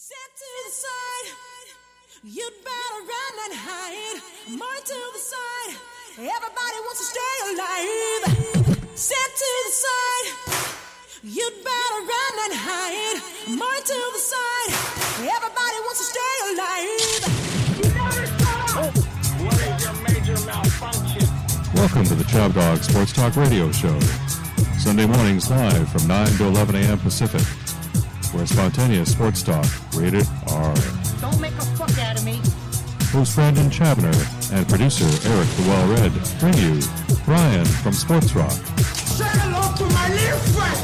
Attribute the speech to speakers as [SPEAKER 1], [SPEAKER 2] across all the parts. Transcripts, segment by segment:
[SPEAKER 1] Set to the side, you'd better run and hide. More to the side, everybody wants to stay alive. Set to the side, you'd better run and hide. More to the side, everybody wants to stay alive.
[SPEAKER 2] What is your major malfunction?
[SPEAKER 3] Welcome to the ChabDog Sports Talk Radio Show. Sunday mornings live from 9 to 11 a.m. Pacific. Where spontaneous sports talk, rated R.
[SPEAKER 2] Don't make a fuck out of me.
[SPEAKER 3] Host Brandon Chabner and producer Eric the Well-Read bring you Ryan from Sports Rock.
[SPEAKER 2] Say hello to my little friend.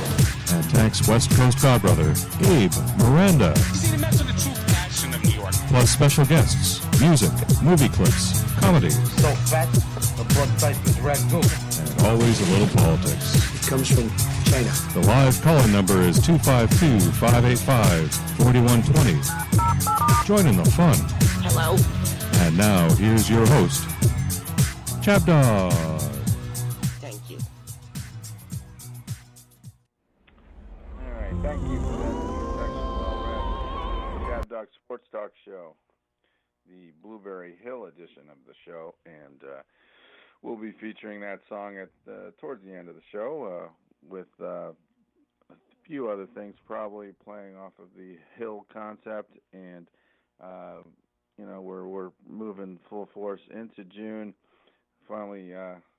[SPEAKER 3] And Tank's West Coast godbrother, Gabe Miranda.
[SPEAKER 4] You see the mess of the true passion of New York.
[SPEAKER 3] Plus special guests, music, movie clips, comedy.
[SPEAKER 5] So fat, the blood type is ragu.
[SPEAKER 3] And always a little politics.
[SPEAKER 5] It comes from China.
[SPEAKER 3] The live call-in number is 252-585-4120. Join in the fun.
[SPEAKER 2] Hello.
[SPEAKER 3] And now, here's your host, ChabDog.
[SPEAKER 2] Thank you.
[SPEAKER 6] All right, thank you for that introduction, Well-Read. ChabDog Sports Talk Show, the Blueberry Hill edition of the show, and we'll be featuring that song at towards the end of the show with a few other things, probably playing off of the Hill concept, and we're moving full force into June. Finally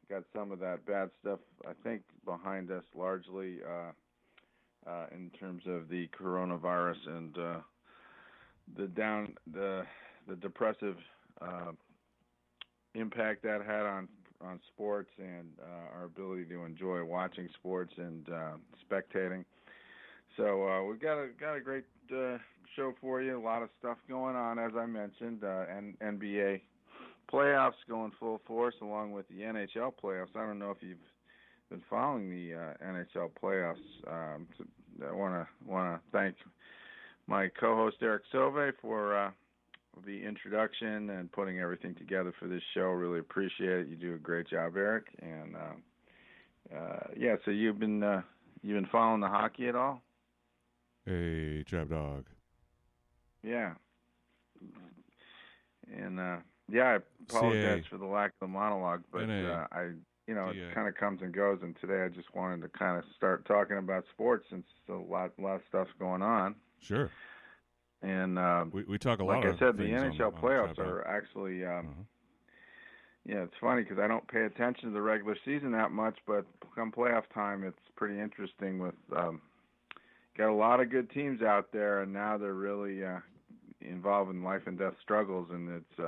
[SPEAKER 6] got some of that bad stuff, I think, behind us largely in terms of the coronavirus and the depressive impact that had on sports and our ability to enjoy watching sports and spectating. So we've got a great show for you. A lot of stuff going on, as I mentioned, and NBA playoffs going full force, along with the NHL playoffs. I don't know if you've been following the NHL playoffs. I want to thank my co-host Eric Sauve for the introduction and putting everything together for this show. Really appreciate it. You do a great job, Eric. And so you've been following the hockey at all?
[SPEAKER 3] Hey, ChabDog.
[SPEAKER 6] Yeah. And I apologize for the lack of the monologue, but it kind of comes and goes. And today I just wanted to kind of start talking about sports since a lot of stuff's going on.
[SPEAKER 3] Sure.
[SPEAKER 6] And
[SPEAKER 3] we talk a lot.
[SPEAKER 6] Like I said, the
[SPEAKER 3] things
[SPEAKER 6] NHL
[SPEAKER 3] on
[SPEAKER 6] playoffs are actually. It's funny because I don't pay attention to the regular season that much, but come playoff time, it's pretty interesting. With got a lot of good teams out there, and now they're really involved in life and death struggles, and it's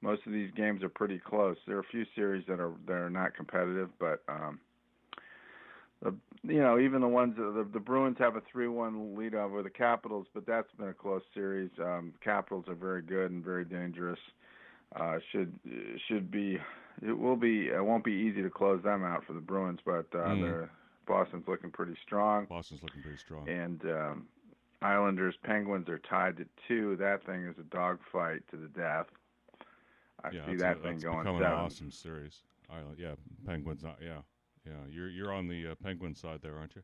[SPEAKER 6] most of these games are pretty close. There are a few series that are not competitive, but even the ones the Bruins have a 3-1 lead over the Capitals, but that's been a close series. Capitals are very good and very dangerous. It won't be easy to close them out for the Bruins, but Boston's looking pretty strong. And Islanders Penguins are tied at 2. That thing is a dogfight to the death. I see that thing going 7.
[SPEAKER 3] It's become an awesome series. Penguins. Yeah, you're on the Penguin side there, aren't you?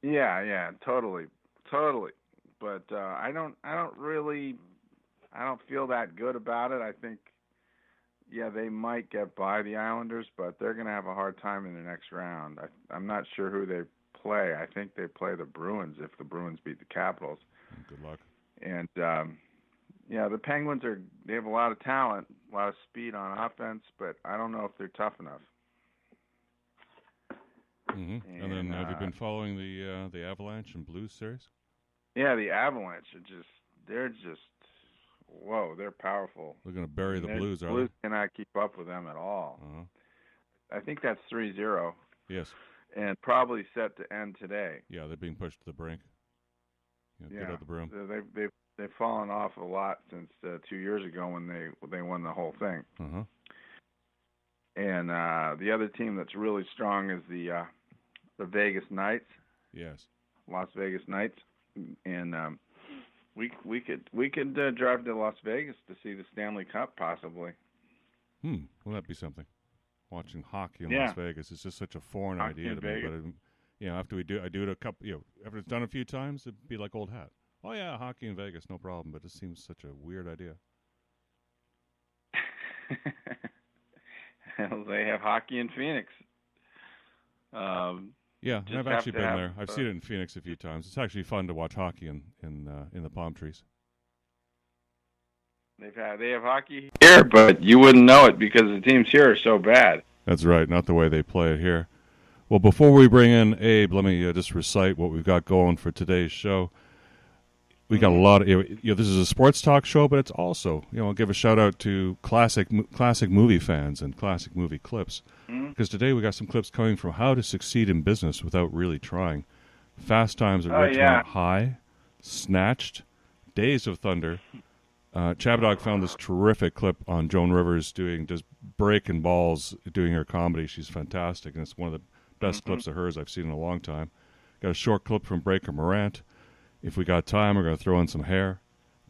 [SPEAKER 6] Yeah, totally. But I don't feel that good about it. I think, they might get by the Islanders, but they're going to have a hard time in the next round. I'm not sure who they play. I think they play the Bruins if the Bruins beat the Capitals.
[SPEAKER 3] Good luck.
[SPEAKER 6] And the Penguins they have a lot of talent, a lot of speed on offense, but I don't know if they're tough enough.
[SPEAKER 3] Mm-hmm. And then have you been following the Avalanche and Blues series?
[SPEAKER 6] Yeah, the Avalanche they're powerful.
[SPEAKER 3] They're going to bury the Blues, are they?
[SPEAKER 6] Blues cannot keep up with them at all.
[SPEAKER 3] Uh-huh.
[SPEAKER 6] I think that's 3-0.
[SPEAKER 3] Yes.
[SPEAKER 6] And probably set to end today.
[SPEAKER 3] Yeah, they're being pushed to the brink. Get out the broom.
[SPEAKER 6] They've fallen off a lot since 2 years ago when they won the whole thing.
[SPEAKER 3] Uh-huh.
[SPEAKER 6] And the other team that's really strong is the Vegas Knights.
[SPEAKER 3] Yes.
[SPEAKER 6] Las Vegas Knights. And we could drive to Las Vegas to see the Stanley Cup possibly.
[SPEAKER 3] Well, that'd be something. Watching hockey in Las Vegas is just such a foreign idea to me. But after I do it a couple, after it's done a few times, it'd be like old hat. Oh yeah, hockey in Vegas, no problem. But it seems such a weird idea.
[SPEAKER 6] Well, they have hockey in Phoenix.
[SPEAKER 3] Yeah,
[SPEAKER 6] just
[SPEAKER 3] I've
[SPEAKER 6] have
[SPEAKER 3] actually
[SPEAKER 6] to
[SPEAKER 3] been
[SPEAKER 6] have,
[SPEAKER 3] there. I've seen it in Phoenix a few times. It's actually fun to watch hockey in the palm trees.
[SPEAKER 6] They have hockey here, but you wouldn't know it because the teams here are so bad.
[SPEAKER 3] That's right, not the way they play it here. Well, before we bring in Abe, let me just recite what we've got going for today's show. We got a lot of, this is a sports talk show, but it's also, I'll give a shout out to classic movie fans and classic movie clips. Because today we got some clips coming from How to Succeed in Business Without Really Trying. Fast Times at Ridgemont High, Snatched, Days of Thunder. ChabDog found this terrific clip on Joan Rivers just breaking balls doing her comedy. She's fantastic, and it's one of the best clips of hers I've seen in a long time. Got a short clip from Breaker Morant. If we got time, we're going to throw in some hair.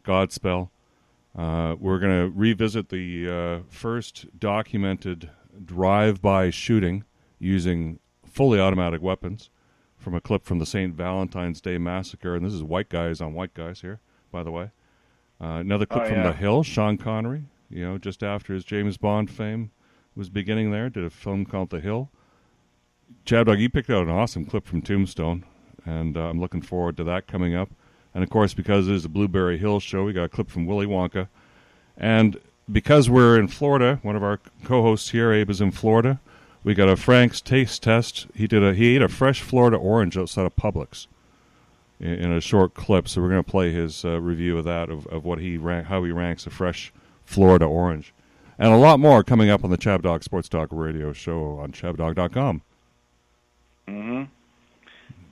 [SPEAKER 3] Godspell. We're going to revisit the first documented drive-by shooting using fully automatic weapons from a clip from the St. Valentine's Day Massacre. And this is white guys on white guys here, by the way. Another clip from The Hill, Sean Connery, just after his James Bond fame was beginning there, did a film called The Hill. ChabDog, you picked out an awesome clip from Tombstone, and I'm looking forward to that coming up. And, of course, because it is a Blueberry Hill show, we got a clip from Willy Wonka. And because we're in Florida, one of our co-hosts here, Abe, is in Florida, we got a Frank's taste test. He ate a fresh Florida orange outside of Publix in a short clip, so we're going to play his review of that, of what how he ranks a fresh Florida orange. And a lot more coming up on the ChabDog Sports Talk Radio Show on ChabDog.com.
[SPEAKER 6] Mm-hmm.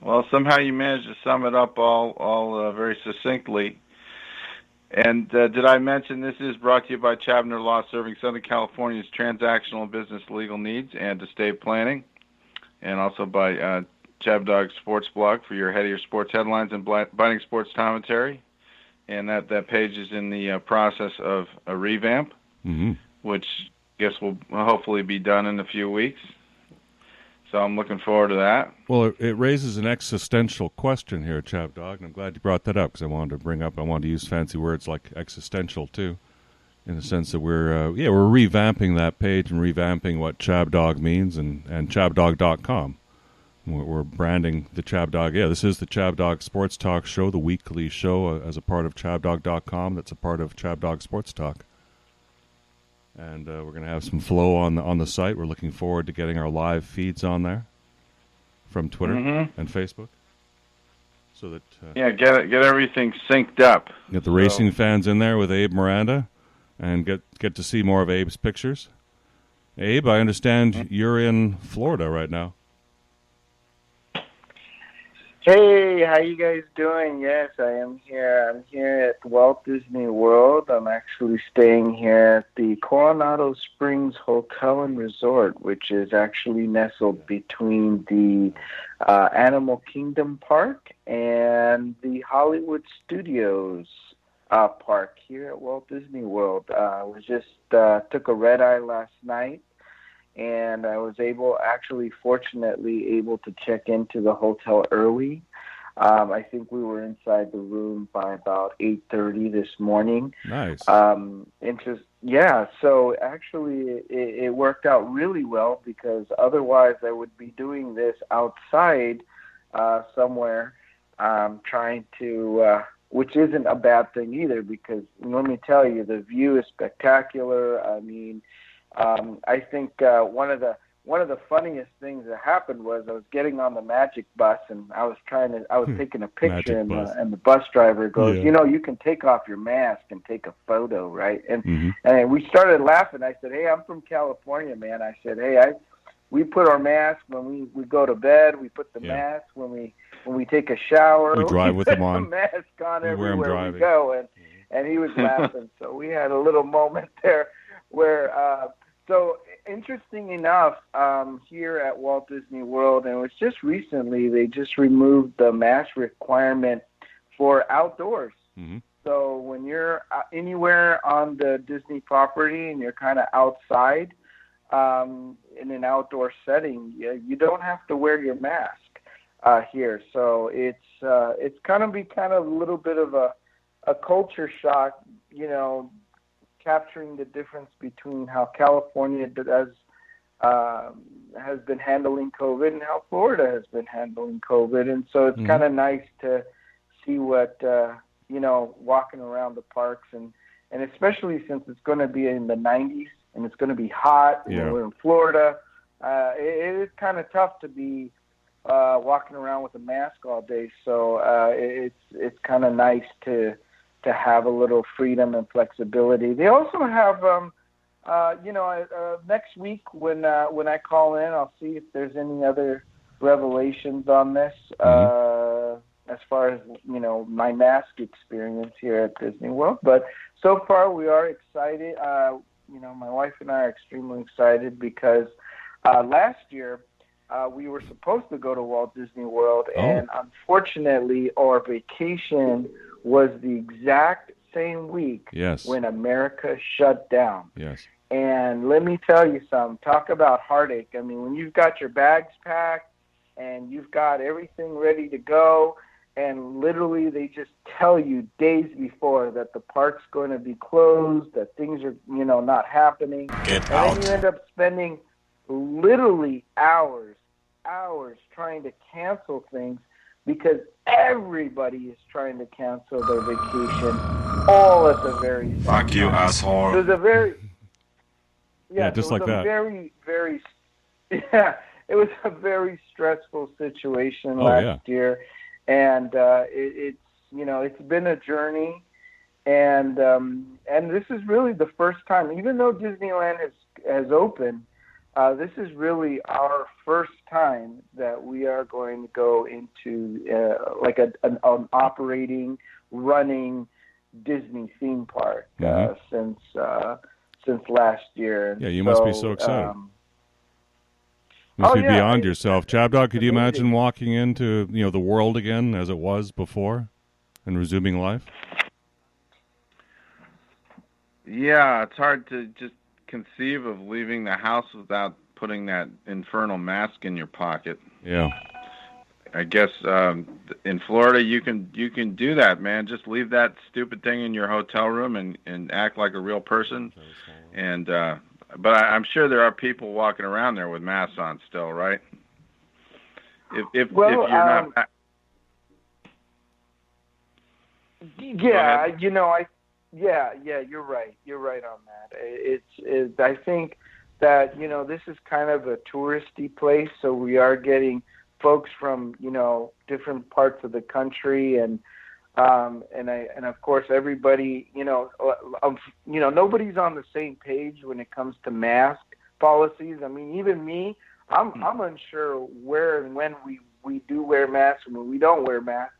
[SPEAKER 6] Well, somehow you managed to sum it up all very succinctly. And did I mention this is brought to you by Chabner Law, serving Southern California's transactional and business legal needs and estate planning, and also by ChabDog Sports Blog for your head of your sports headlines and biting sports commentary. And that page is in the process of a revamp, which I guess will hopefully be done in a few weeks. So I'm looking forward to that.
[SPEAKER 3] Well, it raises an existential question here, ChabDog, and I'm glad you brought that up because I wanted to use fancy words like existential too, in the sense that we're revamping that page and revamping what ChabDog means and ChabDog.com. We're branding the ChabDog. Yeah, this is the ChabDog Sports Talk Show, the weekly show as a part of ChabDog.com. That's a part of ChabDog Sports Talk. And we're going to have some flow on the site. We're looking forward to getting our live feeds on there from Twitter and Facebook. So that
[SPEAKER 6] get everything synced up.
[SPEAKER 3] Get the racing fans in there with Abe Miranda, and get to see more of Abe's pictures. Abe, I understand you're in Florida right now.
[SPEAKER 7] Hey, how you guys doing? Yes, I am here. I'm here at Walt Disney World. I'm actually staying here at the Coronado Springs Hotel and Resort, which is actually nestled between the Animal Kingdom Park and the Hollywood Studios park here at Walt Disney World. I was just took a red eye last night, and I was fortunately able to check into the hotel early. I think we were inside the room by about 8:30 this morning.
[SPEAKER 3] Nice.
[SPEAKER 7] So actually it worked out really well, because otherwise I would be doing this outside somewhere, trying to, which isn't a bad thing either, because let me tell you, the view is spectacular. I mean, I think one of the funniest things that happened was I was getting on the Magic Bus, and I was taking a picture, and the bus driver goes, you can take off your mask and take a photo, right? And and we started laughing. I said, hey, I'm from California, man. I said, hey, we put our mask when we go to bed. We put the mask when we take a shower.
[SPEAKER 3] We drive with them on.
[SPEAKER 7] The mask on everywhere we go, and he was laughing. So we had a little moment there where. So interesting enough, here at Walt Disney World, and it was just recently, they just removed the mask requirement for outdoors. So when you're anywhere on the Disney property and you're kind of outside in an outdoor setting, you don't have to wear your mask here. So it's it's gonna be kind of a little bit of a culture shock, capturing the difference between how California has been handling COVID and how Florida has been handling COVID. And so it's kind of nice to see what, walking around the parks and especially since it's going to be in the 90s and it's going to be hot and we're in Florida, it is kind of tough to be walking around with a mask all day. So it's kind of nice to have a little freedom and flexibility. They also have, next week when I call in, I'll see if there's any other revelations on this as far as, my mask experience here at Disney World. But so far we are excited. My wife and I are extremely excited because last year we were supposed to go to Walt Disney World, and unfortunately our vacation was the exact same week when America shut down.
[SPEAKER 3] Yes.
[SPEAKER 7] And let me tell you something. Talk about heartache. I mean, when you've got your bags packed and you've got everything ready to go, and literally they just tell you days before that the park's going to be closed, that things are, not happening.
[SPEAKER 4] Get
[SPEAKER 7] and
[SPEAKER 4] out.
[SPEAKER 7] Then you end up spending literally hours trying to cancel things because everybody is trying to cancel their vacation all at the very same time.
[SPEAKER 4] Fuck you, asshole.
[SPEAKER 7] It was a very...
[SPEAKER 3] just like that.
[SPEAKER 7] Very, very, it was a very stressful situation last year, and it's been a journey, and this is really the first time, even though Disneyland has opened, this is really our first time that we are going to go into an operating, running Disney theme park since last year.
[SPEAKER 3] Yeah, you must be so excited. Must be beyond yourself. ChabDog, could you imagine walking into the world again as it was before and resuming life?
[SPEAKER 6] Yeah, it's hard to just conceive of leaving the house without putting that infernal mask in your pocket.
[SPEAKER 3] Yeah.
[SPEAKER 6] I guess in Florida you can do that, man. Just leave that stupid thing in your hotel room and act like a real person. And but I'm sure there are people walking around there with masks on still, right? If you're not.
[SPEAKER 7] Yeah, you're right. You're right on that. It's I think that this is kind of a touristy place, so we are getting folks from different parts of the country, and of course everybody nobody's on the same page when it comes to mask policies. I mean, even me, I'm unsure where and when we do wear masks and when we don't wear masks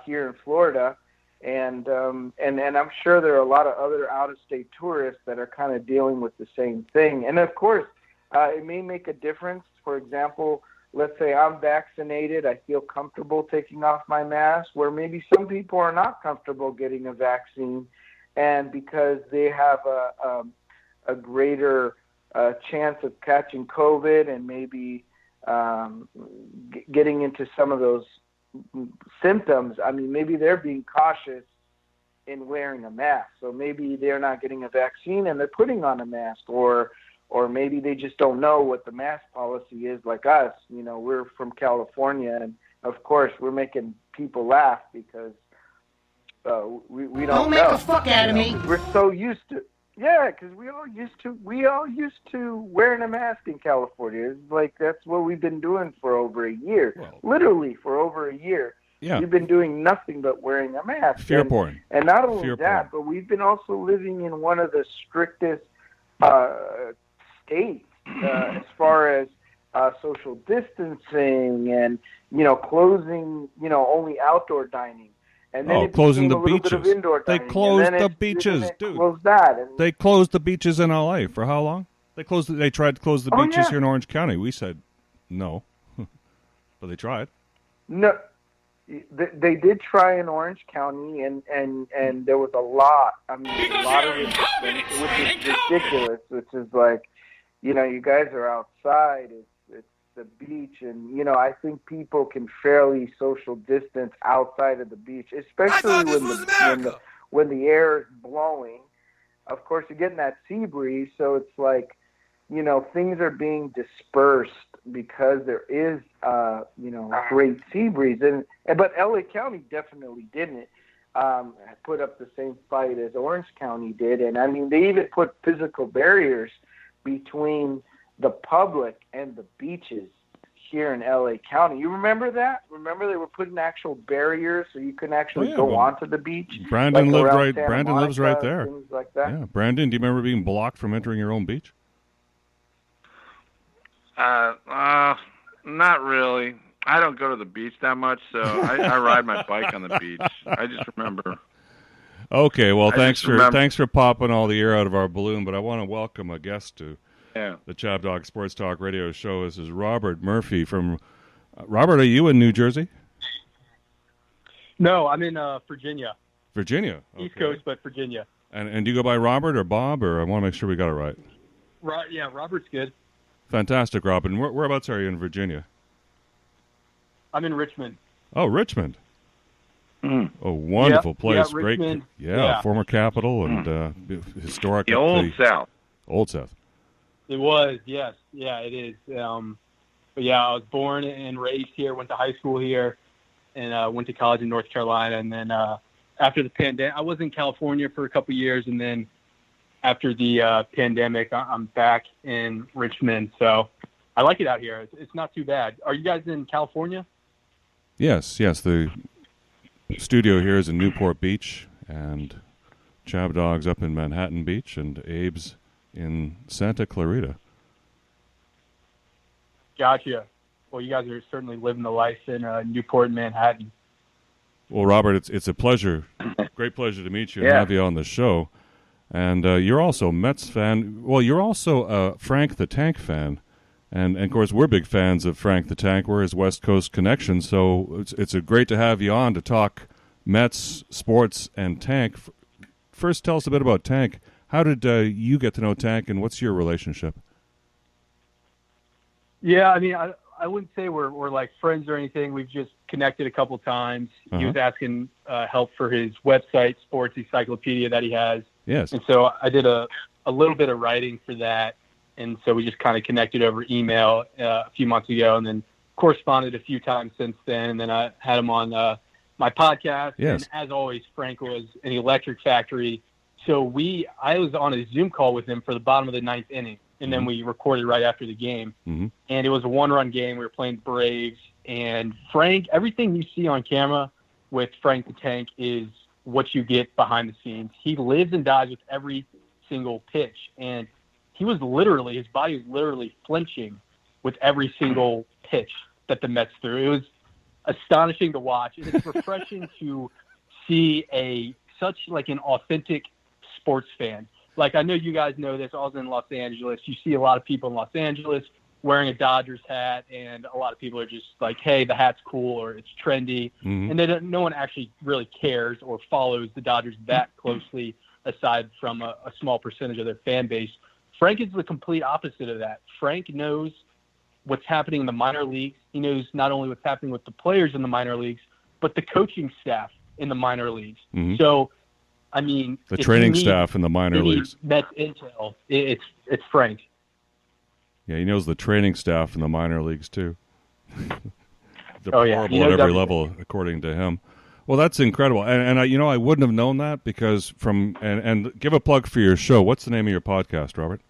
[SPEAKER 7] here in Florida, and I'm sure there are a lot of other out-of-state tourists that are kind of dealing with the same thing. And of course, it may make a difference. For example, let's say I'm vaccinated, I feel comfortable taking off my mask, where maybe some people are not comfortable getting a vaccine, and because they have a greater chance of catching COVID and maybe getting into some of those symptoms, I mean, maybe they're being cautious in wearing a mask. So maybe they're not getting a vaccine and they're putting on a mask, or maybe they just don't know what the mask policy is like us. We're from California, and of course we're making people laugh because we don't
[SPEAKER 2] make
[SPEAKER 7] know.
[SPEAKER 2] a fuck out of me.
[SPEAKER 7] We're so used to, because we all used to wearing a mask in California. It's like that's what we've been doing for over a year, literally for over a year.
[SPEAKER 3] Yeah.
[SPEAKER 7] We've been doing nothing but wearing a mask.
[SPEAKER 3] Fear porn.
[SPEAKER 7] And not only
[SPEAKER 3] Fear
[SPEAKER 7] that,
[SPEAKER 3] porn.
[SPEAKER 7] but we've been also living in one of the strictest states as far as social distancing and closing only outdoor dining, and then
[SPEAKER 3] closing the
[SPEAKER 7] a little
[SPEAKER 3] beaches.
[SPEAKER 7] Bit of indoor
[SPEAKER 3] They
[SPEAKER 7] dining.
[SPEAKER 3] closed the beaches, dude.
[SPEAKER 7] Closed that. And
[SPEAKER 3] they closed the beaches in LA for how long? They tried to close the beaches here in Orange County. We said no, but they tried.
[SPEAKER 7] No, they did try in Orange County, and there was a lot. I mean, a lot of resistance, which is ridiculous. Which is like, you guys are outside. the beach, and I think people can fairly social distance outside of the beach, especially when the air is blowing. Of course, you're getting that sea breeze, so it's like, things are being dispersed because there is, great sea breeze. But LA County definitely didn't put up the same fight as Orange County did. And, I mean, they even put physical barriers between the public and the beaches here in LA County. You remember that? Remember they were putting actual barriers so you couldn't actually go onto the beach?
[SPEAKER 3] Brandon
[SPEAKER 7] like
[SPEAKER 3] Brandon lives right there.
[SPEAKER 7] Things like that.
[SPEAKER 3] Yeah, Brandon, do you remember being blocked from entering your own beach?
[SPEAKER 6] Not really. I don't go to the beach that much, so I ride my bike on the beach. I just remember.
[SPEAKER 3] Okay, well, thanks for popping all the air out of our balloon, but I want to welcome a guest to the ChabDog Sports Talk Radio Show. This is Robert Murphy from. Robert, are you in New Jersey?
[SPEAKER 8] No, I'm in Virginia.
[SPEAKER 3] Virginia, okay.
[SPEAKER 8] East Coast, but Virginia.
[SPEAKER 3] And do you go by Robert or Bob, or I want to make sure we got it right?
[SPEAKER 8] Right, yeah, Robert's good.
[SPEAKER 3] Fantastic, Robin. Whereabouts are you in Virginia?
[SPEAKER 8] I'm in Richmond.
[SPEAKER 3] Oh, Richmond. A wonderful place.
[SPEAKER 8] Yeah, Richmond.
[SPEAKER 3] Great. Former capital and historic.
[SPEAKER 6] The Old South.
[SPEAKER 3] Old South.
[SPEAKER 8] It was, yes. Yeah, it is. But yeah, I was born and raised here, went to high school here, and went to college in North Carolina. And then after the pandemic, I was in California for a couple of years, and then after the pandemic, I'm back in Richmond. So I like it out here. It's not too bad. Are you guys in California?
[SPEAKER 3] Yes. The studio here is in Newport Beach, and ChabDog's up in Manhattan Beach, and Abe's in Santa Clarita.
[SPEAKER 8] Gotcha. Well, you guys are certainly living the life in Newport and Manhattan.
[SPEAKER 3] Well, Robert, it's a pleasure, great pleasure to meet you and have you on the show. And you're also a Mets fan. Well, you're also a Frank the Tank fan. And of course, we're big fans of Frank the Tank. We're his West Coast connection. So it's great to have you on to talk Mets, sports, and Tank. First, tell us a bit about Tank. How did you get to know Tank, and what's your relationship?
[SPEAKER 8] Yeah, I mean, I wouldn't say we're like friends or anything. We've just connected a couple times. He was asking help for his website, Sports Encyclopedia, that he has.
[SPEAKER 3] Yes.
[SPEAKER 8] And so I did a little bit of writing for that. And so we just kind of connected over email a few months ago, and then corresponded a few times since then. And then I had him on my podcast.
[SPEAKER 3] Yes.
[SPEAKER 8] And as always, Frank was in the Electric Factory. So I was on a Zoom call with him for the bottom of the ninth inning. And then we recorded right after the game. And it was a one-run game. We were playing the Braves. And Frank, everything you see on camera with Frank the Tank is what you get behind the scenes. He lives and dies with every single pitch. And his body was literally flinching with every single pitch that the Mets threw. It was astonishing to watch. And it's refreshing to see such an authentic sports fan. Like, I know you guys know this. I was in Los Angeles. You see a lot of people in Los Angeles wearing a Dodgers hat, and a lot of people are just like, hey, the hat's cool, or it's trendy. And no one actually really cares or follows the Dodgers that closely, aside from a small percentage of their fan base. Frank is the complete opposite of that. Frank knows what's happening in the minor leagues. He knows not only what's happening with the players in the minor leagues, but the coaching staff in the minor leagues. So, I mean,
[SPEAKER 3] the training staff in the minor leagues.
[SPEAKER 8] Mets intel. It's Frank.
[SPEAKER 3] Yeah, he knows the training staff in the minor leagues too. They're
[SPEAKER 8] horrible
[SPEAKER 3] at every level, according to him. Well, that's incredible, and I wouldn't have known that because and give a plug for your show. What's the name of your podcast, Robert?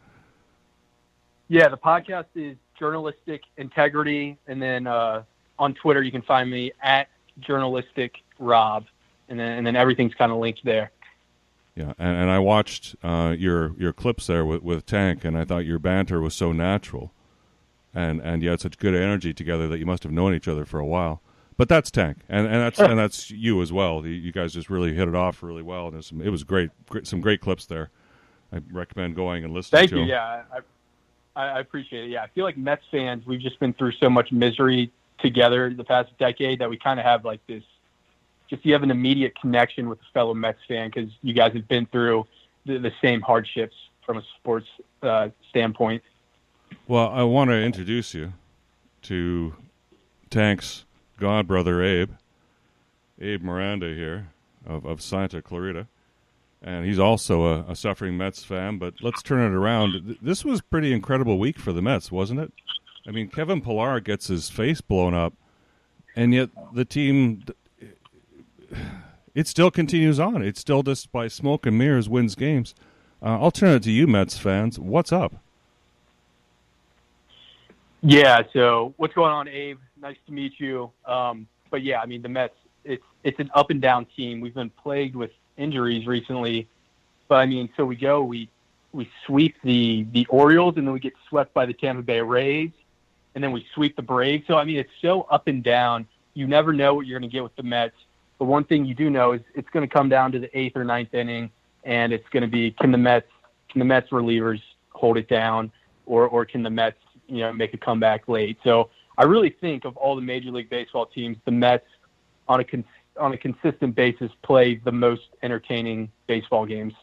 [SPEAKER 8] Yeah, the podcast is Journalistic Integrity, and then on Twitter you can find me at Journalistic Rob, and then everything's kind of linked there.
[SPEAKER 3] Yeah, and I watched your clips there with Tank, and I thought your banter was so natural, and you had such good energy together that you must have known each other for a while. But that's Tank, and that's you as well. You guys just really hit it off really well, and it was great, some great clips there. I recommend going and listening to them.
[SPEAKER 8] Thank you. Yeah, I appreciate it. Yeah, I feel like Mets fans, we've just been through so much misery together the past decade that we kind of have like this. Just you have an immediate connection with a fellow Mets fan because you guys have been through the same hardships from a sports standpoint.
[SPEAKER 3] Well, I want to introduce you. to Tank's godbrother, Abe Miranda here of Santa Clarita. And he's also a suffering Mets fan, but let's turn it around. This was a pretty incredible week for the Mets, wasn't it? I mean, Kevin Pillar gets his face blown up, and yet the team, it still continues on. It still, just by smoke and mirrors, wins games. I'll turn it to you, Mets fans. What's up?
[SPEAKER 8] Yeah, so what's going on, Abe? Nice to meet you. But yeah, I mean, the Mets, it's an up and down team. We've been plagued with injuries recently, but I mean, so we sweep the Orioles, and then we get swept by the Tampa Bay Rays, and then we sweep the Braves. So I mean, it's so up and down. You never know what you're going to get with the Mets. But one thing you do know is it's going to come down to the 8th or 9th inning, and it's going to be can the Mets relievers hold it down, or can the Mets make a comeback late. So I really think of all the Major League Baseball teams, the Mets on a consistent basis play the most entertaining baseball games.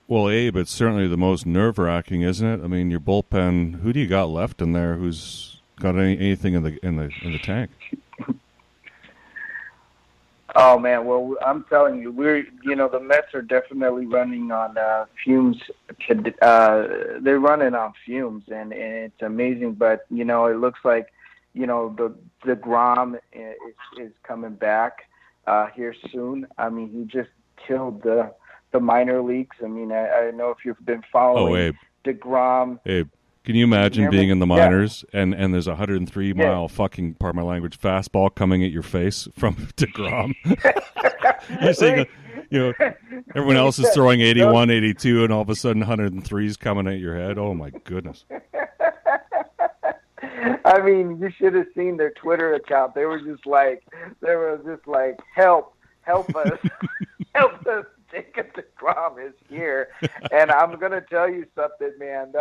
[SPEAKER 3] Well, Abe, it's certainly the most nerve-wracking, isn't it? I mean, your bullpen. Who do you got left in there? Who's got anything in the tank?
[SPEAKER 7] Oh man, well I'm telling you, the Mets are definitely running on fumes. They're running on fumes, and it's amazing. But it looks like the Grom is coming back here soon. I mean, he just killed the minor leagues. I mean, I know if you've been following DeGrom.
[SPEAKER 3] Abe, can you imagine being in the minors and there's a 103-mile fucking, pardon my language, fastball coming at your face from DeGrom? You're saying, everyone else is throwing 81, 82, and all of a sudden 103 is coming at your head. Oh my goodness.
[SPEAKER 7] I mean, you should have seen their Twitter account. They were just like, help us, help us. Jacob DeGrom is here, and I'm gonna tell you something, man.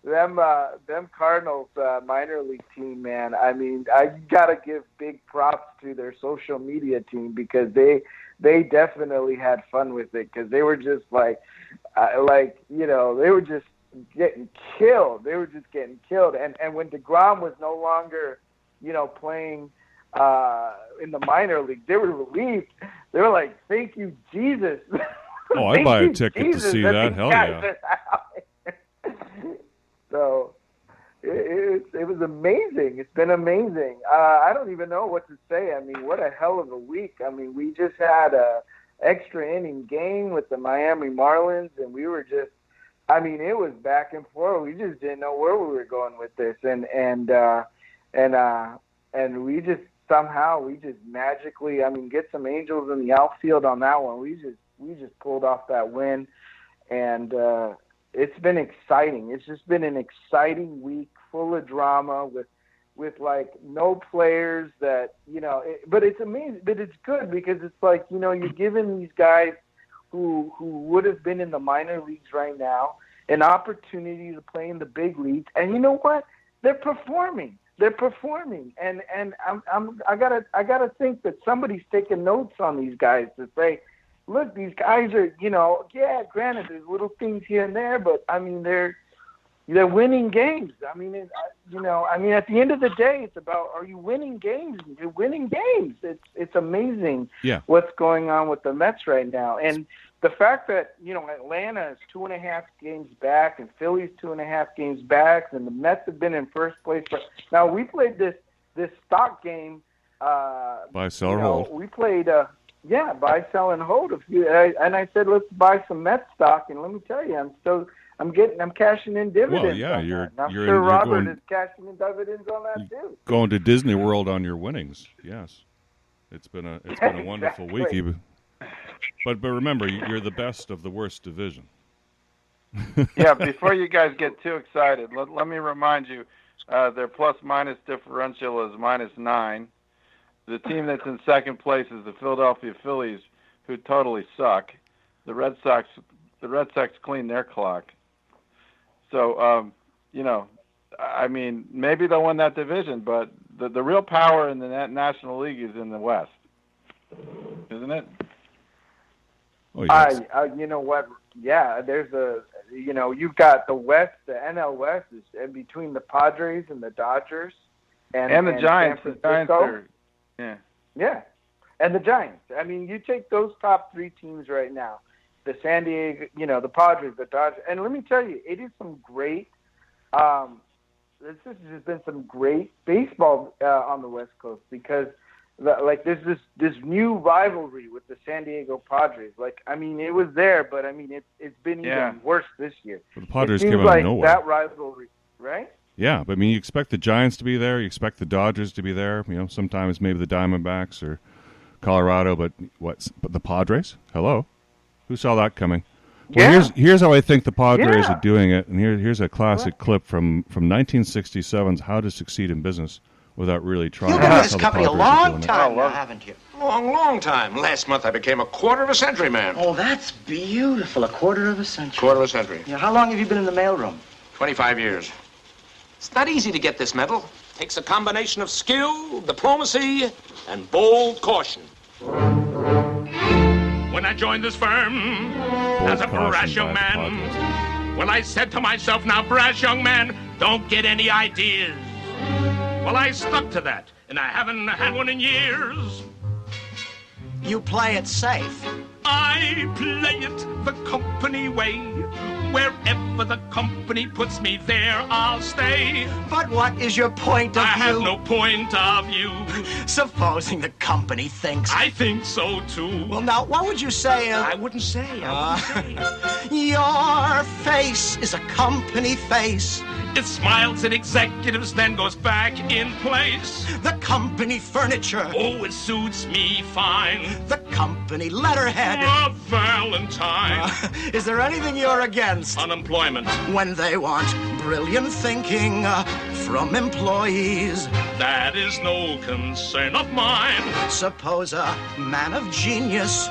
[SPEAKER 7] Them Cardinals minor league team, man. I mean, I gotta give big props to their social media team because they definitely had fun with it because they were just they were just getting killed. They were just getting killed, and when DeGrom was no longer, playing in the minor league, they were relieved. They were like, "Thank you, Jesus."
[SPEAKER 3] Oh, I'd buy a ticket to see that. Hell yeah!
[SPEAKER 7] So it was amazing. It's been amazing. I don't even know what to say. I mean, what a hell of a week. I mean, we just had a extra inning game with the Miami Marlins, and we were just. I mean, it was back and forth. We just didn't know where we were going with this, and we just somehow magically, I mean, get some Angels in the outfield on that one. We just pulled off that win, and it's been exciting. It's just been an exciting week, full of drama with like no players that but it's amazing. But it's good because it's like you're giving these guys who would have been in the minor leagues right now an opportunity to play in the big leagues, and you know what? They're performing. And I gotta think that somebody's taking notes on these guys to say, look, these guys are, granted there's little things here and there, but I mean they're winning games. I mean, at the end of the day, it's about, are you winning games? You're winning games. It's amazing what's going on with the Mets right now, and the fact that Atlanta is 2.5 games back and Philly's 2.5 games back, and the Mets have been in first place. But now we played this stock game.
[SPEAKER 3] Buy, sell, or hold.
[SPEAKER 7] We played buy, sell, and hold. And I said, let's buy some Mets stock, and let me tell you, I'm cashing in dividends.
[SPEAKER 3] Well, yeah,
[SPEAKER 7] I'm sure Robert is cashing in dividends on that too.
[SPEAKER 3] Going to Disney World on your winnings. Yes, it's been a wonderful week. But remember, you're the best of the worst division.
[SPEAKER 6] Yeah, before you guys get too excited, let me remind you, their plus-minus differential is -9. The team that's in second place is the Philadelphia Phillies, who totally suck. The Red Sox cleaned their clock. So, I mean, maybe they'll win that division, but the real power in the National League is in the West, isn't it?
[SPEAKER 3] Oh, yes.
[SPEAKER 7] You know what? Yeah, there's you've got the West, the NL West, and between the Padres and the Dodgers and
[SPEAKER 6] the Giants.
[SPEAKER 7] San
[SPEAKER 6] The Giants
[SPEAKER 7] Francisco.
[SPEAKER 6] are,
[SPEAKER 7] Yeah, and the Giants. I mean, you take those top three teams right now, the San Diego, the Padres, the Dodgers, and let me tell you, it is some great. This has just been some great baseball on the West Coast because, there's this new rivalry with the San Diego Padres. It was there, but it's been even worse this year.
[SPEAKER 3] But the Padres
[SPEAKER 7] it
[SPEAKER 3] came
[SPEAKER 7] seems
[SPEAKER 3] out
[SPEAKER 7] like
[SPEAKER 3] of nowhere.
[SPEAKER 7] That rivalry, right?
[SPEAKER 3] Yeah, but you expect the Giants to be there. You expect the Dodgers to be there. Sometimes maybe the Diamondbacks or Colorado, but the Padres? Hello, who saw that coming? Well, here's how I think the Padres are doing it, and here's a classic clip from 1967's "How to Succeed in Business Without Really Trying."
[SPEAKER 9] You've been with this company a long time now,
[SPEAKER 5] haven't you?
[SPEAKER 9] Long time. Last month I became a quarter of a century man.
[SPEAKER 5] Oh, that's beautiful. A quarter of a century.
[SPEAKER 9] Quarter of a century.
[SPEAKER 5] Yeah, how long have you been in the mailroom?
[SPEAKER 9] 25 years. It's not easy to get this medal. Takes a combination of skill, diplomacy, and bold caution.
[SPEAKER 4] When I joined this firm as a brash young man, well, I said to myself, now, brash young man, don't get any ideas. Well, I stuck to that, and I haven't had one in years.
[SPEAKER 5] You play it safe.
[SPEAKER 4] I play it the company way. Wherever the company puts me, there I'll stay.
[SPEAKER 5] But what is your point of
[SPEAKER 4] I
[SPEAKER 5] view?
[SPEAKER 4] have no point of view.
[SPEAKER 5] Supposing the company thinks.
[SPEAKER 4] I think so, too.
[SPEAKER 5] Well, now, what would you say?
[SPEAKER 4] I wouldn't say.
[SPEAKER 5] Your face is a company face.
[SPEAKER 4] It smiles at executives, then goes back in place.
[SPEAKER 5] The company furniture.
[SPEAKER 4] Oh, it suits me fine.
[SPEAKER 5] The company letterhead.
[SPEAKER 4] A Valentine.
[SPEAKER 5] Is there anything you're against?
[SPEAKER 4] Unemployment.
[SPEAKER 5] When they want brilliant thinking from employees.
[SPEAKER 4] That is no concern of mine.
[SPEAKER 5] Suppose a man of genius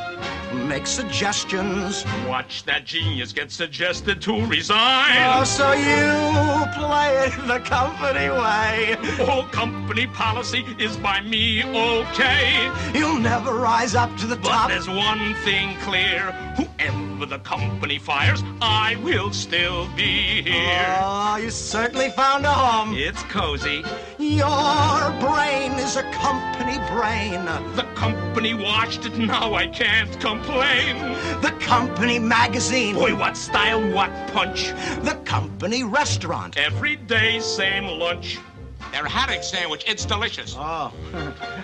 [SPEAKER 5] makes suggestions.
[SPEAKER 4] Watch that genius get suggested to resign.
[SPEAKER 5] Oh, so you play it the company way.
[SPEAKER 4] All company policy is by me okay.
[SPEAKER 5] You'll never rise up to the top.
[SPEAKER 4] But there's one thing clear. Whoever the company fires, I will still be here.
[SPEAKER 5] Oh, you certainly found a home.
[SPEAKER 4] It's cozy.
[SPEAKER 5] Your brain is a company brain.
[SPEAKER 4] The company watched it, now I can't complain.
[SPEAKER 5] The company magazine.
[SPEAKER 4] Boy, what style, what punch.
[SPEAKER 5] The company restaurant.
[SPEAKER 4] Every day, same lunch.
[SPEAKER 9] Their haddock sandwich, it's delicious.
[SPEAKER 5] Oh,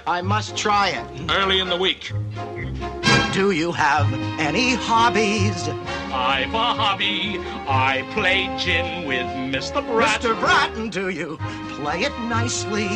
[SPEAKER 5] I must try it.
[SPEAKER 4] Early in the week.
[SPEAKER 5] Do you have any hobbies?
[SPEAKER 4] I've a hobby. I play gin with Mr. Bratton.
[SPEAKER 5] Mr. Bratton, do you play it nicely?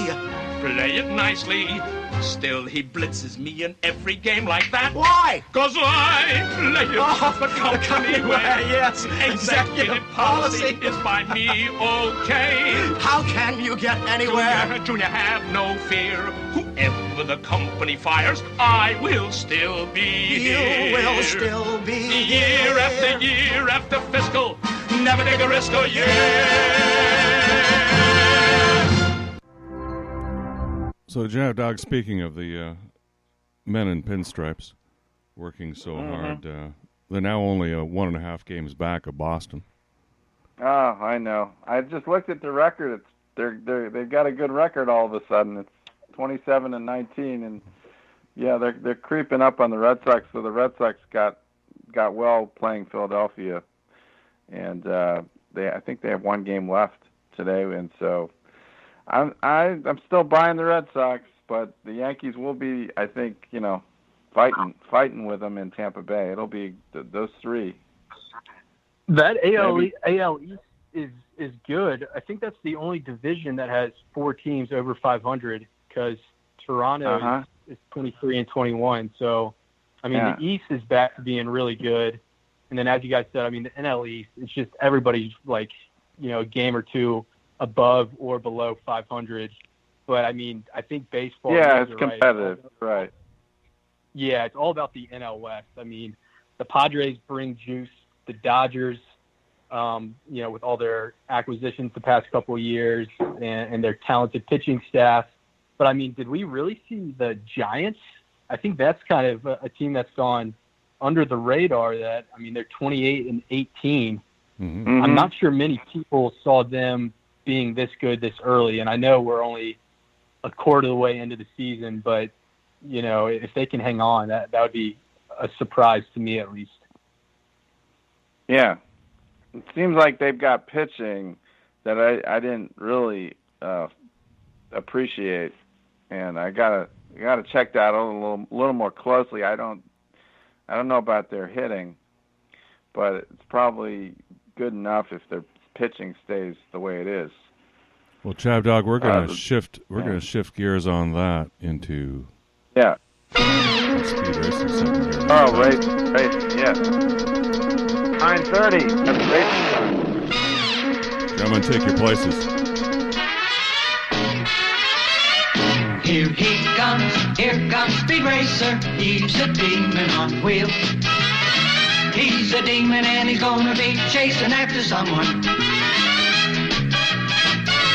[SPEAKER 4] Play it nicely. Still, he blitzes me in every game like that.
[SPEAKER 5] Why?
[SPEAKER 4] 'Cause I play it the company way.
[SPEAKER 5] Yes,
[SPEAKER 4] Executive policy is by me okay.
[SPEAKER 5] How can you get anywhere?
[SPEAKER 4] Junior, have no fear. Whoever the company fires, I will still be here.
[SPEAKER 5] You will still be
[SPEAKER 4] year after year after fiscal. Never take a risk, oh yeah.
[SPEAKER 3] So, ChabDog, speaking of the men in pinstripes working so hard, they're now only 1.5 games back of Boston.
[SPEAKER 6] Oh, I know. I just looked at the record. They've got a good record all of a sudden. It's 27-19, and they're creeping up on the Red Sox. So the Red Sox got well playing Philadelphia, and I think they have 1 game left today, and so. I'm still buying the Red Sox, but the Yankees will be, I think, fighting with them in Tampa Bay. It'll be those three.
[SPEAKER 8] That AL East is good. I think that's the only division that has 4 teams over 500 because Toronto is 23-21. So, the East is back to being really good. And then, as you guys said, the NL East, it's just everybody's a game or two above or below 500, but I think baseball.
[SPEAKER 6] Yeah, it's competitive, right?
[SPEAKER 8] Yeah, it's all about the NL West. The Padres bring juice. The Dodgers, with all their acquisitions the past couple of years and their talented pitching staff. But did we really see the Giants? I think that's kind of a team that's gone under the radar. That they're 28-18.
[SPEAKER 3] Mm-hmm.
[SPEAKER 8] I'm not sure many people saw them being this good this early, and I know we're only a quarter of the way into the season, but if they can hang on, that would be a surprise to me at least.
[SPEAKER 6] Yeah, it seems like they've got pitching that I didn't really appreciate, and I gotta check that out a little more closely. I don't know about their hitting, but it's probably good enough if their pitching stays the way it is.
[SPEAKER 3] Well, ChabDog, we're gonna shift gears on that into speed racing segment here.
[SPEAKER 6] Oh, race, yeah. 9:30. That's racing time.
[SPEAKER 3] Gentlemen, take your places.
[SPEAKER 10] Here comes Speed Racer. He's a demon on wheels. He's a demon and he's gonna be chasing after someone.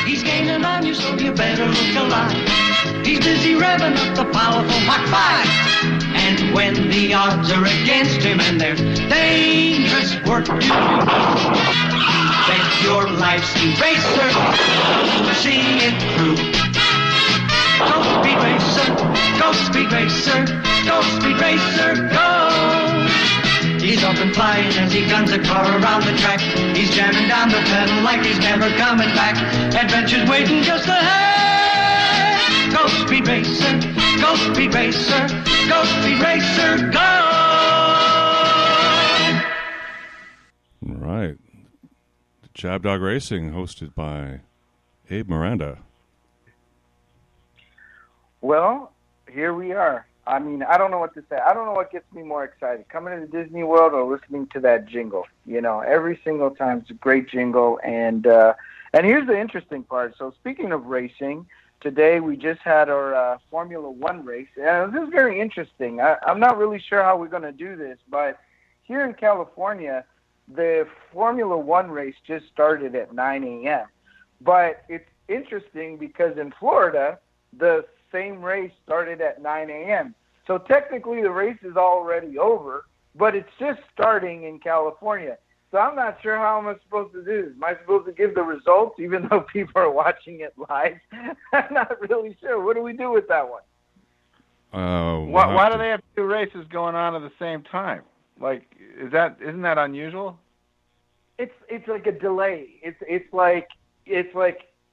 [SPEAKER 10] He's gaining on you, so you better look alive. He's busy revving up the powerful Mach 5. And when the odds are against him and there's dangerous work to do, bet your life's Speed Racer to see it through. Go Speed Racer, go Speed Racer, go Speed Racer, go! He's up and flying as he guns a car around the track. He's jamming down the pedal like he's never coming back. Adventure's waiting just ahead. Go Speed Racer, go Speed Racer, go Speed Racer, go!
[SPEAKER 3] All right. ChabDog Racing, hosted by Abe Miranda.
[SPEAKER 7] Well, here we are. I mean, I don't know what to say. I don't know what gets me more excited, coming to Disney World or listening to that jingle. Every single time it's a great jingle. And here's the interesting part. So speaking of racing, today we just had our Formula One race. This is very interesting. I'm not really sure how we're going to do this, but here in California, the Formula One race just started at 9 a.m. But it's interesting because in Florida, the same race started at 9 a.m. So technically the race is already over, but it's just starting in California. So I'm not sure how I'm supposed to do this. Am I supposed to give the results even though people are watching it live? I'm not really sure. What do we do with that one?
[SPEAKER 6] Why do they have two races going on at the same time? Like, isn't that unusual?
[SPEAKER 7] It's like a delay. It's like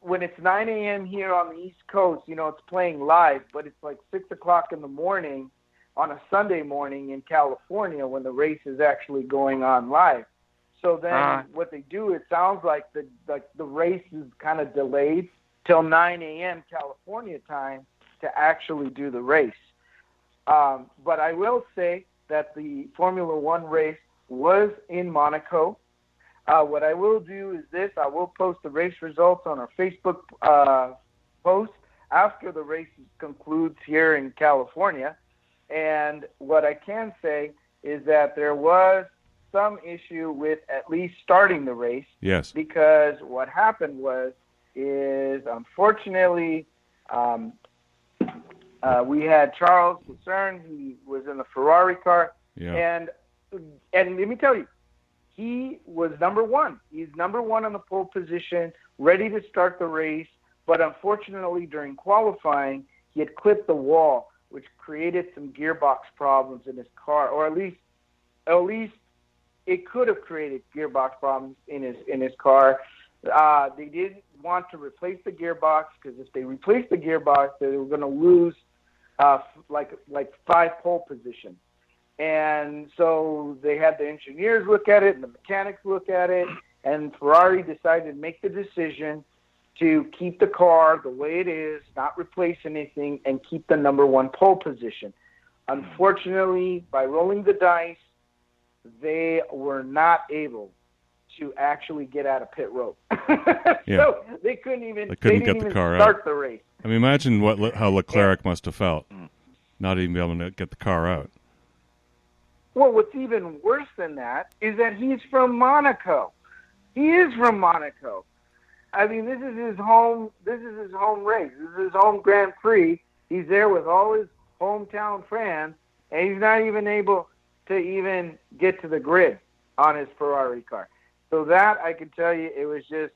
[SPEAKER 7] when it's 9 a.m. here on the East Coast, it's playing live, but it's like 6 o'clock in the morning on a Sunday morning in California when the race is actually going on live. So then what they do, it sounds like the race is kind of delayed till 9 a.m. California time to actually do the race. But I will say that the Formula One race was in Monaco. What I will do is this. I will post the race results on our Facebook post after the race concludes here in California. And what I can say is that there was some issue with at least starting the race.
[SPEAKER 3] Yes.
[SPEAKER 7] Because what happened is unfortunately we had Charles Lucerne. He was in the Ferrari car.
[SPEAKER 3] Yeah.
[SPEAKER 7] And let me tell you, he was number one. He's number one on the pole position, ready to start the race. But unfortunately, during qualifying, he had clipped the wall, which created some gearbox problems in his car, or at least it could have created gearbox problems in his car. They didn't want to replace the gearbox because if they replaced the gearbox, they were going to lose like 5 pole positions. And so they had the engineers look at it and the mechanics look at it, and Ferrari decided to make the decision to keep the car the way it is, not replace anything, and keep the number one pole position. Unfortunately, by rolling the dice, they were not able to actually get out of pit road. So they couldn't even
[SPEAKER 3] get the car
[SPEAKER 7] start
[SPEAKER 3] out.
[SPEAKER 7] the race.
[SPEAKER 3] I mean, imagine how Leclerc must have felt, not even be able to get the car out.
[SPEAKER 7] Well, what's even worse than that is that he's from Monaco. He is from Monaco. I mean, this is his home race. This is his home Grand Prix. He's there with all his hometown fans, and he's not even able to even get to the grid on his Ferrari car. So that, I can tell you, it was just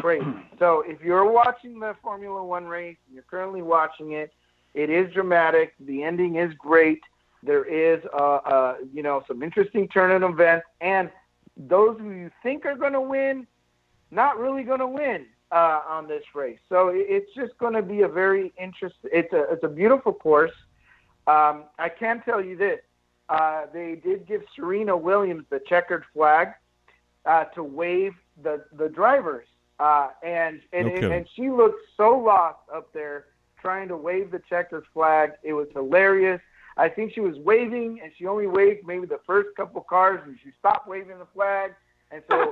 [SPEAKER 7] crazy. So if you're watching the Formula One race, you're currently watching it, it is dramatic. The ending is great. There is, some interesting turn of events. And those who you think are going to win, not really going to win on this race. So it's just going to be a very interesting. It's a beautiful course. I can tell you this: they did give Serena Williams the checkered flag to wave the drivers, and she looked so lost up there trying to wave the checkered flag. It was hilarious. I think she was waving, and she only waved maybe the first couple cars, and she stopped waving the flag. And so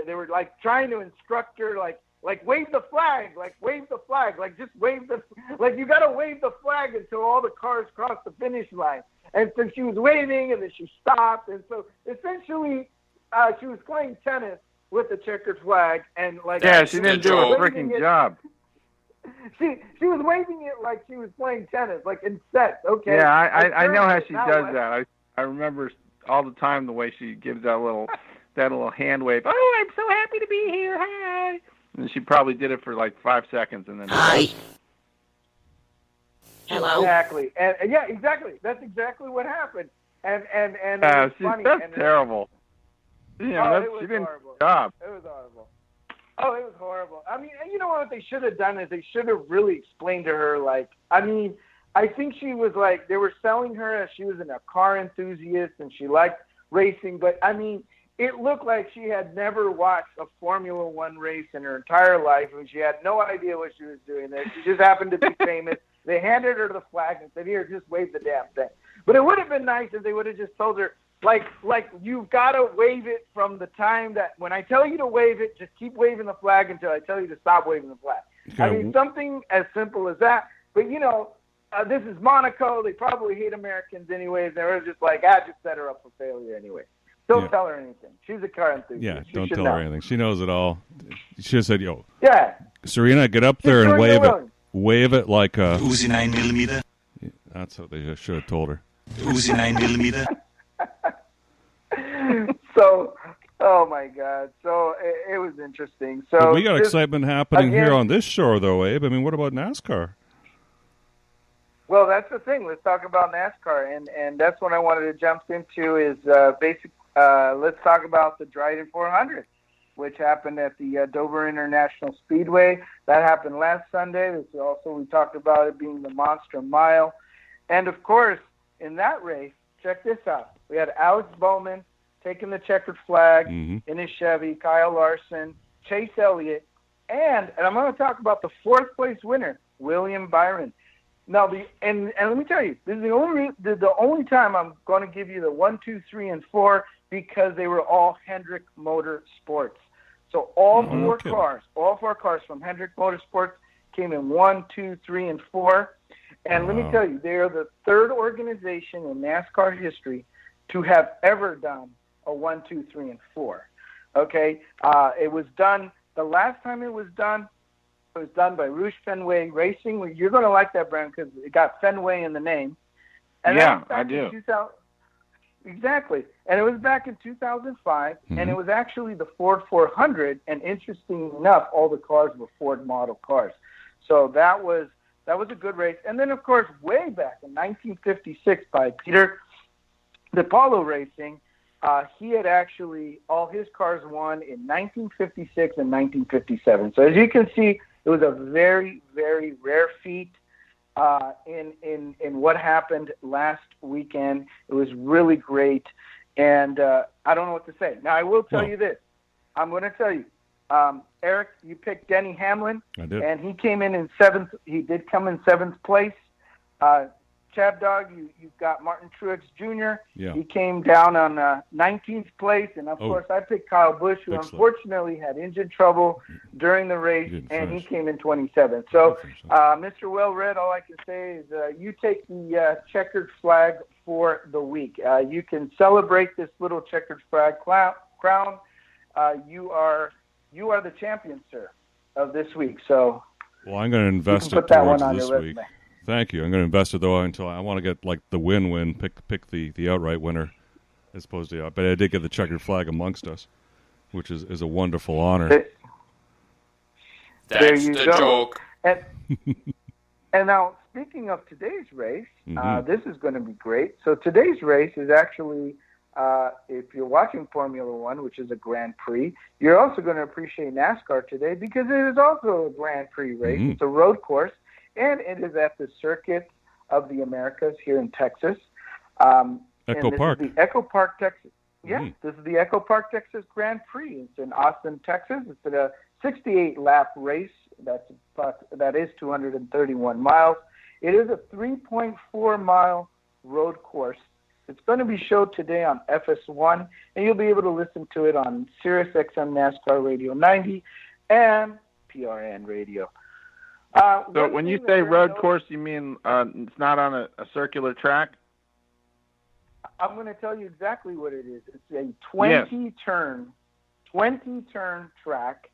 [SPEAKER 7] they were like trying to instruct her, like wave the flag, like just wave you got to wave the flag until all the cars cross the finish line. And so she was waving, and then she stopped. And so essentially, she was playing tennis with the checkered flag, and
[SPEAKER 6] she didn't do a freaking job.
[SPEAKER 7] She was waving it like she was playing tennis, like in sets. Okay.
[SPEAKER 6] Yeah, I know how she does that. I remember all the time the way she gives that little hand wave. Oh, I'm so happy to be here. Hi. And she probably did it for like 5 seconds, and then
[SPEAKER 2] Hi. Hello.
[SPEAKER 7] Exactly. And yeah, exactly. That's exactly what happened. And funny.
[SPEAKER 6] That's terrible.
[SPEAKER 7] It was
[SPEAKER 6] she didn't
[SPEAKER 7] horrible.
[SPEAKER 6] do a job.
[SPEAKER 7] It was horrible. Oh, it was horrible. I mean, you know what they should have done is they should have really explained to her, I think she was they were selling her as she was a car enthusiast and she liked racing, but I mean, it looked like she had never watched a Formula One race in her entire life, and she had no idea what she was doing there. She just happened to be famous. They handed her the flag and said, "Here, just wave the damn thing." But it would have been nice if they would have just told her, like you've got to wave it from the time that when I tell you to wave it, just keep waving the flag until I tell you to stop waving the flag.
[SPEAKER 3] Okay.
[SPEAKER 7] I mean, something as simple as that. But, this is Monaco. They probably hate Americans anyways. They were just like, just set her up for failure anyway. Don't tell her anything. She's a car enthusiast.
[SPEAKER 3] Yeah,
[SPEAKER 7] she
[SPEAKER 3] don't
[SPEAKER 7] should
[SPEAKER 3] tell
[SPEAKER 7] know.
[SPEAKER 3] her anything. She knows it all. She should have said,
[SPEAKER 7] Yeah.
[SPEAKER 3] Serena, get up there and wave it. Wave it like a...
[SPEAKER 11] Uzi 9mm.
[SPEAKER 3] Yeah, that's what they should have told her.
[SPEAKER 11] Uzi 9mm.
[SPEAKER 7] So, oh my God. So it was interesting. So
[SPEAKER 3] But we got excitement happening here on this shore, though, Abe. I mean, what about NASCAR?
[SPEAKER 7] Well, that's the thing. Let's talk about NASCAR, and that's what I wanted to jump into is let's talk about the Dryden 400, which happened at the Dover International Speedway. That happened last Sunday. We talked about it being the Monster Mile. And, of course, in that race, check this out. We had Alex Bowman taking the checkered flag in his Chevy, Kyle Larson, Chase Elliott, and I'm going to talk about the fourth-place winner, William Byron. Now, and let me tell you, this is the only time I'm going to give you the 1, 2, 3, and 4 because they were all Hendrick Motorsports. So all four cars from Hendrick Motorsports came in 1, 2, 3, and 4. And let me tell you, they are the third organization in NASCAR history to have ever done a 1, 2, 3, and 4. Okay, it was done. The last time it was done by Rouge Fenway Racing. You're going to like that brand because it got Fenway in the name. And
[SPEAKER 6] yeah, I do.
[SPEAKER 7] Exactly. And it was back in 2005, and it was actually the Ford 400, and interesting enough, all the cars were Ford model cars. So that was a good race. And then, of course, way back in 1956 by Peter DiPaolo Racing, he had actually, all his cars won in 1956 and 1957. So as you can see, it was a very, very rare feat in what happened last weekend. It was really great, and I don't know what to say. Now, I will tell you this. I'm going to tell you, Eric, you picked Denny Hamlin.
[SPEAKER 3] I did.
[SPEAKER 7] And he came in seventh. He did come in seventh place. ChabDog, you've got Martin Truex Jr.
[SPEAKER 3] Yeah.
[SPEAKER 7] He came down on 19th place. And, of course, I picked Kyle Busch, who unfortunately had engine trouble during the race, and he came in 27th. So, Mr. Well-Read, all I can say is you take the checkered flag for the week. You can celebrate this little checkered flag crown. You are the champion, sir, of this week. So,
[SPEAKER 3] well, I'm going to invest it towards this week. Thank you. I'm going to invest it, though, until I want to get, like, the win-win, pick the outright winner as opposed to, but I did get the checkered flag amongst us. which is a wonderful honor.
[SPEAKER 7] There you
[SPEAKER 9] the
[SPEAKER 7] go.
[SPEAKER 9] joke.
[SPEAKER 7] And now, speaking of today's race,
[SPEAKER 3] Mhm.
[SPEAKER 7] this is going to be great. So today's race is actually, if you're watching Formula One, which is a Grand Prix, you're also going to appreciate NASCAR today because it is also a Grand Prix race.
[SPEAKER 3] Mhm.
[SPEAKER 7] It's a road course, and it is at the Circuit of the Americas here in Texas.
[SPEAKER 3] Echo Park.
[SPEAKER 7] Is the Echo Park, Texas. Yes,
[SPEAKER 3] Mhm.
[SPEAKER 7] this is the Echo Park, Texas Grand Prix. It's in Austin, Texas. It's a 68-lap race. That is 231 miles. It is a 3.4-mile road course. It's going to be showed today on FS1, and you'll be able to listen to it on Sirius XM NASCAR Radio 90 and PRN Radio.
[SPEAKER 6] So when you say road course, you mean it's not on a circular track?
[SPEAKER 7] I'm going to tell you exactly what it is. It's a 20-turn track,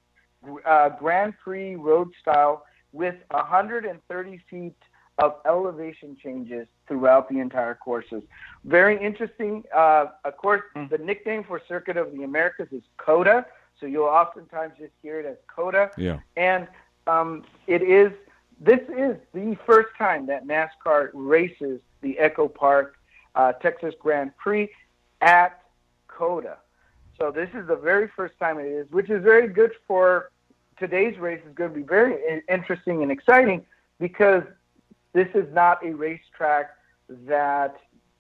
[SPEAKER 7] Grand Prix road style with 130 feet of elevation changes throughout the entire courses. Very interesting. Of course, the nickname for Circuit of the Americas is COTA, so you'll oftentimes just hear it as COTA.
[SPEAKER 3] Yeah.
[SPEAKER 7] And this is the first time that NASCAR races the Echo Park Texas Grand Prix at COTA. So this is the very first time it is, which is very good for today's race. Is going to be very interesting and exciting because this is not a racetrack that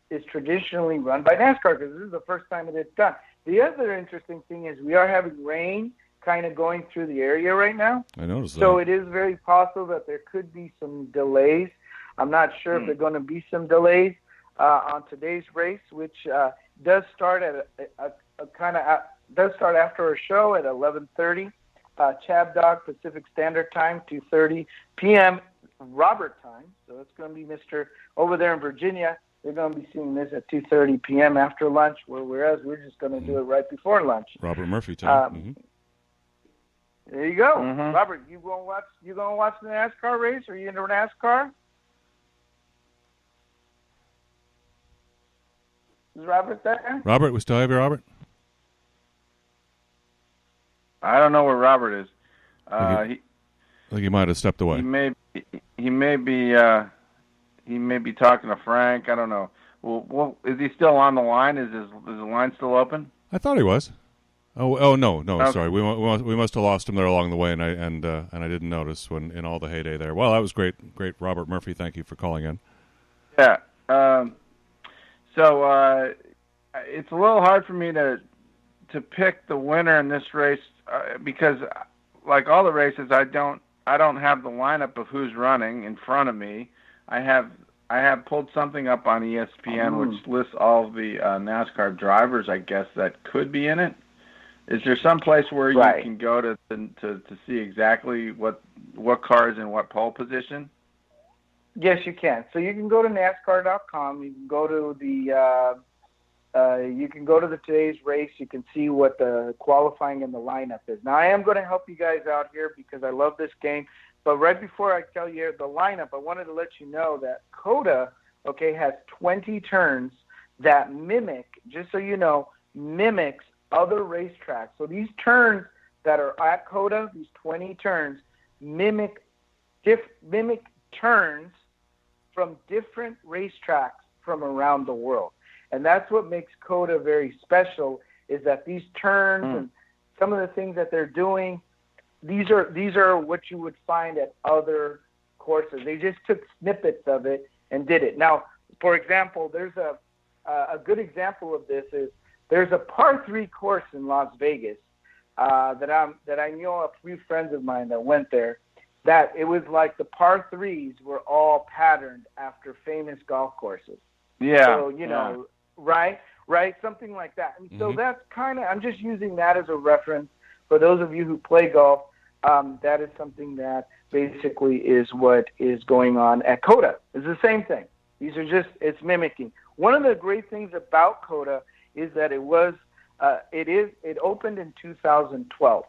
[SPEAKER 7] is traditionally run by NASCAR because this is the first time that it's done. The other interesting thing is we are having rain kind of going through the area right now.
[SPEAKER 3] I noticed that.
[SPEAKER 7] So it is very possible that there could be some delays. I'm not sure if there are going to be some delays on today's race, which does start at does start after a show at 11:30 ChabDog Pacific Standard Time, 2:30 p.m. Robert time. So it's going to be Mr. over there in Virginia. They're going to be seeing this at 2:30 p.m. after lunch, whereas we're just going to do it right before lunch.
[SPEAKER 3] Robert Murphy time.
[SPEAKER 7] There you go, Robert. You gonna watch the NASCAR race? Are you into NASCAR? Is Robert there?
[SPEAKER 3] Robert, we still have you, Robert?
[SPEAKER 6] I don't know where Robert is.
[SPEAKER 3] I think he might have stepped away.
[SPEAKER 6] He may be talking to Frank. I don't know. Well, is he still on the line? Is the line still open?
[SPEAKER 3] I thought he was. Oh no,
[SPEAKER 6] Okay.
[SPEAKER 3] sorry. We must have lost him there along the way, and I didn't notice when in all the heyday there. Well, that was great, Robert Murphy. Thank you for calling in.
[SPEAKER 6] Yeah. So it's a little hard for me to pick the winner in this race because, like all the races, I don't have the lineup of who's running in front of me. I have pulled something up on ESPN which lists all of the NASCAR drivers, I guess, that could be in it. Is there some place where you can go to see exactly what car is in what pole position?
[SPEAKER 7] Yes, you can. So you can go to NASCAR.com. You can go to the today's race. You can see what the qualifying and the lineup is. Now, I am going to help you guys out here because I love this game. But right before I tell you the lineup, I wanted to let you know that COTA, has 20 turns that just so you know, mimics other racetracks. So these turns that are at COTA, these 20 turns, mimic turns from different racetracks from around the world. And that's what makes COTA very special, is that these turns and some of the things that they're doing, these are what you would find at other courses. They just took snippets of it and did it. Now, for example, there's a good example of this is there's a par 3 course in Las Vegas that I know a few friends of mine that went there, that it was like the par 3s were all patterned after famous golf courses.
[SPEAKER 6] Yeah.
[SPEAKER 7] So, right? Something like that. And so that's I'm just using that as a reference for those of you who play golf. That is something that basically is what is going on at COTA. It's the same thing. These are it's mimicking. One of the great things about COTA is that it opened in 2012.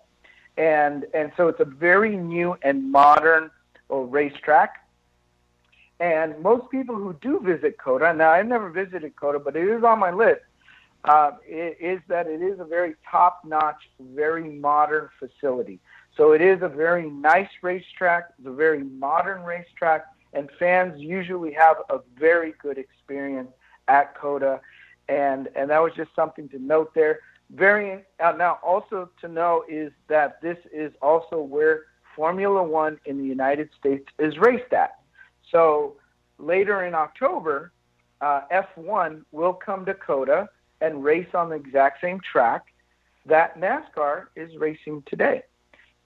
[SPEAKER 7] And so it's a very new and modern racetrack. And most people who do visit COTA, now I've never visited COTA, but it is on my list. is that it is a very top-notch, very modern facility. So it is a very nice racetrack. It's a very modern racetrack, and fans usually have a very good experience at COTA, and that was just something to note there. Now, also to know is that this is also where Formula One in the United States is raced at. So later in October, F1 will come to COTA and race on the exact same track that NASCAR is racing today.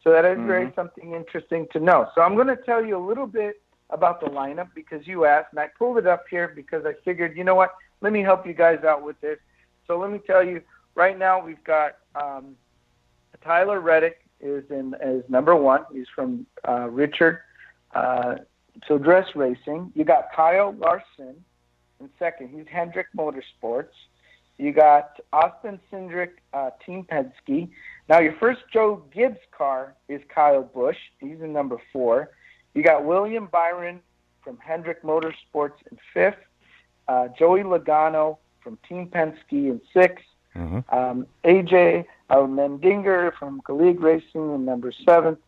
[SPEAKER 7] So that is very something interesting to know. So I'm going to tell you a little bit about the lineup because you asked, and I pulled it up here because I figured, you know what, let me help you guys out with this. So let me tell you, right now we've got Tyler Reddick is number one. He's from Richard Childress Racing. You got Kyle Larson in second. He's Hendrick Motorsports. You got Austin Cindric, Team Penske. Now, your first Joe Gibbs car is Kyle Busch. He's in number 4. You got William Byron from Hendrick Motorsports in 5th. Joey Logano from Team Penske in 6th. AJ Mendinger from Galig Racing in number 7th.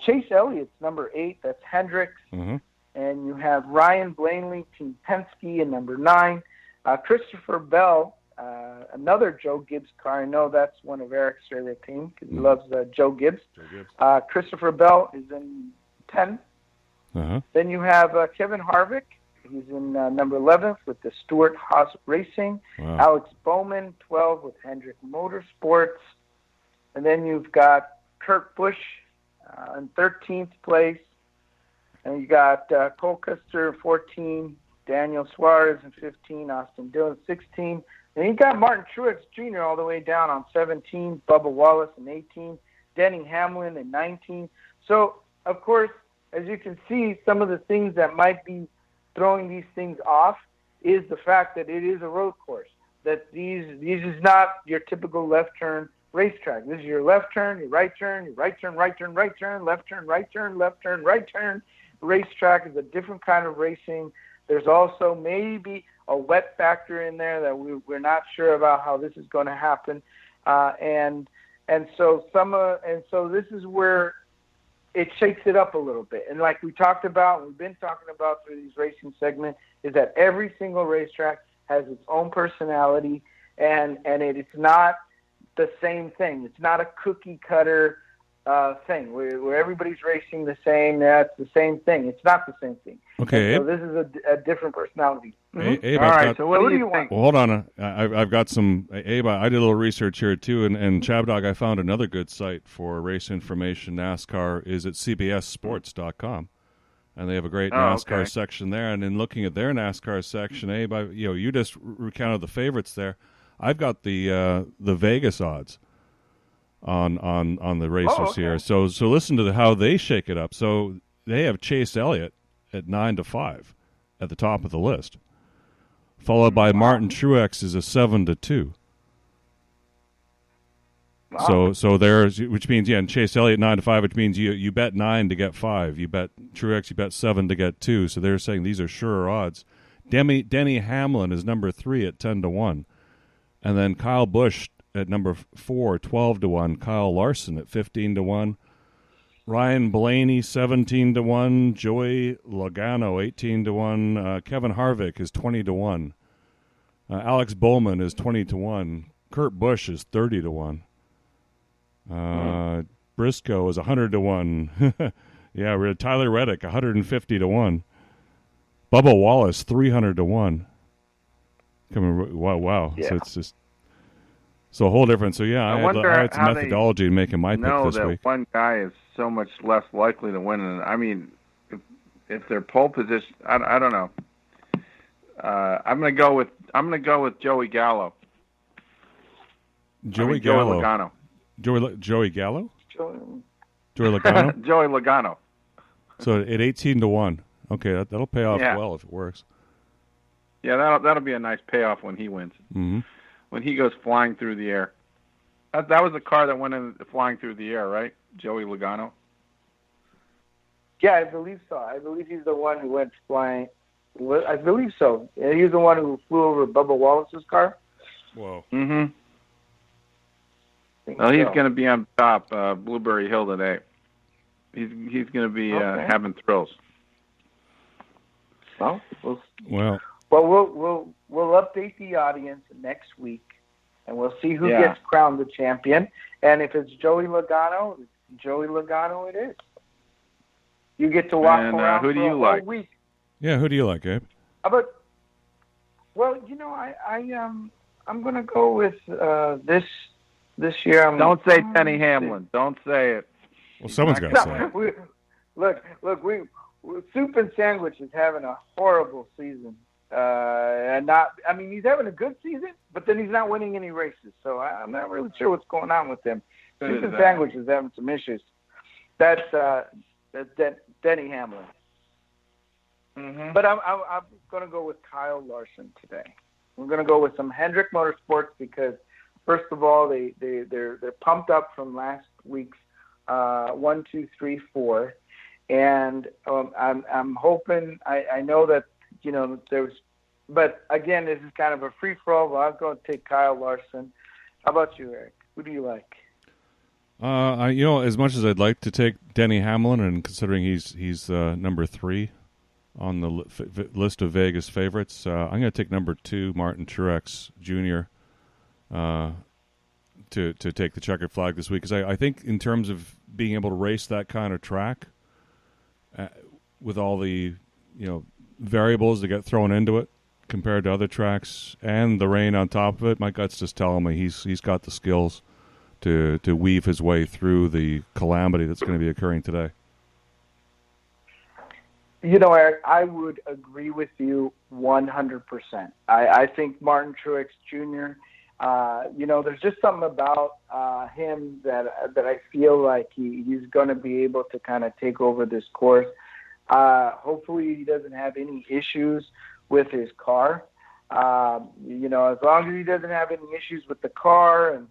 [SPEAKER 7] Chase Elliott's number 8. That's Hendricks. And you have Ryan Blaney, Team Penske, in number 9. Christopher Bell, another Joe Gibbs car. I know that's one of Eric's favorite teams because he loves Joe Gibbs. Christopher Bell is in 10. Then you have Kevin Harvick. He's in number 11th with the Stewart Haas Racing. Alex Bowman, 12 with Hendrick Motorsports. And then you've got Kurt Busch in 13th place. And you got Cole Custer, 14, Daniel Suarez in 15, Austin Dillon, 16. And you got Martin Truex Jr. all the way down on 17, Bubba Wallace in 18, Denny Hamlin in 19. So, of course, as you can see, some of the things that might be throwing these things off is the fact that it is a road course, that these is not your typical left turn racetrack. This is your left turn, your right turn, your right turn, right turn, right turn, left turn, right turn, left turn, right turn. Racetrack is a different kind of racing. There's also maybe a wet factor in there that we're not sure about how this is going to happen, and so this is where it shakes it up a little bit. And like we talked about, we've been talking about through these racing segments, is that every single racetrack has its own personality, and it's not the same thing. It's not a cookie cutter thing where everybody's racing the same. That's the same thing. It's not the same thing.
[SPEAKER 3] Okay.
[SPEAKER 7] And so this is a different personality.
[SPEAKER 3] Abe,
[SPEAKER 7] all right. So what do you want?
[SPEAKER 3] Well, hold on. I've got some. Abe, I did a little research here too, and ChabDog, I found another good site for race information. NASCAR is at CBSSports.com, and they have a great NASCAR section there. And in looking at their NASCAR section, Abe, you just recounted the favorites there. I've got the Vegas odds on the racers here. So listen to how they shake it up. So they have Chase Elliott at 9-5 at the top of the list, followed by Martin Truex is a 7-2. Wow. So there's, which means and Chase Elliott 9-5, which means you bet 9 to get 5. You bet Truex, you bet 7 to get 2. So they're saying these are surer odds. Denny Hamlin is number 3 at 10-1, and then Kyle Busch at number 4, 12-1. Kyle Larson at 15-1. Ryan Blaney, 17-1. Joey Logano, 18-1. Kevin Harvick is 20-1. Alex Bowman is 20-1. Kurt Busch is 30-1. Briscoe is 100-1. Yeah, we had Tyler Reddick, 150-1. Bubba Wallace, 300-1. Wow. Yeah. So it's just a whole different. So yeah, I had some methodology in making my pick this week.
[SPEAKER 6] That one guy is so much less likely to win. And I mean, if they're pole position, I don't know. I'm gonna go with Joey Gallo.
[SPEAKER 3] Joey
[SPEAKER 6] Logano.
[SPEAKER 3] Joey Gallo. Joey Logano.
[SPEAKER 6] Joey Logano.
[SPEAKER 3] So at 18-1. Okay, that'll pay off well if it works.
[SPEAKER 6] Yeah, that'll be a nice payoff when he wins.
[SPEAKER 3] Mm-hmm.
[SPEAKER 6] When he goes flying through the air. That was the car that went in flying through the air, right? Joey Logano?
[SPEAKER 7] Yeah, I believe so. I believe he's the one who went flying. I believe so. He's the one who flew over Bubba Wallace's car.
[SPEAKER 3] Whoa.
[SPEAKER 6] Mm-hmm. Well, he's going to be on top, Blueberry Hill today. He's going to be having thrills.
[SPEAKER 7] Well,
[SPEAKER 3] Well,
[SPEAKER 7] we'll update the audience next week, and we'll see who gets crowned the champion. And if it's Joey Logano, it is. You get to walk around
[SPEAKER 6] who do
[SPEAKER 7] for
[SPEAKER 6] you
[SPEAKER 7] a
[SPEAKER 6] like?
[SPEAKER 7] whole week.
[SPEAKER 3] yeah, who do you like, Abe?
[SPEAKER 7] Well, I'm going to go with this year.
[SPEAKER 6] Don't say Denny Hamlin. Don't say it.
[SPEAKER 3] Well, someone's got to say it.
[SPEAKER 7] Look, Soup and Sandwich is having a horrible season. He's having a good season, but then he's not winning any races. So I'm not really sure what's going on with him. Soup and Sandwich is having some issues. That's Denny Hamlin.
[SPEAKER 6] Mm-hmm.
[SPEAKER 7] But I'm going to go with Kyle Larson today. We're going to go with some Hendrick Motorsports because, first of all, they're pumped up from last week's 1, 2, 3, 4, and I'm hoping. I know that there's, but again, this is kind of a free for all. But I'm going to take Kyle Larson. How about you, Eric? Who do you like?
[SPEAKER 3] As much as I'd like to take Denny Hamlin, and considering he's number 3 on the list of Vegas favorites, I'm going to take number 2, Martin Truex Jr. To take the checkered flag this week, because I think in terms of being able to race that kind of track with all the variables that get thrown into it compared to other tracks and the rain on top of it, my gut's just telling me he's got the skills to weave his way through the calamity that's going to be occurring today.
[SPEAKER 7] Eric, I would agree with you 100%. I think Martin Truex Jr., there's just something about him that I feel like he's going to be able to kind of take over this course. Hopefully he doesn't have any issues with his car. As long as he doesn't have any issues with the car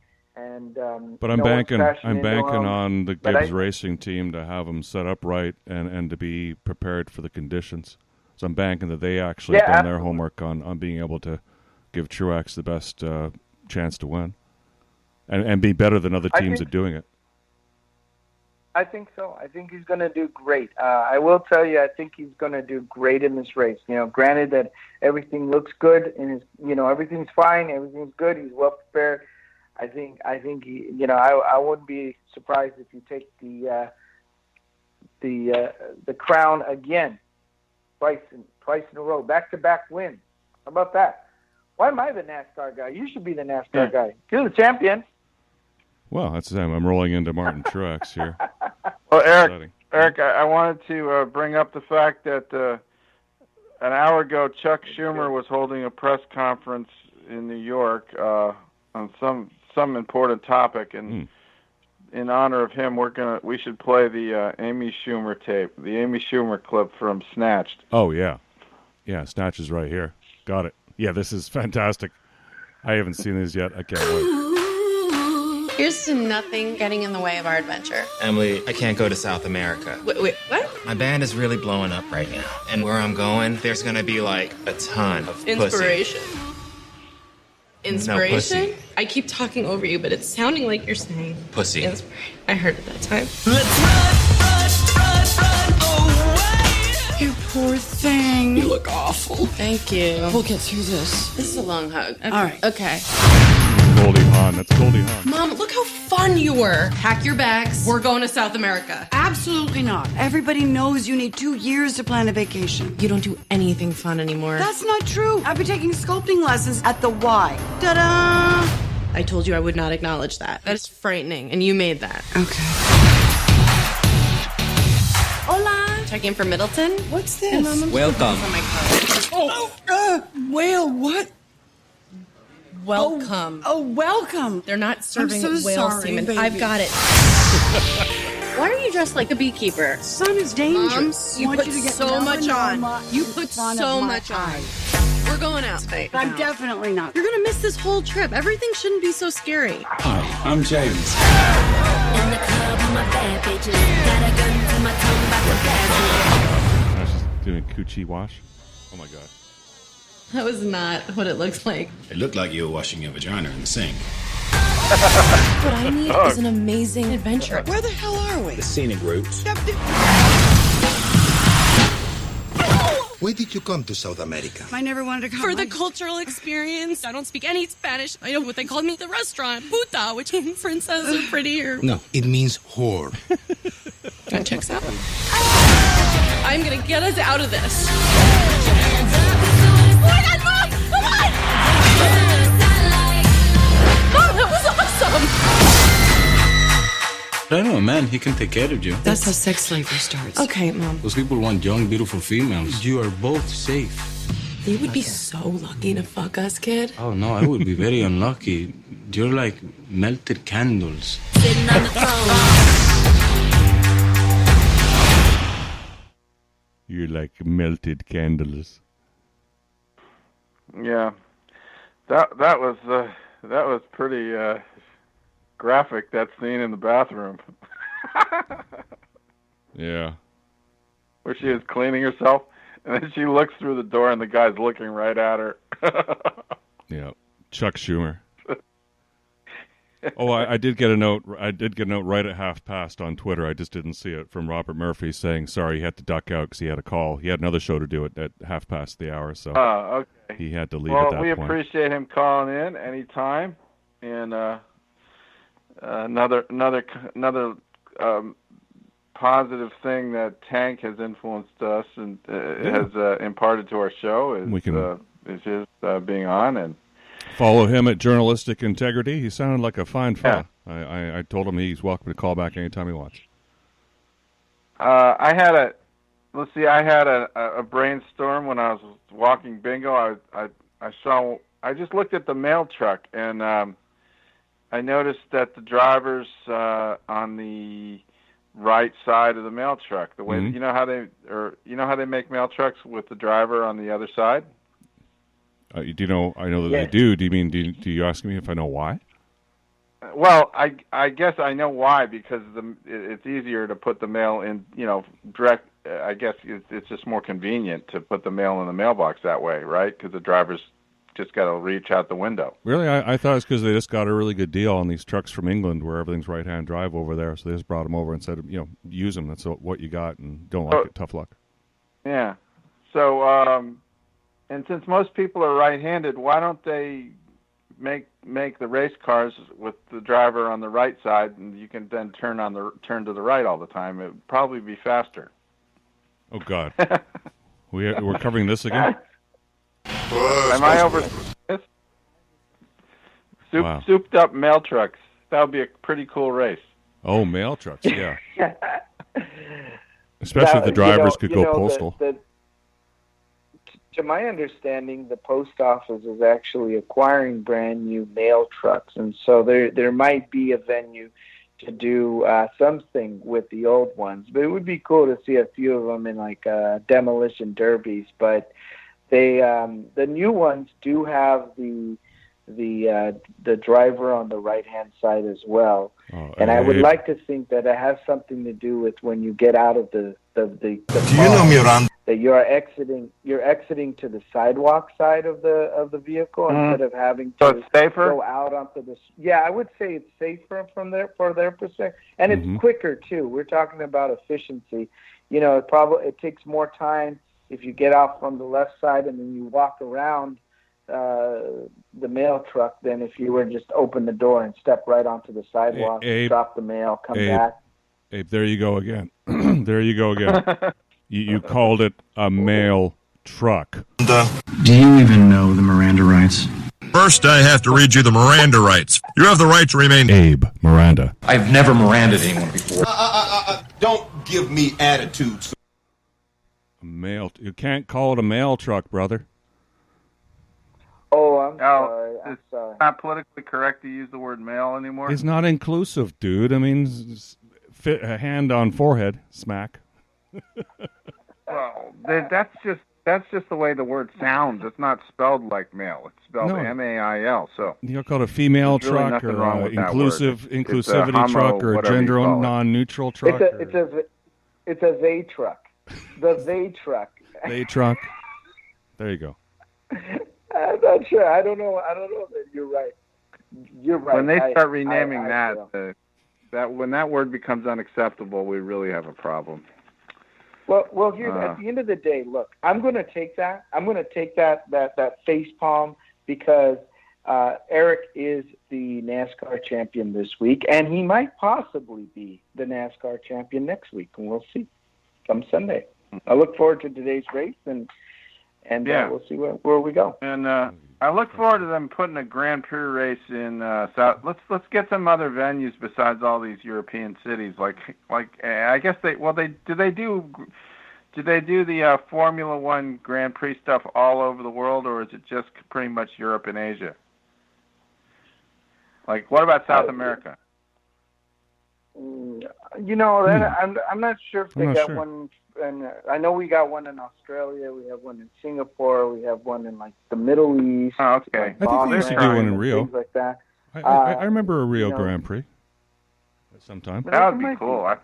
[SPEAKER 3] but I'm banking on the Gibbs Racing team to have him set up right and to be prepared for the conditions. So I'm banking that they actually have done their homework on being able to give Truex the best chance to win and be better than other teams at doing it.
[SPEAKER 7] I think so. I think he's going to do great. I will tell you, I think he's going to do great in this race. Granted that everything looks good and everything's fine, everything's good. He's well prepared. I think he, I wouldn't be surprised if you take the crown again, twice in a row, back-to-back wins. How about that? Why am I the NASCAR guy? You should be the NASCAR guy. You're the champion.
[SPEAKER 3] Well, that's the time. I'm rolling into Martin Truex here.
[SPEAKER 6] Well, Eric, I wanted to bring up the fact that an hour ago, Chuck Schumer was holding a press conference in New York on some important topic, and in honor of him, we should play the Amy Schumer tape, the Amy Schumer clip from Snatched.
[SPEAKER 3] Oh yeah, Snatch is right here. Got it. Yeah, this is fantastic. I haven't seen this yet. I can't wait.
[SPEAKER 12] Here's to nothing getting in the way of our adventure.
[SPEAKER 13] Emily, I can't go to South America.
[SPEAKER 12] Wait, what?
[SPEAKER 13] My band is really blowing up right now. And where I'm going, there's going to be like a ton of
[SPEAKER 12] inspiration.
[SPEAKER 13] Pussy.
[SPEAKER 12] Inspiration?
[SPEAKER 13] No, pussy.
[SPEAKER 12] I keep talking over you, but it's sounding like you're saying
[SPEAKER 13] pussy.
[SPEAKER 12] I heard it that time.
[SPEAKER 10] Let's run away.
[SPEAKER 14] You poor thing.
[SPEAKER 12] You look awful.
[SPEAKER 14] Thank you. We'll get through this.
[SPEAKER 12] This is a long hug. Okay.
[SPEAKER 14] All right.
[SPEAKER 12] Okay.
[SPEAKER 3] Goldie Hawn. That's Goldie Hawn.
[SPEAKER 12] Mom, look how fun you were. Pack your bags. We're going to South America.
[SPEAKER 14] Absolutely not. Everybody knows you need 2 years to plan a vacation.
[SPEAKER 12] You don't do anything fun anymore.
[SPEAKER 14] That's not true. I've been taking sculpting lessons at the Y. Ta-da!
[SPEAKER 12] I told you I would not acknowledge that. That is frightening, and you made that.
[SPEAKER 14] Okay.
[SPEAKER 12] Hola. Checking for Middleton?
[SPEAKER 14] What's this?
[SPEAKER 13] Welcome.
[SPEAKER 14] Whale, what?
[SPEAKER 12] Welcome.
[SPEAKER 14] Oh, welcome.
[SPEAKER 12] They're not serving
[SPEAKER 14] I'm so
[SPEAKER 12] whale
[SPEAKER 14] sorry,
[SPEAKER 12] semen.
[SPEAKER 14] baby.
[SPEAKER 12] I've got it. Why are you dressed like a beekeeper?
[SPEAKER 14] Sun is dangerous.
[SPEAKER 12] Mom, you put
[SPEAKER 14] to get
[SPEAKER 12] so much on.
[SPEAKER 14] melanoma
[SPEAKER 12] You
[SPEAKER 14] in
[SPEAKER 12] put
[SPEAKER 14] front
[SPEAKER 12] so
[SPEAKER 14] of my
[SPEAKER 12] much on.
[SPEAKER 14] eyes.
[SPEAKER 12] We're going out today.
[SPEAKER 14] I'm definitely not.
[SPEAKER 12] You're gonna miss this whole trip. Everything shouldn't be so scary.
[SPEAKER 11] Hi, I'm James.
[SPEAKER 15] In the club with my bad bitches. Got a gun to my tongue about the bad.
[SPEAKER 3] She's doing coochie wash. Oh my god.
[SPEAKER 12] That was not what it looks like.
[SPEAKER 11] It looked like you were washing your vagina in the sink.
[SPEAKER 12] What I need is an amazing adventure.
[SPEAKER 14] Where the hell are we?
[SPEAKER 11] The scenic routes.
[SPEAKER 16] Why did you come to South America?
[SPEAKER 14] I never wanted to come.
[SPEAKER 12] For the cultural experience. I don't speak any Spanish. I know what they called me at the restaurant. Puta, which means princess or pretty or...
[SPEAKER 16] No, it means whore.
[SPEAKER 12] That checks out. I'm gonna get us out of this. Come on! Mom, that was awesome!
[SPEAKER 11] I know, man. He can take care of you.
[SPEAKER 14] That's how sex slavery starts.
[SPEAKER 12] Okay, Mom.
[SPEAKER 11] Those people want young, beautiful females. You are both safe.
[SPEAKER 12] You would be so lucky to fuck us, kid.
[SPEAKER 11] Oh, no, I would be very unlucky. You're like melted candles.
[SPEAKER 15] Sitting on the throne.
[SPEAKER 3] You're like melted candles.
[SPEAKER 6] Yeah, that was pretty graphic. That scene in the bathroom.
[SPEAKER 3] Yeah.
[SPEAKER 6] Where she is cleaning herself, and then she looks through the door, and the guy's looking right at her.
[SPEAKER 3] Yeah, Chuck Schumer. Oh, I did get a note. I did get a note right at 1:30 on Twitter. I just didn't see it, from Robert Murphy saying sorry he had to duck out because he had a call. He had another show to do at 1:30 the hour, so
[SPEAKER 6] okay.
[SPEAKER 3] he had to leave at that
[SPEAKER 6] Well, we
[SPEAKER 3] point.
[SPEAKER 6] appreciate him calling in anytime, and another positive thing that Tank has influenced us and has imparted to our show is his being on. And
[SPEAKER 3] follow him at Journalistic Integrity. He sounded like a fine fella. Yeah. I told him he's welcome to call back anytime he wants.
[SPEAKER 6] I had a brainstorm when I was walking bingo. I just looked at the mail truck, and I noticed that the driver's on the right side of the mail truck. The way you know how they make mail trucks with the driver on the other side.
[SPEAKER 3] Do you know? I know that they do. Do you mean? Do you ask me if I know why?
[SPEAKER 6] Well, I guess I know why, because it's easier to put the mail in, direct. I guess it's just more convenient to put the mail in the mailbox that way, right? Because the driver's just got to reach out the window.
[SPEAKER 3] Really, I thought it's because they just got a really good deal on these trucks from England, where everything's right-hand drive over there. So they just brought them over and said, use them. That's what you got, and don't like it. Tough luck.
[SPEAKER 6] Yeah. So, and since most people are right-handed, why don't they make the race cars with the driver on the right side, and you can then turn to the right all the time? It would probably be faster.
[SPEAKER 3] Oh God, we're covering this again.
[SPEAKER 6] Am I over this? Souped up mail trucks. That would be a pretty cool race.
[SPEAKER 3] Oh, mail trucks, yeah. Especially if the drivers could go postal.
[SPEAKER 7] To my understanding, the post office is actually acquiring brand new mail trucks, and so there might be a venue to do something with the old ones. But it would be cool to see a few of them in like demolition derbies. But the new ones do have the driver on the right hand side as well. And I would like to think that it has something to do with when you get out of the do you know, Miranda, that you're exiting to the sidewalk side of the vehicle instead of having to go out onto the. Yeah, I would say it's safer from their perspective, and it's quicker too. We're talking about efficiency. It takes more time if you get off from the left side and then you walk around the mail truck than if you were just open the door and step right onto the sidewalk, drop the mail, come back.
[SPEAKER 3] Abe, there you go again. There you go again. You called it a mail truck.
[SPEAKER 17] Do you even know the Miranda rights?
[SPEAKER 18] First, I have to read you the Miranda rights. You have the right to remain...
[SPEAKER 3] Abe Miranda.
[SPEAKER 17] I've never Miranda'd anyone before.
[SPEAKER 18] Don't give me attitudes.
[SPEAKER 3] You can't call it a mail truck, brother.
[SPEAKER 7] Oh, I'm sorry.
[SPEAKER 6] It's not politically correct to use the word male anymore.
[SPEAKER 3] It's not inclusive, dude. I mean, a hand on forehead, smack.
[SPEAKER 6] Well, that's just the way the word sounds. It's not spelled like male. It's spelled M-A-I-L. So
[SPEAKER 3] you'll call it a female truck, or inclusivity truck, or a gender non-neutral truck.
[SPEAKER 7] It's a they truck. The they truck.
[SPEAKER 3] They truck. There you go.
[SPEAKER 7] I'm not sure. I don't know that you're right. You're right.
[SPEAKER 6] When they start renaming when that word becomes unacceptable, we really have a problem.
[SPEAKER 7] Well, here at the end of the day, look, I'm going to take that. I'm going to take that face palm because Eric is the NASCAR champion this week, and he might possibly be the NASCAR champion next week, and we'll see come Sunday. I look forward to today's race, and we'll see where we go.
[SPEAKER 6] And I look forward to them putting a Grand Prix race in South. Let's get some other venues besides all these European cities. Like I guess do they do the Formula One Grand Prix stuff all over the world, or is it just pretty much Europe and Asia? Like, what about South America?
[SPEAKER 7] I'm not sure if they got one. And I know we got one in Australia. We have one in Singapore. We have one in like the Middle East.
[SPEAKER 6] Oh, okay.
[SPEAKER 3] I think they used to do one in Rio.
[SPEAKER 7] Things like that.
[SPEAKER 3] I remember a Rio Grand Prix at some time.
[SPEAKER 6] That would be cool.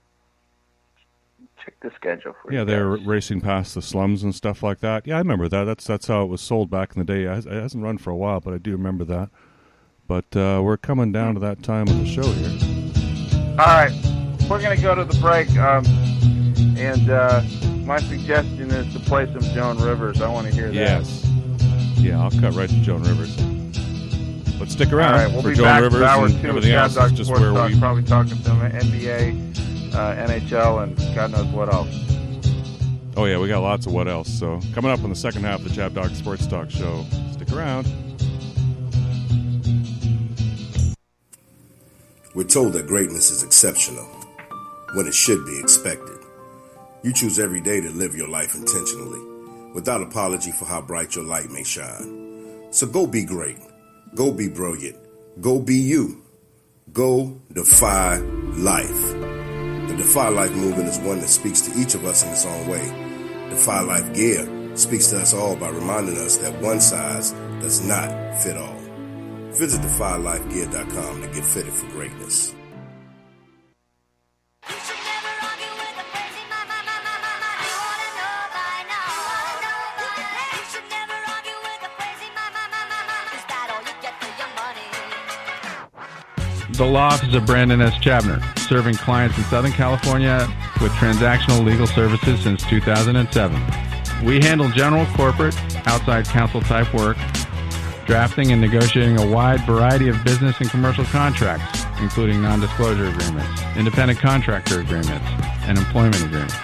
[SPEAKER 7] Check the schedule for you.
[SPEAKER 3] Yeah, they're racing past the slums and stuff like that. Yeah, I remember that. That's how it was sold back in the day. It hasn't run for a while, but I do remember that. But we're coming down to that time of the show here.
[SPEAKER 6] All right. We're going to go to the break. And my suggestion is to play some Joan Rivers. I want to hear that.
[SPEAKER 3] Yes. Yeah, I'll cut right to Joan Rivers. But stick around
[SPEAKER 6] All right, we'll
[SPEAKER 3] for
[SPEAKER 6] be
[SPEAKER 3] Joan
[SPEAKER 6] back
[SPEAKER 3] Rivers
[SPEAKER 6] hour
[SPEAKER 3] and
[SPEAKER 6] two
[SPEAKER 3] everything else.
[SPEAKER 6] ChabDog
[SPEAKER 3] Is just
[SPEAKER 6] Sports
[SPEAKER 3] where
[SPEAKER 6] Talk,
[SPEAKER 3] we
[SPEAKER 6] probably talking some NBA, NHL, and God knows what else.
[SPEAKER 3] Oh yeah, we got lots of what else. So coming up in the second half of the ChabDog Sports Talk Show. Stick around.
[SPEAKER 19] We're told that greatness is exceptional when it should be expected. You choose every day to live your life intentionally, without apology for how bright your light may shine. So go be great. Go be brilliant. Go be you. Go defy life. The Defy Life movement is one that speaks to each of us in its own way. Defy Life gear speaks to us all by reminding us that one size does not fit all. Visit DefyLifeGear.com to get fitted for greatness.
[SPEAKER 20] The law office of Brandon S. Chabner, serving clients in Southern California with transactional legal services since 2007. We handle general, corporate, outside counsel type work, drafting and negotiating a wide variety of business and commercial contracts, including non-disclosure agreements, independent contractor agreements, and employment agreements.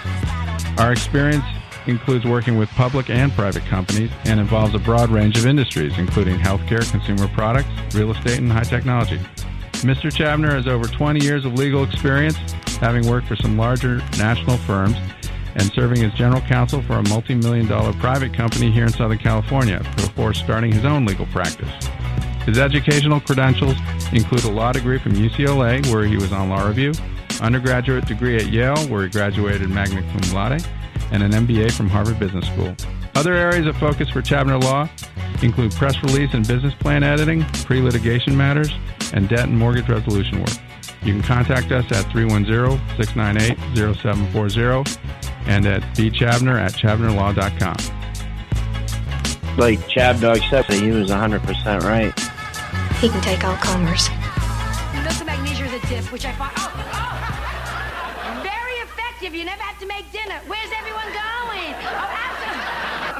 [SPEAKER 20] Our experience includes working with public and private companies and involves a broad range of industries, including healthcare, consumer products, real estate, and high technology. Mr. Chabner has over 20 years of legal experience, having worked for some larger national firms and serving as general counsel for a multi-million-dollar private company here in Southern California before starting his own legal practice. His educational credentials include a law degree from UCLA, where he was on law review, undergraduate degree at Yale, where he graduated magna cum laude, and an MBA from Harvard Business School. Other areas of focus for Chabner Law include press release and business plan editing, pre-litigation matters, and debt and mortgage resolution work. You can contact us at 310-698-0740 and at bchabner@chabnerlaw.com.
[SPEAKER 21] Like ChabDog said, he was 100% right.
[SPEAKER 22] He can take all comers.
[SPEAKER 23] You know, some magnesia is a dip, which I find very effective. You never have to make dinner. Where's everyone going?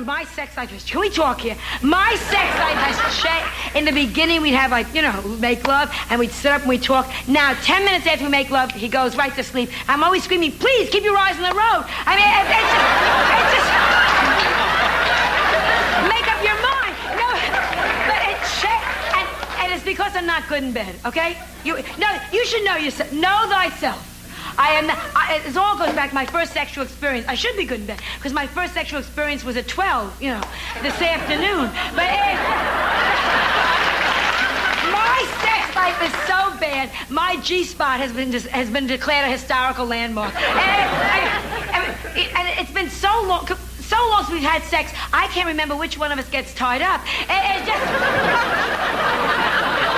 [SPEAKER 23] My sex life has... Can we talk here? My sex life has changed. In the beginning, we'd have, make love, and we'd sit up and we'd talk. Now, 10 minutes after we make love, he goes right to sleep. I'm always screaming, please, keep your eyes on the road. I mean, it's just... Make up your mind. No, but it's... And it's because I'm not good in bed, okay? You should know yourself. Know thyself. It all goes back to my first sexual experience. I should be good in bed, because my first sexual experience was at 12, this afternoon. But my sex life is so bad, my G-spot has been declared a historical landmark. And it's been so long since we've had sex, I can't remember which one of us gets tied up. It's just...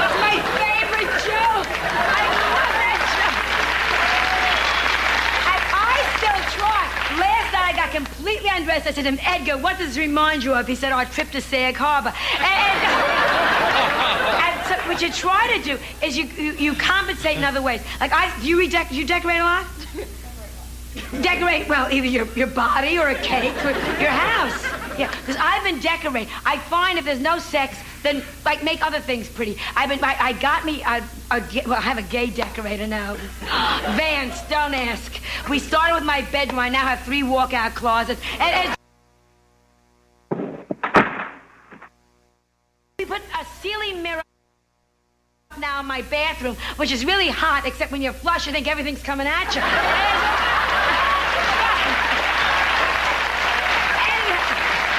[SPEAKER 23] It's my favorite joke. I love that joke. Last night I got completely undressed. I said, to him, Edgar, what does this remind you of? He said, our trip to Sag Harbor. And so what you try to do is you compensate in other ways. Like, do you decorate a lot? Decorate, well, either your body or a cake or your house. Yeah, because I've been decorating. I find if there's no sex, then, like, make other things pretty. I have a gay decorator now. Vance, don't ask. We started with my bedroom. I now have 3 walkout closets. And we put a ceiling mirror now in my bathroom, which is really hot, except when you're flush, you think everything's coming at you.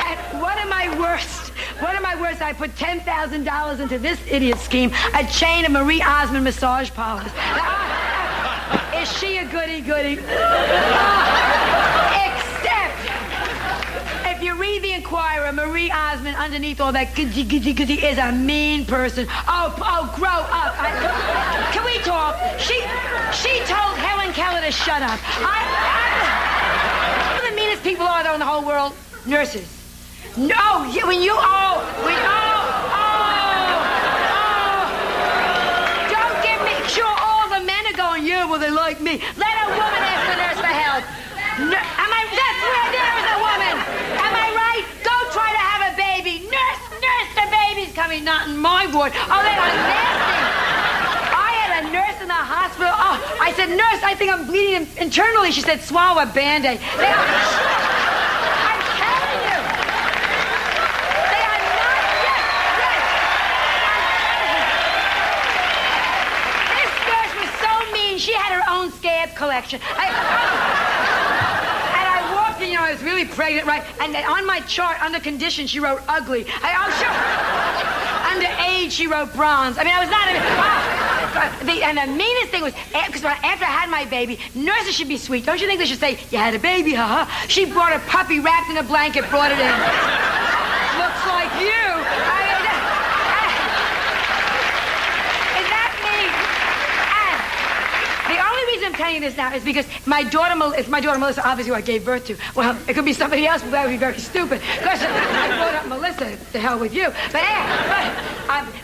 [SPEAKER 23] And one of my worst, I put $10,000 into this idiot scheme, a chain of Marie Osmond massage parlors. Is she a goody-goody? Except, if you read The Inquirer, Marie Osmond, underneath all that goody-goody is a mean person. Oh, grow up. Can we talk? She told Helen Keller to shut up. The meanest people are, though, in the whole world? Nurses. No, don't give me, sure, all the men are going, yeah, well, they like me. Let a woman ask the nurse for help. That's where there is a woman. Am I right? Go try to have a baby. Nurse, the baby's coming, not in my ward. Oh, they are nasty. I had a nurse in the hospital. Oh, I said, nurse, I think I'm bleeding internally. She said, swallow a Band-Aid. They are, I'm telling you. They are not, yes. This nurse was so mean, she had her own scab collection. I was really pregnant, right? And then on my chart, under condition, she wrote ugly. Under age, she wrote bronze. I mean, I was not and the meanest thing was, because after I had my baby, nurses should be sweet. Don't you think they should say, you had a baby, huh? She brought a puppy wrapped in a blanket, brought it in. Looks like you. Is that me? And the only reason I'm telling you this now is because my daughter Melissa, obviously, who I gave birth to. Well, it could be somebody else, but that would be very stupid. Because I brought up Melissa. To hell with you. But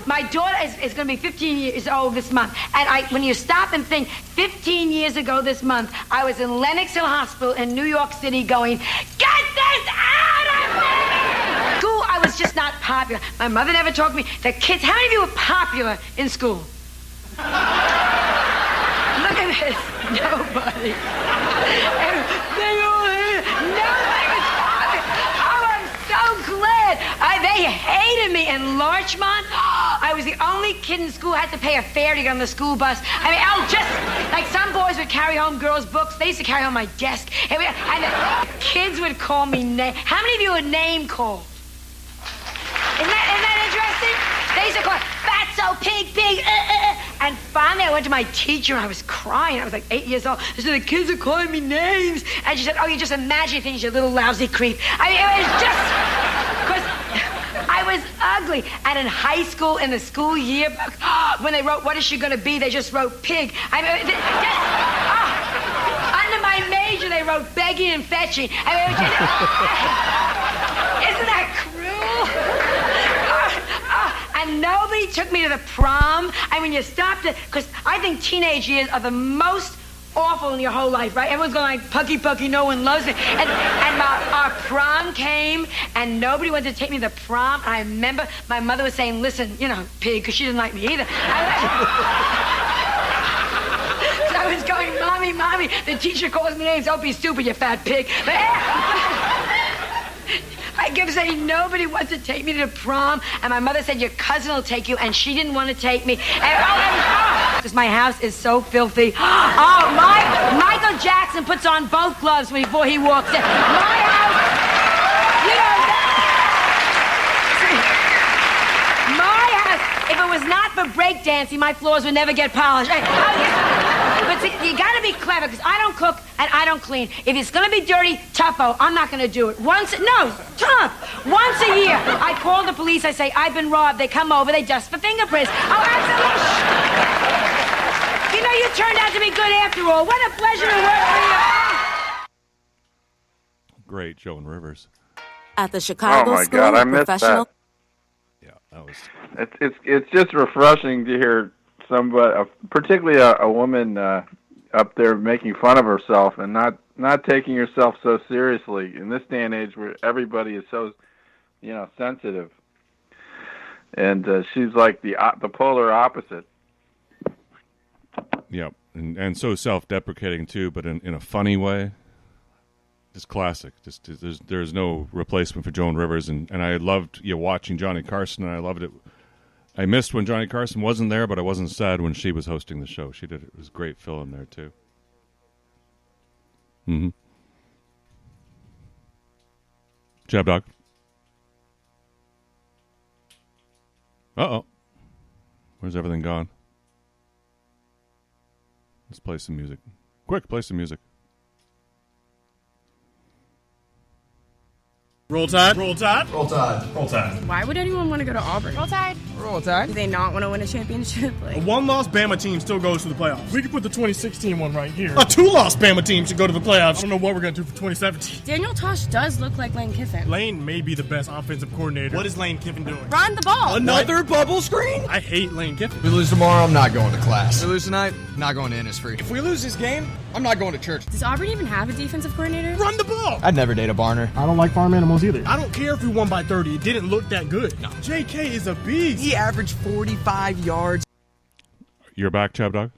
[SPEAKER 23] my daughter is going to be 15 years old this month. And when you stop and think, 15 years ago this month, I was in Lenox Hill Hospital in New York City going, get this out of me! School, I was just not popular. My mother never talked to me. The kids, how many of you were popular in school? Look at this. Nobody. They all here. Nobody was popular. Oh, I'm so glad. They hated me in Larchmont. I was the only kid in school who had to pay a fare to get on the school bus. I mean, just like some boys would carry home girls' books. They used to carry home my desk. And the kids would call me name. How many of you were name called? Isn't that interesting? They used to call it Fatso, Pig. And finally, I went to my teacher, and I was crying. I was like 8 years old. I said, the kids are calling me names. And she said, oh, you just imagine things, you little lousy creep. I mean, it was just because I was ugly. And in high school, in the school yearbook, when they wrote, what is she going to be, they just wrote pig. I mean, under my major, they wrote begging and fetching. I mean, isn't that cruel? And nobody took me to the prom. And when you stopped it, because I think teenage years are the most awful in your whole life, right? Everyone's going like, pucky, pucky, no one loves me. And our prom came, and nobody wanted to take me to the prom. And I remember my mother was saying, listen, pig, because she didn't like me either. I was going, mommy, the teacher calls me names. Don't be stupid, you fat pig. But, I kept saying nobody wants to take me to the prom, and my mother said your cousin will take you, and she didn't want to take me. Because my house is so filthy. Michael Jackson puts on both gloves before he walks in. My house, my house. If it was not for breakdancing, my floors would never get polished. But see, you gotta be clever, because I don't cook and I don't clean. If it's gonna be dirty, tougho, I'm not gonna do it. Once a year, I call the police, I say, I've been robbed. They come over, they dust for fingerprints. Oh, absolutely. You turned out to be good after all. What a pleasure to work for you.
[SPEAKER 3] Great, Joan Rivers.
[SPEAKER 1] at the Chicago School
[SPEAKER 6] God, I
[SPEAKER 1] of
[SPEAKER 6] missed
[SPEAKER 1] Professional.
[SPEAKER 6] that.
[SPEAKER 3] Yeah, that was.
[SPEAKER 6] It's just refreshing to hear somebody, particularly a woman, up there making fun of herself and not taking herself so seriously in this day and age where everybody is so, sensitive. And she's like the polar opposite.
[SPEAKER 3] Yeah, and so self-deprecating too, but in a funny way. Just classic. Just there's no replacement for Joan Rivers, and I loved watching Johnny Carson, and I loved it. I missed when Johnny Carson wasn't there, but I wasn't sad when she was hosting the show. She did it. It was great fill in there too. Mm-hmm. ChabDog. Uh-oh. Where's everything gone? Let's play some music. Quick, play some music.
[SPEAKER 4] Roll Tide. Roll Tide. Roll Tide. Roll Tide.
[SPEAKER 12] Why would anyone want to go to Auburn? Roll Tide.
[SPEAKER 4] Roll Tide.
[SPEAKER 12] Do they not want to win a championship?
[SPEAKER 4] A one-loss Bama team still goes to the playoffs. We can put the 2016 one right here. A two-loss Bama team should go to the playoffs. I don't know what we're going to do for 2017.
[SPEAKER 12] Daniel Tosh does look like Lane Kiffin.
[SPEAKER 4] Lane may be the best offensive coordinator. What is Lane Kiffin doing?
[SPEAKER 12] Run the ball.
[SPEAKER 4] Another bubble screen? I hate Lane Kiffin.
[SPEAKER 5] We lose tomorrow, I'm not going to class. We lose tonight, not going to Innisfree.
[SPEAKER 4] If we lose this game, I'm not going to church.
[SPEAKER 12] Does Auburn even have a defensive coordinator?
[SPEAKER 4] Run the ball.
[SPEAKER 5] I'd never date a Barner.
[SPEAKER 4] I don't like farm animals either. I don't care if we won by 30. It didn't look that good. No. JK is a beast.
[SPEAKER 5] He averaged 45 yards.
[SPEAKER 3] You're back, ChabDog?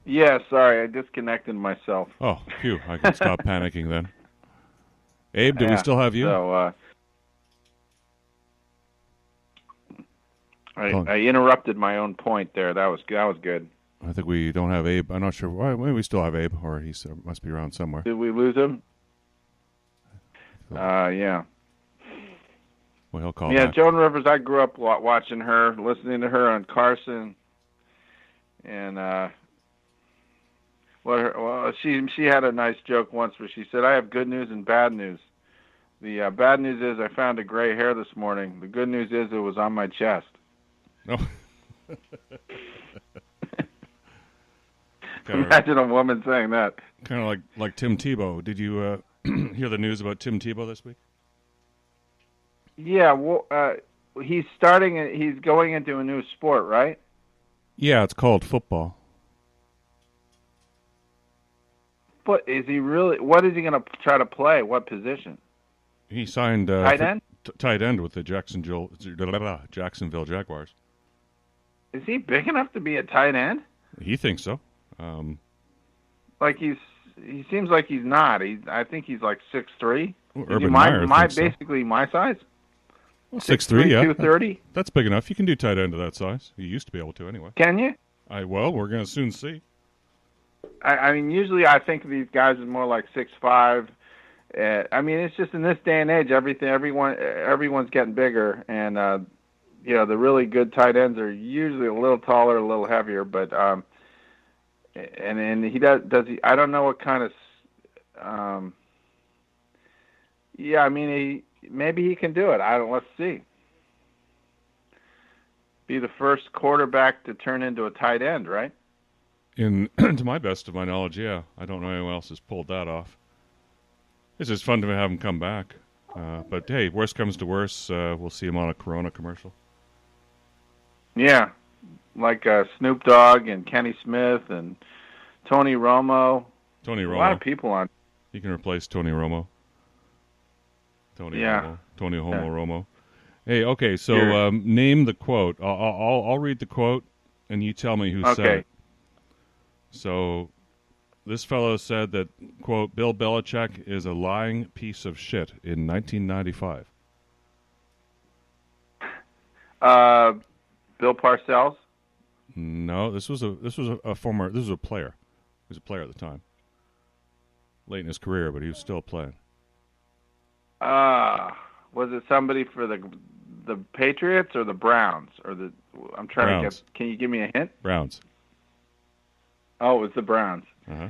[SPEAKER 6] Yeah, sorry, I disconnected myself.
[SPEAKER 3] Oh, phew. I can stop panicking then. Abe, do we still have you?
[SPEAKER 6] So, I interrupted my own point there. That was good.
[SPEAKER 3] I think we don't have Abe. I'm not sure why. Maybe we still have Abe, or he must be around somewhere.
[SPEAKER 6] Did we lose him? Yeah.
[SPEAKER 3] Well, he'll call
[SPEAKER 6] back.
[SPEAKER 3] back.
[SPEAKER 6] Joan Rivers, I grew up watching her, listening to her on Carson. And, she had a nice joke once where she said, I have good news and bad news. The bad news is I found a gray hair this morning. The good news is it was on my chest.
[SPEAKER 3] No.
[SPEAKER 6] Imagine a woman saying that.
[SPEAKER 3] Kind of like Tim Tebow. Did you hear the news about Tim Tebow this week?
[SPEAKER 6] Yeah, well, he's going into a new sport, right?
[SPEAKER 3] Yeah, it's called football.
[SPEAKER 6] But is he really? What is he going to try to play? What position?
[SPEAKER 3] He signed
[SPEAKER 6] tight end.
[SPEAKER 3] Tight end with the Jacksonville Jaguars.
[SPEAKER 6] Is he big enough to be a tight end?
[SPEAKER 3] He thinks so.
[SPEAKER 6] He seems like he's not. I think he's like 6'3".
[SPEAKER 3] Well, Urban Meyer thinks so.
[SPEAKER 6] Basically my size.
[SPEAKER 3] Well, 6'3", yeah.
[SPEAKER 6] 230.
[SPEAKER 3] That's big enough. You can do tight end to that size. You used to be able to anyway.
[SPEAKER 6] Can you?
[SPEAKER 3] Well, we're going to soon see.
[SPEAKER 6] I mean, usually I think of these guys as more like 6'5". I mean, it's just in this day and age, everyone's getting bigger, and the really good tight ends are usually a little taller, a little heavier. But and he does he? I don't know what kind of. Yeah, I mean, maybe he can do it. Let's see. Be the first quarterback to turn into a tight end, right?
[SPEAKER 3] To my best of my knowledge, yeah. I don't know anyone else has pulled that off. It's just fun to have him come back. But hey, worst comes to worst, we'll see him on a Corona commercial.
[SPEAKER 6] Yeah, like Snoop Dogg and Kenny Smith and Tony Romo. A lot of people on.
[SPEAKER 3] You can replace Tony Romo. Tony Homo Romo. Hey, okay, so name the quote. I'll read the quote, and you tell me who said it. So this fellow said that, quote, Bill Belichick is a lying piece of shit in 1995.
[SPEAKER 6] Bill Parcells?
[SPEAKER 3] No, this was a player. He was a player at the time. Late in his career, but he was still playing.
[SPEAKER 6] Was it somebody for the Patriots or the Browns I'm trying
[SPEAKER 3] Browns.
[SPEAKER 6] to get. Can you give me a hint?
[SPEAKER 3] Browns.
[SPEAKER 6] Oh, it was the Browns.
[SPEAKER 3] Uh-huh.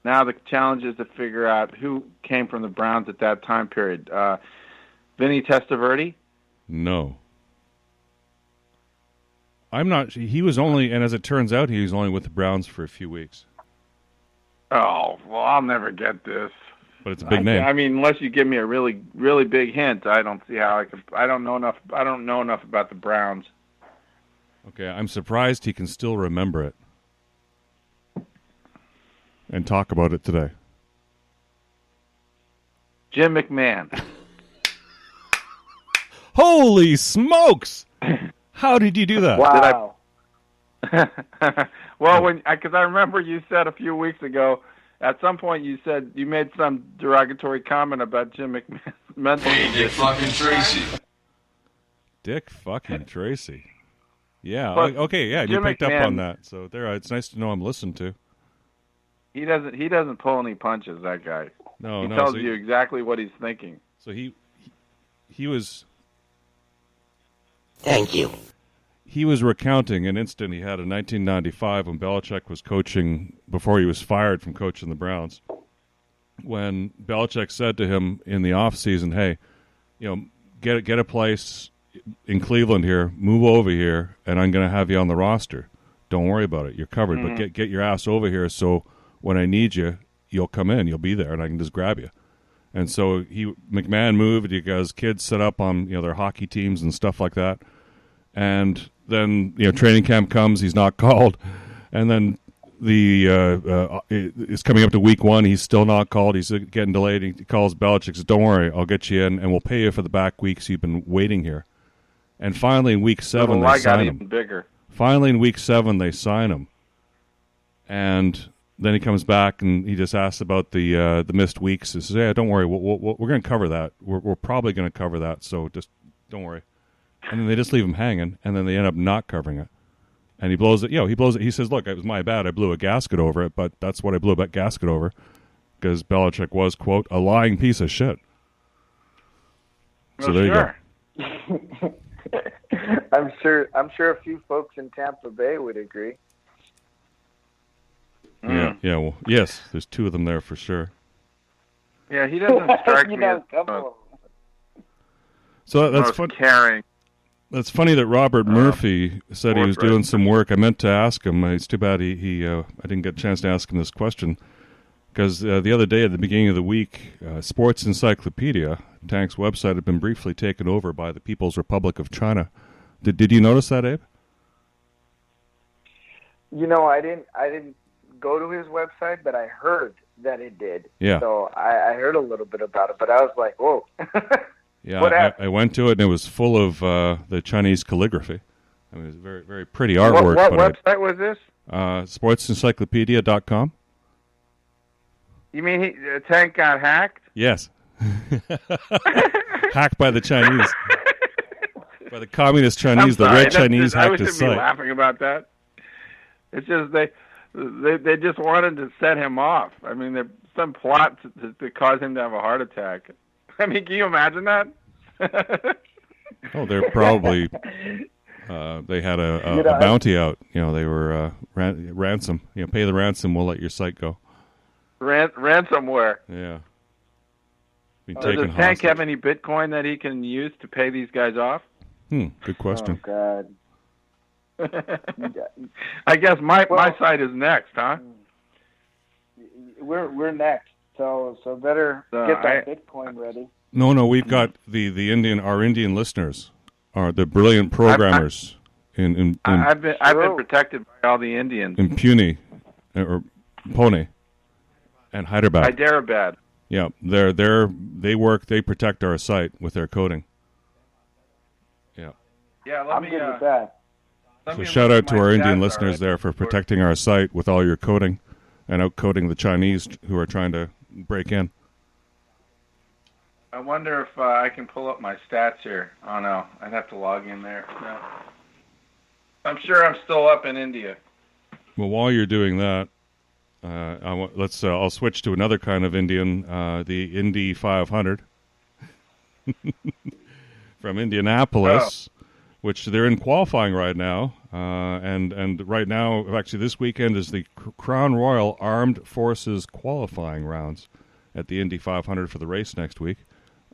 [SPEAKER 6] Now the challenge is to figure out who came from the Browns at that time period. Vinny Testaverde?
[SPEAKER 3] No. I'm not. He was only, and as it turns out, he was only with the Browns for a few weeks.
[SPEAKER 6] Oh, well, I'll never get this.
[SPEAKER 3] But it's a big name.
[SPEAKER 6] I mean, unless you give me a really, really big hint, I don't see how I could. I don't know enough about the Browns.
[SPEAKER 3] Okay, I'm surprised he can still remember it and talk about it today.
[SPEAKER 6] Jim McMahon.
[SPEAKER 3] Holy smokes! How did you do that?
[SPEAKER 7] Wow.
[SPEAKER 6] Well, because I remember you said a few weeks ago, at some point you said you made some derogatory comment about Jim McMahon's mental.
[SPEAKER 1] Hey, Dick fucking Tracy.
[SPEAKER 3] Dick fucking Tracy. Yeah.
[SPEAKER 6] But
[SPEAKER 3] okay. Yeah,
[SPEAKER 6] Jim
[SPEAKER 3] you picked up
[SPEAKER 6] McMahon,
[SPEAKER 3] on that. So there, it's nice to know I'm listened to.
[SPEAKER 6] He doesn't pull any punches. That guy.
[SPEAKER 3] No,
[SPEAKER 6] he
[SPEAKER 3] no.
[SPEAKER 6] tells you exactly what he's thinking.
[SPEAKER 3] So he was.
[SPEAKER 2] Thank you.
[SPEAKER 3] He was recounting an incident he had in 1995 when Belichick was coaching, before he was fired from coaching the Browns, when Belichick said to him in the offseason, hey, get a place in Cleveland here, move over here, and I'm going to have you on the roster. Don't worry about it. You're covered, but get your ass over here so when I need you, you'll come in, you'll be there, and I can just grab you. And so McMahon moved. He got his kids set up on their hockey teams and stuff like that. And then training camp comes. He's not called. And then it's coming up to week 1. He's still not called. He's getting delayed. He calls Belichick. Says, "Don't worry, I'll get you in, and we'll pay you for the back weeks you've been waiting here." And finally, in week 7, they sign him.
[SPEAKER 6] Even bigger.
[SPEAKER 3] Finally, in week 7, they sign him. And then he comes back and he just asks about the missed weeks. He says, "Yeah, don't worry, we're going to cover that. We're probably going to cover that. So just don't worry." And then they just leave him hanging, and then they end up not covering it. And he blows it. He blows it. He says, "Look, it was my bad. I blew a gasket over it, but that's what I blew a gasket over, because Belichick was, quote, a lying piece of shit." So there you go.
[SPEAKER 7] I'm sure a few folks in Tampa Bay would agree.
[SPEAKER 3] Yeah. Well, yes, there's 2 of them there for sure.
[SPEAKER 6] Yeah, he doesn't strike me as
[SPEAKER 3] so that's fun.
[SPEAKER 6] Caring.
[SPEAKER 3] That's funny that Robert Murphy said he was doing some work. I meant to ask him. It's too bad I didn't get a chance to ask him this question, because the other day at the beginning of the week, Sports Encyclopedia, Tank's website, had been briefly taken over by the People's Republic of China. Did you notice that, Abe?
[SPEAKER 7] I didn't go to his website, but I heard that it did.
[SPEAKER 3] Yeah.
[SPEAKER 7] So I heard a little bit about it, but I was like, whoa.
[SPEAKER 3] Yeah, I went to it, and it was full of the Chinese calligraphy. I mean, it was very, very pretty artwork.
[SPEAKER 6] What website was this?
[SPEAKER 3] SportsEncyclopedia.com.
[SPEAKER 6] You mean Tank got hacked?
[SPEAKER 3] Yes. Hacked by the Chinese. By the communist Chinese, the red Chinese hacked his site.
[SPEAKER 6] I shouldn't be laughing about that. It's just they just wanted to set him off. I mean, there's some plot to cause him to have a heart attack. I mean, can you imagine that?
[SPEAKER 3] Oh, they're probably they had a bounty out. They were ransom. Pay the ransom, we'll let your site go.
[SPEAKER 6] Ransomware.
[SPEAKER 3] Yeah.
[SPEAKER 6] Does Tank have any Bitcoin that he can use to pay these guys off?
[SPEAKER 3] Good question.
[SPEAKER 7] Oh God.
[SPEAKER 6] I guess my site is next, huh?
[SPEAKER 7] We're next. So better get that Bitcoin ready.
[SPEAKER 3] No, we've got our Indian listeners are the brilliant programmers
[SPEAKER 6] I've been protected by all the Indians
[SPEAKER 3] in Pune or Pune and Hyderabad. Yeah, they protect our site with their coding. Yeah.
[SPEAKER 6] Yeah,
[SPEAKER 7] I'm good with that.
[SPEAKER 3] So shout out to our Indian listeners there for protecting our site with all your coding and outcoding the Chinese who are trying to break in.
[SPEAKER 6] I wonder if I can pull up my stats here. Oh no, I'd have to log in there. No. I'm sure I'm still up in India.
[SPEAKER 3] Well, while you're doing that, I'll switch to another kind of Indian, the Indy 500 from Indianapolis, which they're in qualifying right now. And right now, actually this weekend is the Crown Royal Armed Forces qualifying rounds at the Indy 500 for the race next week,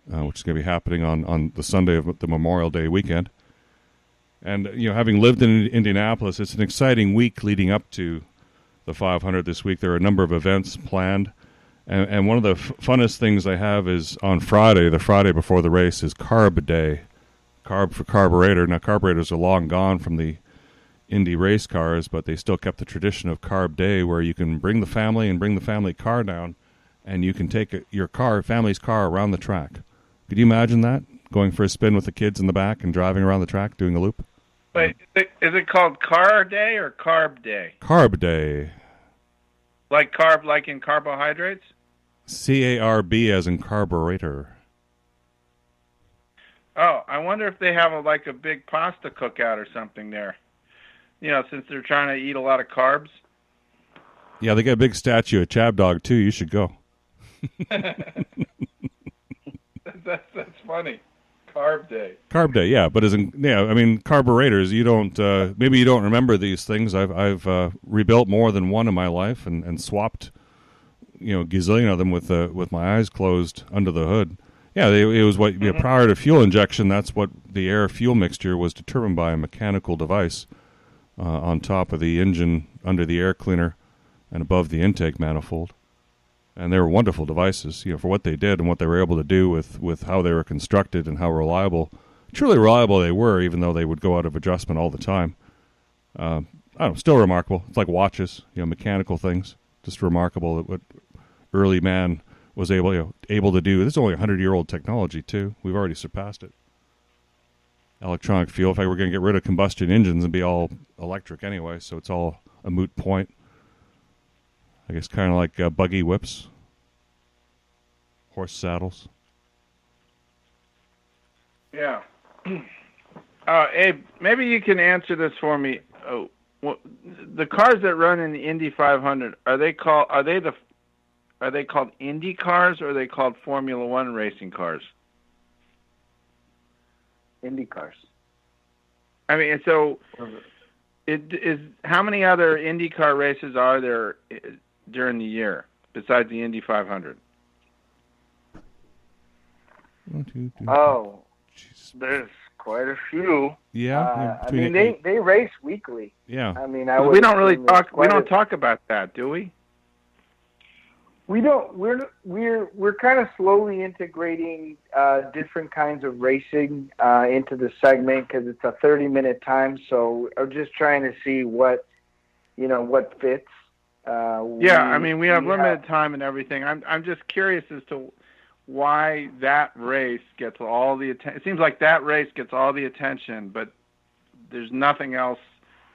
[SPEAKER 3] which is going to be happening on the Sunday of the Memorial Day weekend. And, having lived in Indianapolis, it's an exciting week leading up to the 500 this week. There are a number of events planned, And one of the funnest things I have is on Friday, the Friday before the race, is Carb Day. Carb for carburetor. Now, carburetors are long gone from the Indy race cars, but they still kept the tradition of Carb Day, where you can bring the family car down, and you can take your family's car around the track. Could you imagine that? Going for a spin with the kids in the back and driving around the track, doing a loop?
[SPEAKER 1] Wait, is it called Car Day or Carb Day?
[SPEAKER 3] Carb Day.
[SPEAKER 1] Like carb, like in carbohydrates?
[SPEAKER 3] CARB as in carburetor.
[SPEAKER 1] Oh, I wonder if they have a big pasta cookout or something there. Since they're trying to eat a lot of carbs.
[SPEAKER 3] Yeah, they got a big statue of ChabDog too. You should go.
[SPEAKER 1] That's funny. Carb Day.
[SPEAKER 3] Carb Day, yeah, but carburetors. You don't. Maybe you don't remember these things. I've rebuilt more than one in my life and swapped, gazillion of them with my eyes closed under the hood. Yeah, it was prior to fuel injection. That's what the air fuel mixture was determined by, a mechanical device on top of the engine, under the air cleaner, and above the intake manifold. And they were wonderful devices, for what they did and what they were able to do with how they were constructed and how truly reliable they were, even though they would go out of adjustment all the time. I don't know, still remarkable. It's like watches, mechanical things. Just remarkable that what early man was able to do. This is only 100-year-old technology, too. We've already surpassed it. Electronic fuel, in fact, we're going to get rid of combustion engines and be all electric anyway, so it's all a moot point. I guess kind of like buggy whips, horse saddles.
[SPEAKER 1] Yeah. Abe, maybe you can answer this for me. The cars that run in the Indy 500, are they called Indy cars, or are they called Formula One racing cars?
[SPEAKER 7] Indy cars.
[SPEAKER 1] I mean, so how many other IndyCar races are there during the year besides the Indy 500?
[SPEAKER 7] Oh, there's quite a few.
[SPEAKER 3] Yeah,
[SPEAKER 7] they race weekly.
[SPEAKER 3] Yeah,
[SPEAKER 7] I mean,
[SPEAKER 1] we don't really talk. We don't talk about that, do we?
[SPEAKER 7] We don't. We're kind of slowly integrating different kinds of racing into the segment because it's a 30-minute time. So I'm just trying to see what fits.
[SPEAKER 1] We have limited time and everything. I'm just curious as to why that race gets all the attention. It seems like that race gets all the attention, but there's nothing else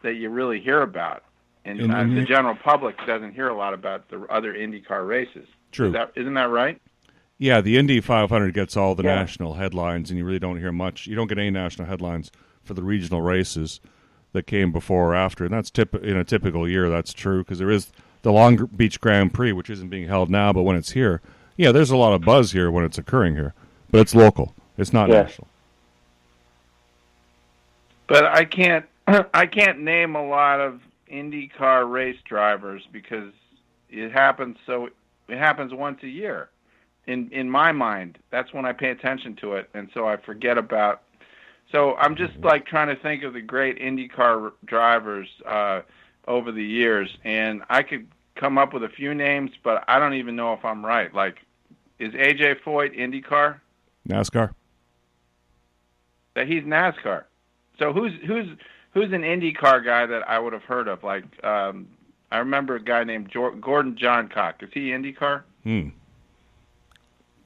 [SPEAKER 1] that you really hear about. And the general public doesn't hear a lot about the other IndyCar races.
[SPEAKER 3] True.
[SPEAKER 1] Isn't that right?
[SPEAKER 3] Yeah, the Indy 500 gets all the national headlines, and you really don't hear much. You don't get any national headlines for the regional races that came before or after. And that's in a typical year, that's true, because there is the Long Beach Grand Prix, which isn't being held now, but when it's here, there's a lot of buzz here when it's occurring here. But it's local. It's not national.
[SPEAKER 1] But I can't name a lot of IndyCar race drivers because it happens once a year. In my mind, that's when I pay attention to it, and so I forget about. So I'm just trying to think of the great IndyCar drivers over the years, and I could come up with a few names, but I don't even know if I'm right. Like, is AJ Foyt IndyCar?
[SPEAKER 3] NASCAR.
[SPEAKER 1] That he's NASCAR. So who's an IndyCar guy that I would have heard of? Like, I remember a guy named Gordon Johncock. Is he IndyCar?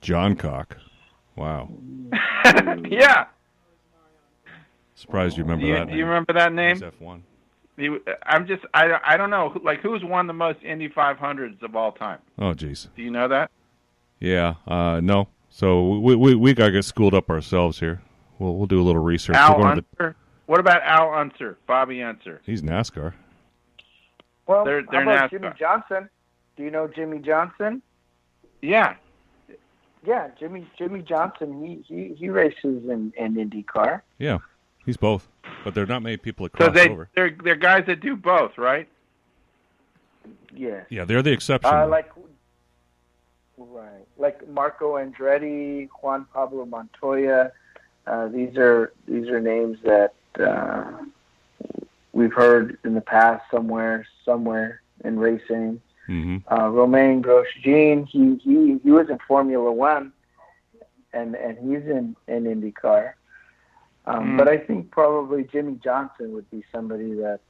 [SPEAKER 3] Johncock. Wow.
[SPEAKER 1] Yeah.
[SPEAKER 3] Surprised you remember that name.
[SPEAKER 1] Do you remember that name?
[SPEAKER 3] He's F1.
[SPEAKER 1] I don't know. Like, who's won the most Indy 500s of all time?
[SPEAKER 3] Oh, jeez.
[SPEAKER 1] Do you know that?
[SPEAKER 3] Yeah. No. So we got to get schooled up ourselves here. We'll do a little research.
[SPEAKER 1] Al Unser? What about Al Unser? Bobby Unser?
[SPEAKER 3] He's NASCAR.
[SPEAKER 7] Well,
[SPEAKER 1] they're
[SPEAKER 7] how about
[SPEAKER 1] NASCAR.
[SPEAKER 7] Jimmy Johnson? Do you know Jimmy Johnson?
[SPEAKER 1] Yeah.
[SPEAKER 7] Yeah, Jimmy Johnson. He races in IndyCar.
[SPEAKER 3] Yeah, he's both, but there are not many people that cross over.
[SPEAKER 1] They're guys that do both, right?
[SPEAKER 7] Yeah.
[SPEAKER 3] Yeah, they're the exception.
[SPEAKER 7] Like Marco Andretti, Juan Pablo Montoya. These are names that we've heard in the past somewhere in racing. Romain Grosjean. He was in Formula One, and he's in IndyCar. But I think probably Jimmy Johnson would be somebody that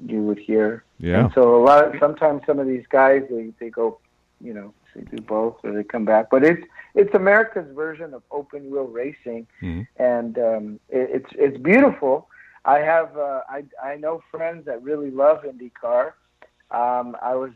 [SPEAKER 7] you would hear.
[SPEAKER 3] Yeah.
[SPEAKER 7] And so sometimes some of these guys they go, they do both or they come back. But it's America's version of open wheel racing, and it's beautiful. I have I know friends that really love IndyCar. I was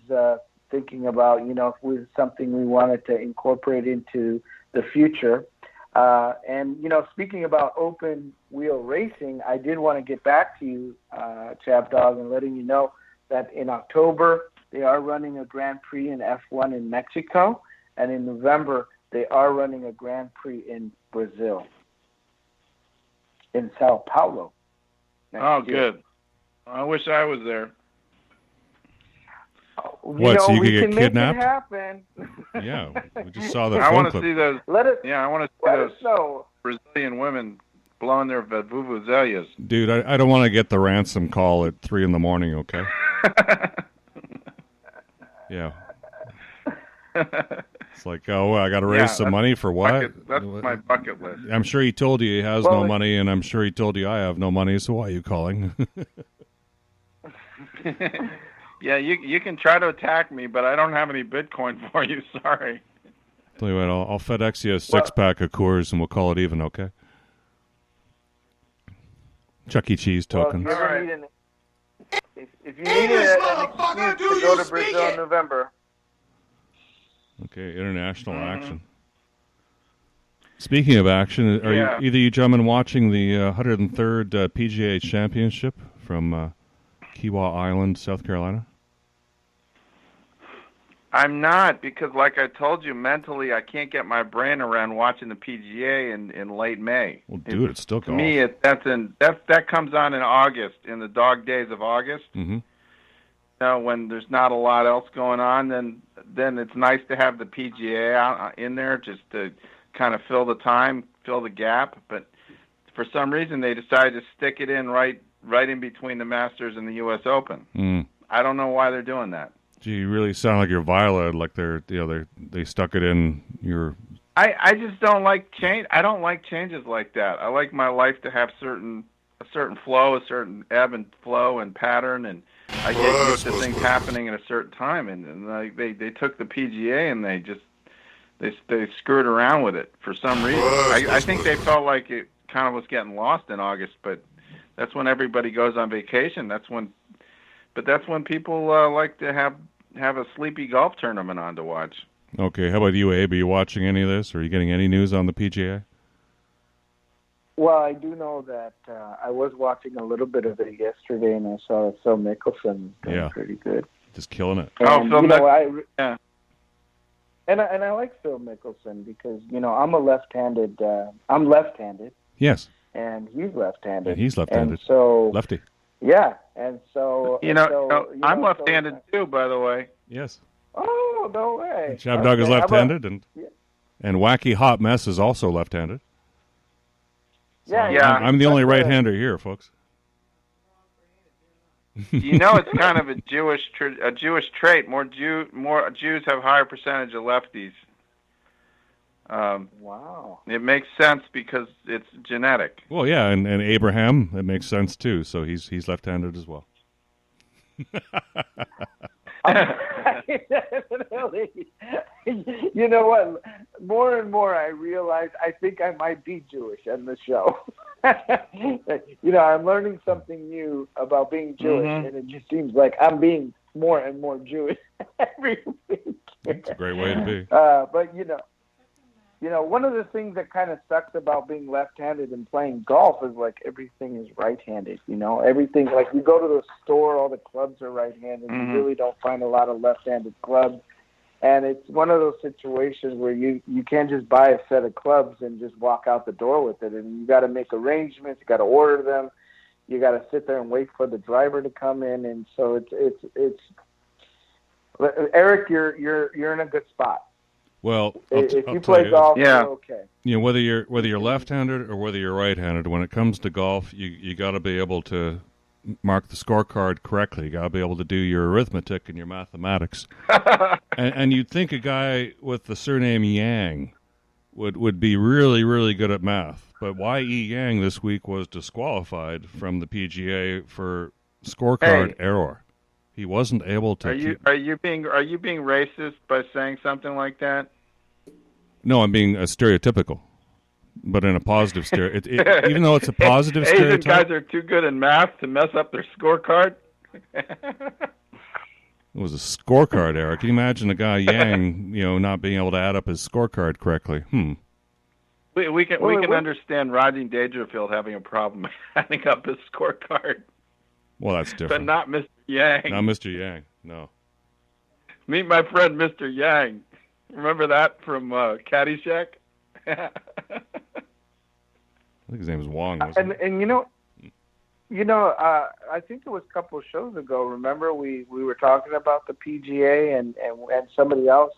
[SPEAKER 7] thinking about if it was something we wanted to incorporate into the future. And speaking about open wheel racing, I did want to get back to you, ChabDog, and letting you know that in October they are running a Grand Prix in F1 in Mexico, and in November they are running a Grand Prix in Brazil, in Sao Paulo.
[SPEAKER 1] Oh, good. I wish I was there.
[SPEAKER 3] What? So you could get kidnapped?
[SPEAKER 7] Make it happen.
[SPEAKER 3] Yeah, we just saw the.
[SPEAKER 1] I want to
[SPEAKER 3] clip.
[SPEAKER 1] see those. I want to see those Brazilian women blowing their vuvuzelas.
[SPEAKER 3] Dude, I don't want to get the ransom call at 3 a.m. Okay. Yeah. It's like, I got to raise some money for what?
[SPEAKER 1] That's my bucket list.
[SPEAKER 3] I'm sure he told you he has no money, and I'm sure he told you I have no money. So why are you calling?
[SPEAKER 1] Yeah, you can try to attack me, but I don't have any Bitcoin for you. Sorry.
[SPEAKER 3] Tell you what, I'll FedEx you a 6-pack of Coors, and we'll call it even, okay? Chuck E. Cheese token.
[SPEAKER 7] Well, if you need an excuse to go to Brazil in November.
[SPEAKER 3] Okay, international action. Speaking of action, are either you gentlemen watching the 103rd PGA Championship from Kiawah Island, South Carolina?
[SPEAKER 1] I'm not, because like I told you, mentally I can't get my brain around watching the PGA in late May.
[SPEAKER 3] Well, dude, it's still golf.
[SPEAKER 1] To me, that comes on in August, in the dog days of August.
[SPEAKER 3] Mm-hmm.
[SPEAKER 1] When there's not a lot else going on, then it's nice to have the PGA in there just to kind of fill the time, fill the gap. But for some reason, they decided to stick it in right in between the Masters and the U.S. Open. I don't know why they're doing that.
[SPEAKER 3] Gee, you really sound like you're violated. Like they stuck it in your.
[SPEAKER 1] I just don't like change. I don't like changes like that. I like my life to have a certain flow, a certain ebb and flow and pattern, and I get used to things happening at a certain time. And they took the PGA and they screwed around with it for some reason. I think they felt like it kind of was getting lost in August, but that's when everybody goes on vacation. That's when people like to have a sleepy golf tournament on to watch.
[SPEAKER 3] Okay, how about you, Abe? Are you watching any of this? Are you getting any news on the PGA?
[SPEAKER 7] Well, I do know that I was watching a little bit of it yesterday, and I saw that Phil Mickelson is doing pretty good.
[SPEAKER 3] Just killing it.
[SPEAKER 1] And,
[SPEAKER 7] Phil Mickelson. And I like Phil Mickelson because, I'm left-handed.
[SPEAKER 3] Yes.
[SPEAKER 7] And he's left-handed.
[SPEAKER 3] And he's left-handed.
[SPEAKER 7] And so
[SPEAKER 3] lefty.
[SPEAKER 7] Yeah, and so
[SPEAKER 1] I'm left-handed too, by the way.
[SPEAKER 3] Yes.
[SPEAKER 7] Oh, no way.
[SPEAKER 3] ChabDog is left-handed, and Wacky Hot Mess is also left-handed. So I'm the only right-hander here, folks.
[SPEAKER 1] It's kind of a Jewish trait. More Jews have a higher percentage of lefties.
[SPEAKER 7] Wow.
[SPEAKER 1] It makes sense because it's genetic.
[SPEAKER 3] Well, yeah, and Abraham, it makes sense too. So he's left-handed as well.
[SPEAKER 7] You know what? More and more I realize I think I might be Jewish on the show. I'm learning something new about being Jewish, and it just seems like I'm being more and more Jewish every week.
[SPEAKER 3] It's a great way to be.
[SPEAKER 7] But one of the things that kind of sucks about being left-handed and playing golf is like everything is right-handed. Everything, like you go to the store, all the clubs are right-handed. You really don't find a lot of left-handed clubs. And it's one of those situations where you can't just buy a set of clubs and just walk out the door with it. And you got to make arrangements. You got to order them. You got to sit there and wait for the driver to come in. And so it's Eric, you're in a good spot.
[SPEAKER 3] Well,
[SPEAKER 7] if you play golf, you're okay.
[SPEAKER 3] Whether you're left-handed or whether you're right-handed, when it comes to golf, you got to be able to mark the scorecard correctly. You got to be able to do your arithmetic and your mathematics. and you'd think a guy with the surname Yang would be really, really good at math. But Y.E. Yang this week was disqualified from the PGA for scorecard error. He wasn't able to.
[SPEAKER 1] Are you being racist by saying something like that?
[SPEAKER 3] No, I'm being stereotypical, but in a positive stereotype. Even though it's a positive
[SPEAKER 1] Asian
[SPEAKER 3] stereotype.
[SPEAKER 1] guys are too good in math to mess up their scorecard.
[SPEAKER 3] It was a scorecard error. Can you imagine a guy Yang, not being able to add up his scorecard correctly?
[SPEAKER 1] We can understand Rodney Dangerfield having a problem adding up his scorecard.
[SPEAKER 3] Well, that's different.
[SPEAKER 1] But not Mr. Yang.
[SPEAKER 3] Not Mr. Yang, no.
[SPEAKER 1] Meet my friend Mr. Yang. Remember that from Caddyshack?
[SPEAKER 3] I think his name was Wong, wasn't it?
[SPEAKER 7] And I think it was a couple of shows ago. Remember, we were talking about the PGA and somebody else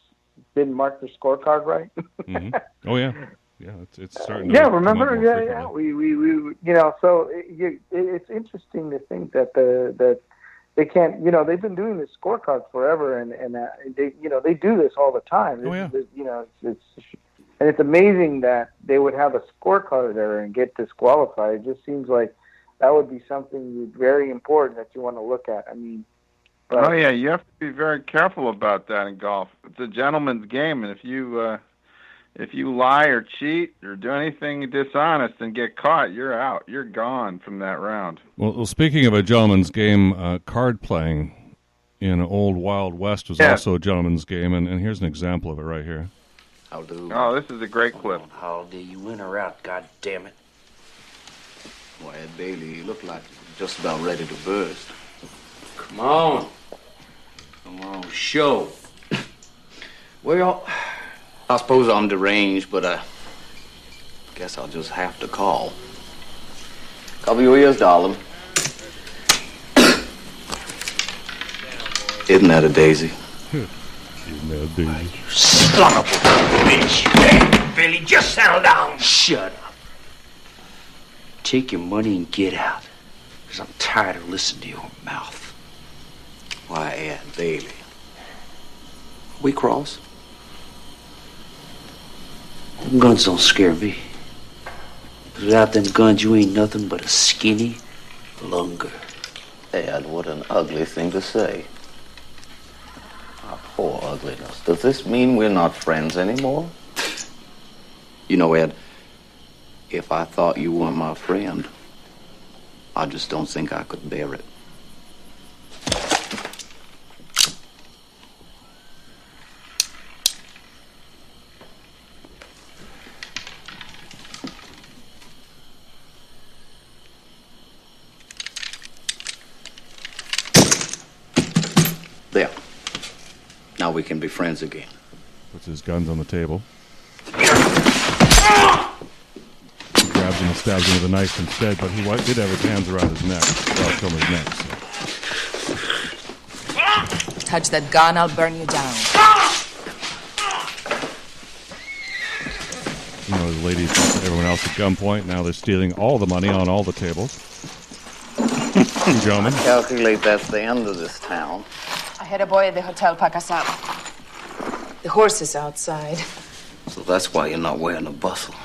[SPEAKER 7] didn't mark their scorecard right.
[SPEAKER 3] Mm-hmm. Oh yeah, it's starting.
[SPEAKER 7] Yeah, remember? Yeah. We so it's interesting to think that they can't. They've been doing this scorecard forever, and they do this all the time.
[SPEAKER 3] Oh yeah.
[SPEAKER 7] And it's amazing that they would have a scorecard error and get disqualified. It just seems like that would be something very important that you want to look at. I mean,
[SPEAKER 1] oh yeah, you have to be very careful about that in golf. It's a gentleman's game, and if you lie or cheat or do anything dishonest and get caught, you're out. You're gone from that round.
[SPEAKER 3] Well, speaking of a gentleman's game, card playing in old Wild West was also a gentleman's game, and here's an example of it right here.
[SPEAKER 2] How do?
[SPEAKER 1] Oh, this is a great clip.
[SPEAKER 2] How do you in or out? God damn it! Boy, Ed Bailey, you look like you're just about ready to burst. Come on, show. Well, I suppose I'm deranged, but I guess I'll just have to call. Cover your ears, darling. Isn't that a daisy?
[SPEAKER 3] Isn't that a daisy?
[SPEAKER 2] Son of a bitch. Hey, Billy, just settle down. Shut up. Take your money and get out, because I'm tired of listening to your mouth. Why, Aunt Bailey? We cross? Them guns don't scare me. Without them guns, you ain't nothing but a skinny lunger. Ed, what an ugly thing to say. Our poor ugliness. Does this mean we're not friends anymore? You know, Ed, if I thought you weren't my friend, I just don't think I could bear it. There. Now we can be friends again.
[SPEAKER 3] Puts his guns on the table. Grabs him and stabs him with a knife instead, but he did have his hands around his neck, Val Kilmer's neck. So.
[SPEAKER 8] Touch that gun, I'll burn you down.
[SPEAKER 3] The ladies got everyone else at gunpoint. Now they're stealing all the money on all the tables. Gentlemen.
[SPEAKER 2] I calculate that's the end of this town.
[SPEAKER 8] I had a boy at the hotel pack us up. The horse is outside.
[SPEAKER 2] So that's why you're not wearing a bustle.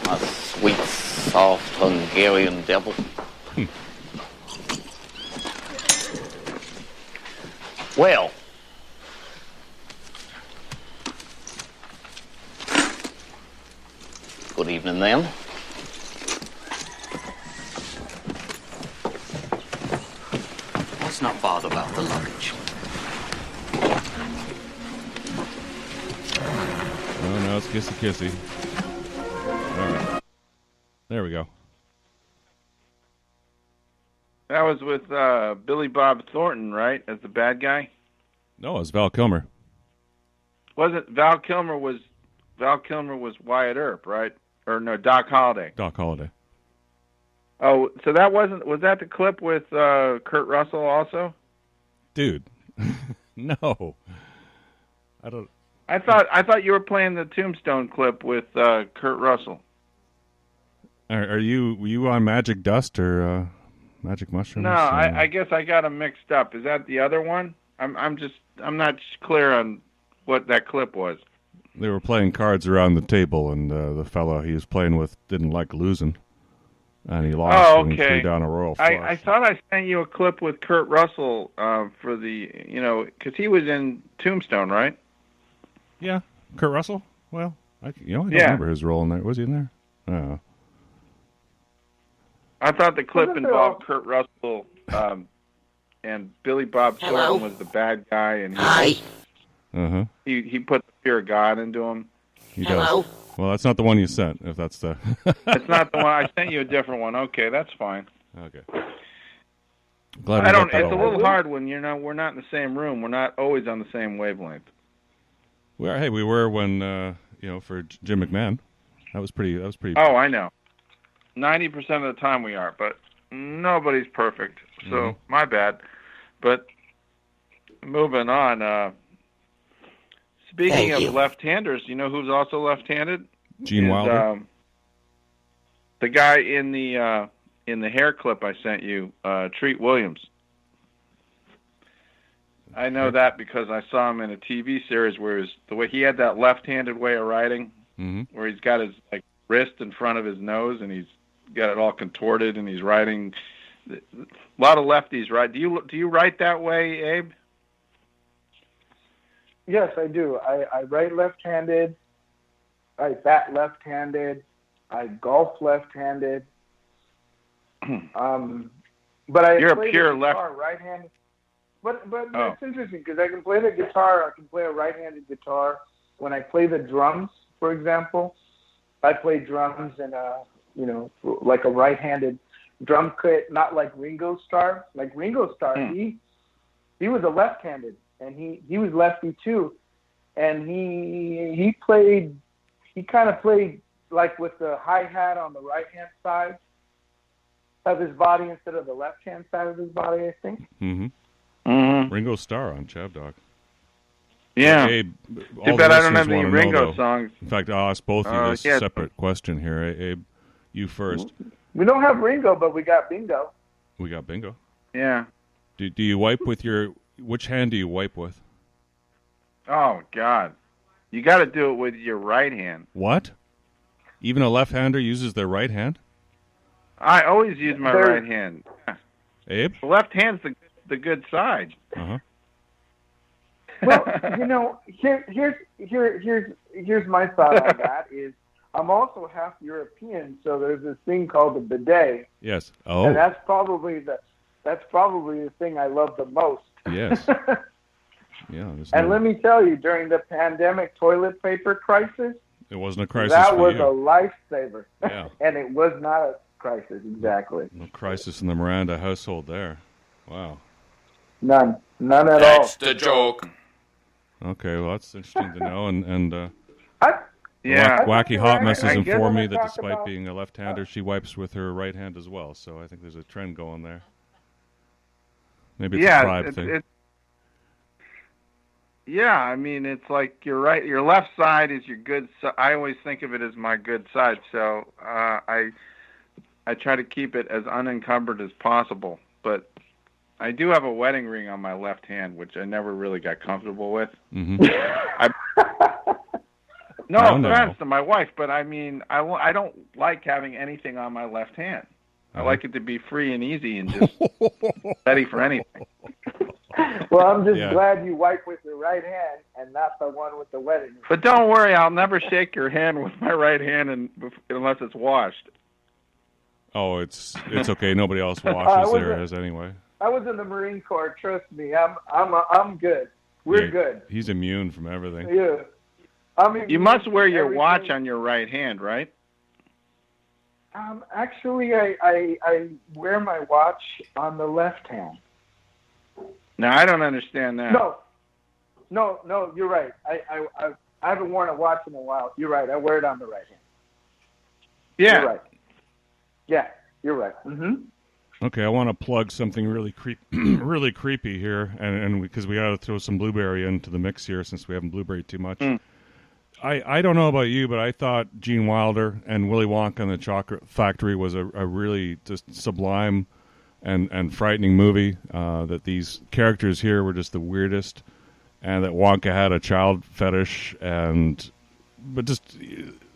[SPEAKER 2] My sweet, soft Hungarian devil. Well. Good evening, then. Let's not bother about the luggage.
[SPEAKER 3] Oh, no, it's kissy-kissy. All right. There we go.
[SPEAKER 1] That was with Billy Bob Thornton, right, as the bad guy?
[SPEAKER 3] No, it was Val Kilmer.
[SPEAKER 1] Wasn't Val Kilmer was Wyatt Earp, right? Or no, Doc Holliday.
[SPEAKER 3] Doc Holliday.
[SPEAKER 1] Oh, so that was that the clip with Kurt Russell also?
[SPEAKER 3] Dude. No.
[SPEAKER 1] I thought you were playing the Tombstone clip with Kurt Russell.
[SPEAKER 3] Were you on magic dust or magic mushrooms?
[SPEAKER 1] No, I guess I got them mixed up. Is that the other one? I'm not clear on what that clip was.
[SPEAKER 3] They were playing cards around the table, and the fellow he was playing with didn't like losing, and he lost.
[SPEAKER 1] Oh,
[SPEAKER 3] And he
[SPEAKER 1] okay.
[SPEAKER 3] threw down a royal flush.
[SPEAKER 1] I thought I sent you a clip with Kurt Russell for the, because he was in Tombstone, right?
[SPEAKER 3] Yeah, Kurt Russell. Well, I don't remember his role in there. Was he in there? I don't know.
[SPEAKER 1] I thought the clip involved Kurt Russell, and Billy Bob Thornton was the bad guy, and he put the fear of God into him.
[SPEAKER 3] He does. Well, that's not the one you sent. If that's the.
[SPEAKER 1] That's not the one. I sent you a different one. Okay, that's fine.
[SPEAKER 3] Okay. Glad we got that
[SPEAKER 1] It's a
[SPEAKER 3] all
[SPEAKER 1] little hard when we're not in the same room. We're not always on the same wavelength.
[SPEAKER 3] We were when for Jim McMahon. That was pretty.
[SPEAKER 1] Oh, I know. 90% of the time we are, but nobody's perfect. So my bad. But moving on. Speaking of left-handers, you know who's also left-handed?
[SPEAKER 3] Gene Wilder.
[SPEAKER 1] The guy in the hair clip I sent you, Treat Williams. I know that because I saw him in a TV series where the way he had that left-handed way of writing, where he's got his wrist in front of his nose and he's got it all contorted and he's writing. A lot of lefties write. Do you write that way, Abe?
[SPEAKER 7] Yes, I do. I write left-handed. I bat left-handed. I golf left-handed. But
[SPEAKER 1] You're
[SPEAKER 7] play
[SPEAKER 1] a pure
[SPEAKER 7] the guitar right-handed. But it's interesting because I can play the guitar. I can play a right-handed guitar. When I play the drums, for example, I play drums in like a right-handed drum kit, not like Ringo Starr. Like Ringo Starr, he was a left-handed, and he was lefty too, and he kind of played like with the hi-hat on the right-hand side of his body instead of the left-hand side of his body, I think.
[SPEAKER 3] Ringo Starr on ChabDog.
[SPEAKER 1] Yeah.
[SPEAKER 3] Abe,
[SPEAKER 1] Too bad I don't have any Ringo songs.
[SPEAKER 3] In fact, I'll ask both of you this separate question here. Abe, you first.
[SPEAKER 7] We don't have Ringo, but we got bingo.
[SPEAKER 3] We got bingo.
[SPEAKER 1] Yeah.
[SPEAKER 3] Do you wipe with which hand do you wipe with?
[SPEAKER 1] Oh, God. You got to do it with your right hand.
[SPEAKER 3] What? Even a left-hander uses their right hand?
[SPEAKER 1] I always use my right hand.
[SPEAKER 3] Abe?
[SPEAKER 1] The left hand's the good side.
[SPEAKER 7] Well, here's my thought on that is I'm also half European, so there's this thing called the bidet.
[SPEAKER 3] Yes. Oh.
[SPEAKER 7] And that's probably the thing I love the most.
[SPEAKER 3] Yes. Yeah.
[SPEAKER 7] And let me tell you, during the pandemic toilet paper crisis,
[SPEAKER 3] it wasn't a crisis.
[SPEAKER 7] That
[SPEAKER 3] for
[SPEAKER 7] was
[SPEAKER 3] you.
[SPEAKER 7] a lifesaver.
[SPEAKER 3] Yeah.
[SPEAKER 7] And it was not a crisis, exactly.
[SPEAKER 3] No crisis in the Miranda household there. Wow.
[SPEAKER 7] None at all.
[SPEAKER 9] That's the joke.
[SPEAKER 3] Okay, well, that's interesting to know. And
[SPEAKER 1] Yeah.
[SPEAKER 3] Wacky Hot Mess has
[SPEAKER 1] I guess
[SPEAKER 3] informed me
[SPEAKER 1] when I
[SPEAKER 3] that
[SPEAKER 1] talk
[SPEAKER 3] despite
[SPEAKER 1] about-
[SPEAKER 3] being a left-hander, she wipes with her right hand as well. So I think there's a trend going there. Maybe it's a tribe thing.
[SPEAKER 1] Yeah, I mean, it's like your left side is your good side. I always think of it as my good side, so I try to keep it as unencumbered as possible. But I do have a wedding ring on my left hand, which I never really got comfortable with. No offense to my wife, but I mean, I don't like having anything on my left hand. I like it to be free and easy and just ready for anything.
[SPEAKER 7] Well, I'm just glad you wipe with your right hand and not the one with the wedding ring.
[SPEAKER 1] But don't worry, I'll never shake your hand with my right hand unless it's washed.
[SPEAKER 3] Oh, it's okay. Nobody else washes theirs anyway.
[SPEAKER 7] I was in the Marine Corps. Trust me, I'm good. We're good.
[SPEAKER 3] He's immune from everything.
[SPEAKER 7] Yeah.
[SPEAKER 1] You must wear your watch on your right hand, right?
[SPEAKER 7] Actually, I wear my watch on the left hand.
[SPEAKER 1] No, I don't understand that.
[SPEAKER 7] No, you're right. I haven't worn a watch in a while. You're right. I wear it on the right hand.
[SPEAKER 1] Yeah.
[SPEAKER 7] You're right. Yeah, you're right.
[SPEAKER 3] Okay, I want to plug something really creepy here, and because we got to throw some Blueberry into the mix here since we haven't Blueberry too much. I don't know about you, but I thought Gene Wilder and Willy Wonka and the Chocolate Factory was a really just sublime and frightening movie. That these characters here were just the weirdest, and that Wonka had a child fetish. But just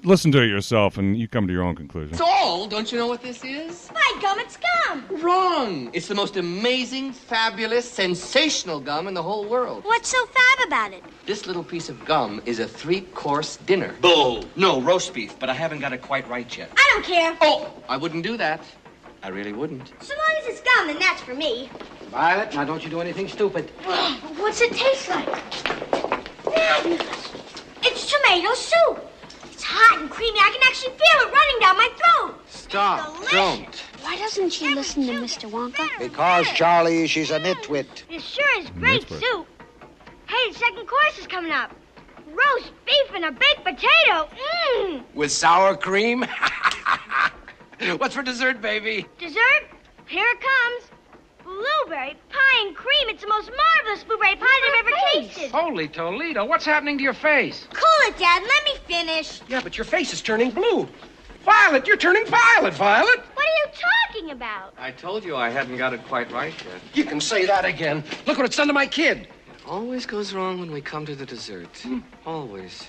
[SPEAKER 3] listen to it yourself, and you come to your own conclusion.
[SPEAKER 9] It's all. Don't you know what this is?
[SPEAKER 23] By gum, it's gum.
[SPEAKER 9] Wrong. It's the most amazing, fabulous, sensational gum in the whole world.
[SPEAKER 23] What's so fab about it?
[SPEAKER 9] This little piece of gum is a 3-course dinner. Bull. No, roast beef, but I haven't got it quite right yet.
[SPEAKER 23] I don't care.
[SPEAKER 9] Oh, I wouldn't do that. I really wouldn't.
[SPEAKER 23] So long as it's gum, then that's for me.
[SPEAKER 9] Violet, now don't you do anything stupid.
[SPEAKER 23] What's it taste like? Fabulous. It's tomato soup. It's hot and creamy. I can actually feel it running down my throat.
[SPEAKER 9] Stop. Don't.
[SPEAKER 23] Why doesn't she listen to Mr. Wonka?
[SPEAKER 10] Because, Charlie, she's a nitwit.
[SPEAKER 23] It sure is great soup. Hey, the second course is coming up. Roast beef and a baked potato. Mmm.
[SPEAKER 9] With sour cream? What's for dessert, baby?
[SPEAKER 23] Dessert? Here it comes. Blueberry pie and cream. It's the most marvelous blueberry pie I've ever tasted.
[SPEAKER 9] Holy Toledo, what's happening to your face?
[SPEAKER 23] Cool it, Dad. Let me finish.
[SPEAKER 9] Yeah, but your face is turning blue. Violet, you're turning violet, Violet.
[SPEAKER 23] What are you talking about?
[SPEAKER 9] I told you I hadn't got it quite right yet.
[SPEAKER 10] You can say that again. Look what it's done to my kid.
[SPEAKER 9] It always goes wrong when we come to the dessert. Always.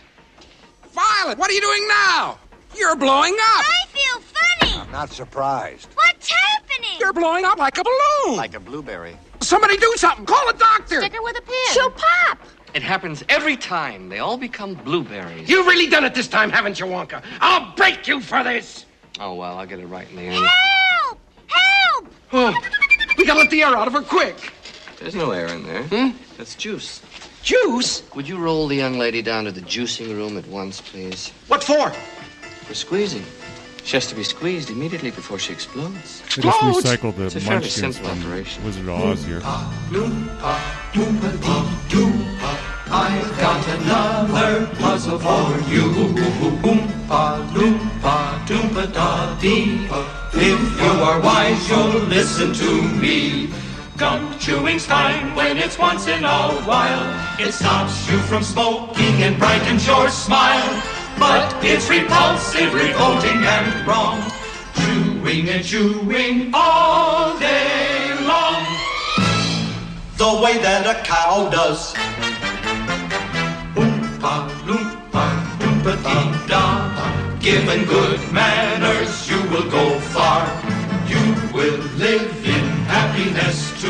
[SPEAKER 10] Violet, what are you doing now? You're blowing up.
[SPEAKER 23] I feel funny.
[SPEAKER 10] I'm not surprised.
[SPEAKER 23] What's happening?
[SPEAKER 10] You're blowing up like a balloon.
[SPEAKER 9] Like a blueberry.
[SPEAKER 10] Somebody do something. Call a doctor.
[SPEAKER 23] Stick her with a pin. She'll pop.
[SPEAKER 9] It happens every time. They all become blueberries.
[SPEAKER 10] You've really done it this time, haven't you, Wonka? I'll break you for this.
[SPEAKER 9] Oh, well, I'll get it right in the end.
[SPEAKER 23] Help! Help!
[SPEAKER 10] Oh, we gotta let the air out of her quick.
[SPEAKER 9] There's no air in there. That's juice.
[SPEAKER 10] Juice?
[SPEAKER 9] Would you roll the young lady down to the juicing room at once, please?
[SPEAKER 10] What for?
[SPEAKER 9] For squeezing. She has to be squeezed immediately before she explodes.
[SPEAKER 3] They just recycled the
[SPEAKER 9] It's a fairly
[SPEAKER 3] munchkins
[SPEAKER 9] simple
[SPEAKER 3] from
[SPEAKER 9] operation.
[SPEAKER 3] Wizard of Oz here.
[SPEAKER 13] I've got another puzzle for you. Oompa loompa doompa da dee. If you are wise, you'll listen to me. Gum chewing's fine when it's once in a while. It stops you from smoking and brightens your smile. But it's repulsive, revolting, and wrong. Chewing and chewing all day long. The way that a cow does. Oompa loompa doompa dee da. Given good manners, you will go far. You will live in happiness too.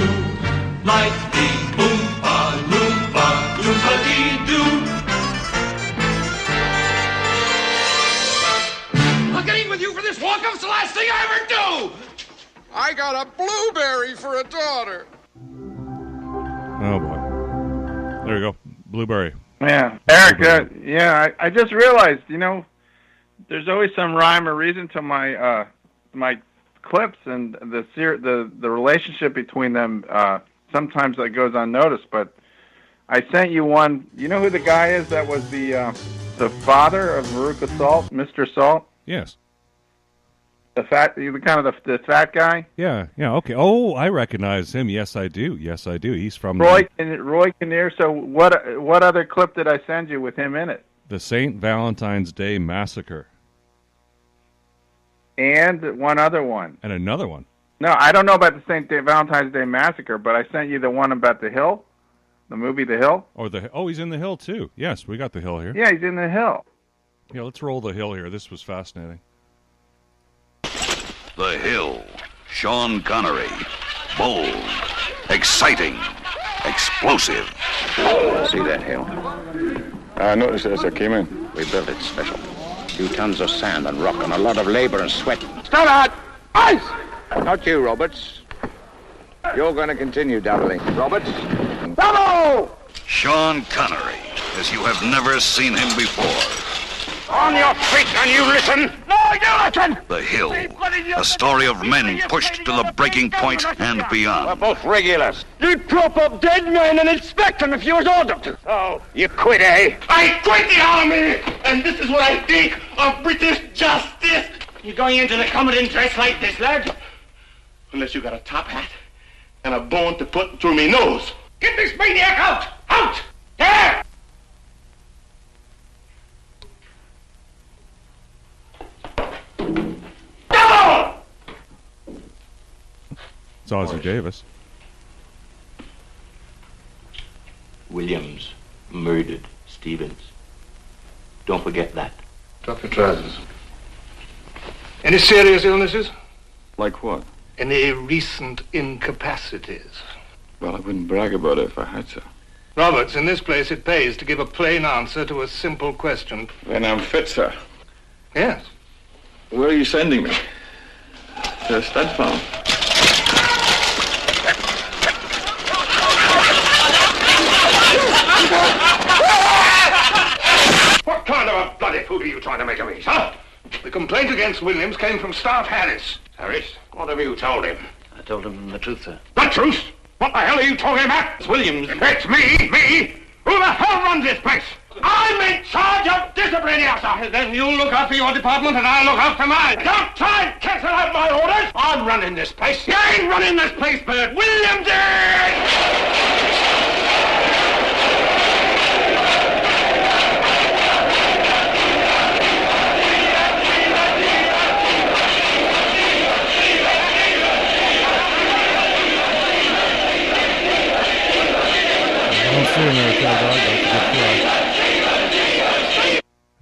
[SPEAKER 13] Like the Oompa loompa doompa dee doo.
[SPEAKER 10] With you for this Wonka, it's the last thing I ever do. I got a blueberry for a daughter.
[SPEAKER 3] Oh boy, there you go, blueberry.
[SPEAKER 1] Yeah, Eric. I just realized, there's always some rhyme or reason to my my clips, and the relationship between them. Sometimes that goes unnoticed, but I sent you one. You know who the guy is that was the father of Veruca Salt, Mr. Salt?
[SPEAKER 3] Yes.
[SPEAKER 1] The fat guy.
[SPEAKER 3] Yeah. Okay. Oh, I recognize him. Yes, I do. He's from
[SPEAKER 1] Roy Kinnear. So what other clip did I send you with him in it?
[SPEAKER 3] The St. Valentine's Day Massacre.
[SPEAKER 1] And one other one.
[SPEAKER 3] And another one.
[SPEAKER 1] No, I don't know about the St. Valentine's Day Massacre, but I sent you the one about the Hill, the movie The Hill.
[SPEAKER 3] Oh, he's in The Hill too. Yes, we got The Hill here.
[SPEAKER 1] Yeah, he's in The Hill.
[SPEAKER 3] Yeah, let's roll The Hill here. This was fascinating.
[SPEAKER 24] The Hill. Sean Connery. Bold. Exciting. Explosive.
[SPEAKER 25] See that hill?
[SPEAKER 6] I noticed it as I came in.
[SPEAKER 25] We built it special. 2 tons of sand and rock and a lot of labor and sweat.
[SPEAKER 10] Stop that! Ice!
[SPEAKER 25] Not you, Roberts. You're going to continue dabbling. Roberts?
[SPEAKER 10] Bravo!
[SPEAKER 24] Sean Connery, as you have never seen him before.
[SPEAKER 10] On your feet and you listen! No, you listen!
[SPEAKER 24] The Hill, a story of men pushed to the breaking point and beyond.
[SPEAKER 25] We're both regulars.
[SPEAKER 10] You'd prop up dead men and inspect them if you was ordered to.
[SPEAKER 25] Oh, you quit, eh?
[SPEAKER 10] I quit the army, and this is what I think of British justice. You're going into the Commandant dressed like this, lad? Unless you got a top hat and a bone to put through me nose. Get this maniac out! Out! There!
[SPEAKER 3] Ozzie Davis.
[SPEAKER 11] Williams murdered Stevens. Don't forget that.
[SPEAKER 10] Drop your trousers. Any serious illnesses?
[SPEAKER 14] Like what?
[SPEAKER 10] Any recent incapacities?
[SPEAKER 14] Well, I wouldn't brag about it if I had to.
[SPEAKER 10] Roberts, in this place it pays to give a plain answer to a simple question.
[SPEAKER 14] Then I'm fit, sir.
[SPEAKER 10] Yes.
[SPEAKER 14] Where are you sending me? To a stud farm.
[SPEAKER 10] What kind of a bloody fool are you trying to make of me, huh? The complaint against Williams came from Staff Harris.
[SPEAKER 11] Harris, what have you told him?
[SPEAKER 2] I told him the truth, sir.
[SPEAKER 10] The truth? What the hell are you talking about?
[SPEAKER 11] It's Williams.
[SPEAKER 10] It's me? Me? Who the hell runs this place? I'm in charge of discipline here, sir.
[SPEAKER 11] Then you look after your department and I'll look after mine.
[SPEAKER 10] Don't try and cancel out my orders.
[SPEAKER 11] I'm running this place.
[SPEAKER 10] You ain't running this place, Bert. Williams is!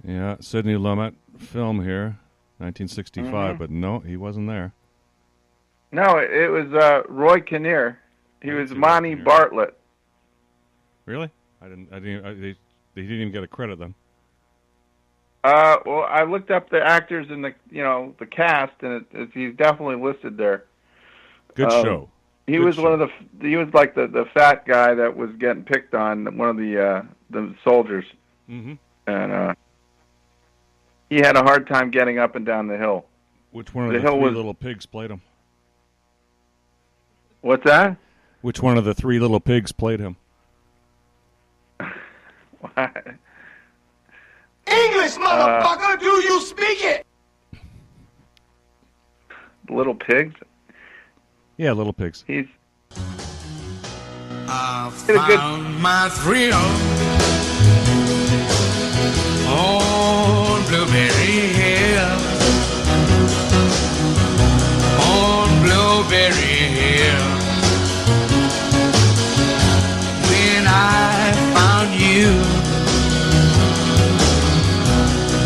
[SPEAKER 3] Yeah, Sidney Lumet film here, 1965, but no, he wasn't there.
[SPEAKER 1] No, it was Roy Kinnear. He was Monty Bartlett.
[SPEAKER 3] Really? They didn't even get a credit then.
[SPEAKER 1] Well, I looked up the actors and the cast, and he's definitely listed there.
[SPEAKER 3] Good show.
[SPEAKER 1] He was one of he was like the fat guy that was getting picked on, one of the soldiers.
[SPEAKER 3] Mm-hmm.
[SPEAKER 1] And he had a hard time getting up and down the hill.
[SPEAKER 3] Which one of the three little pigs played him?
[SPEAKER 1] What's that?
[SPEAKER 3] Which one of the three little pigs played him?
[SPEAKER 10] English, motherfucker! Do you speak it?
[SPEAKER 1] Little pigs?
[SPEAKER 3] Yeah, little pigs.
[SPEAKER 1] He's
[SPEAKER 13] I found my thrill on Blueberry Hill. On Blueberry Hill. When I found you,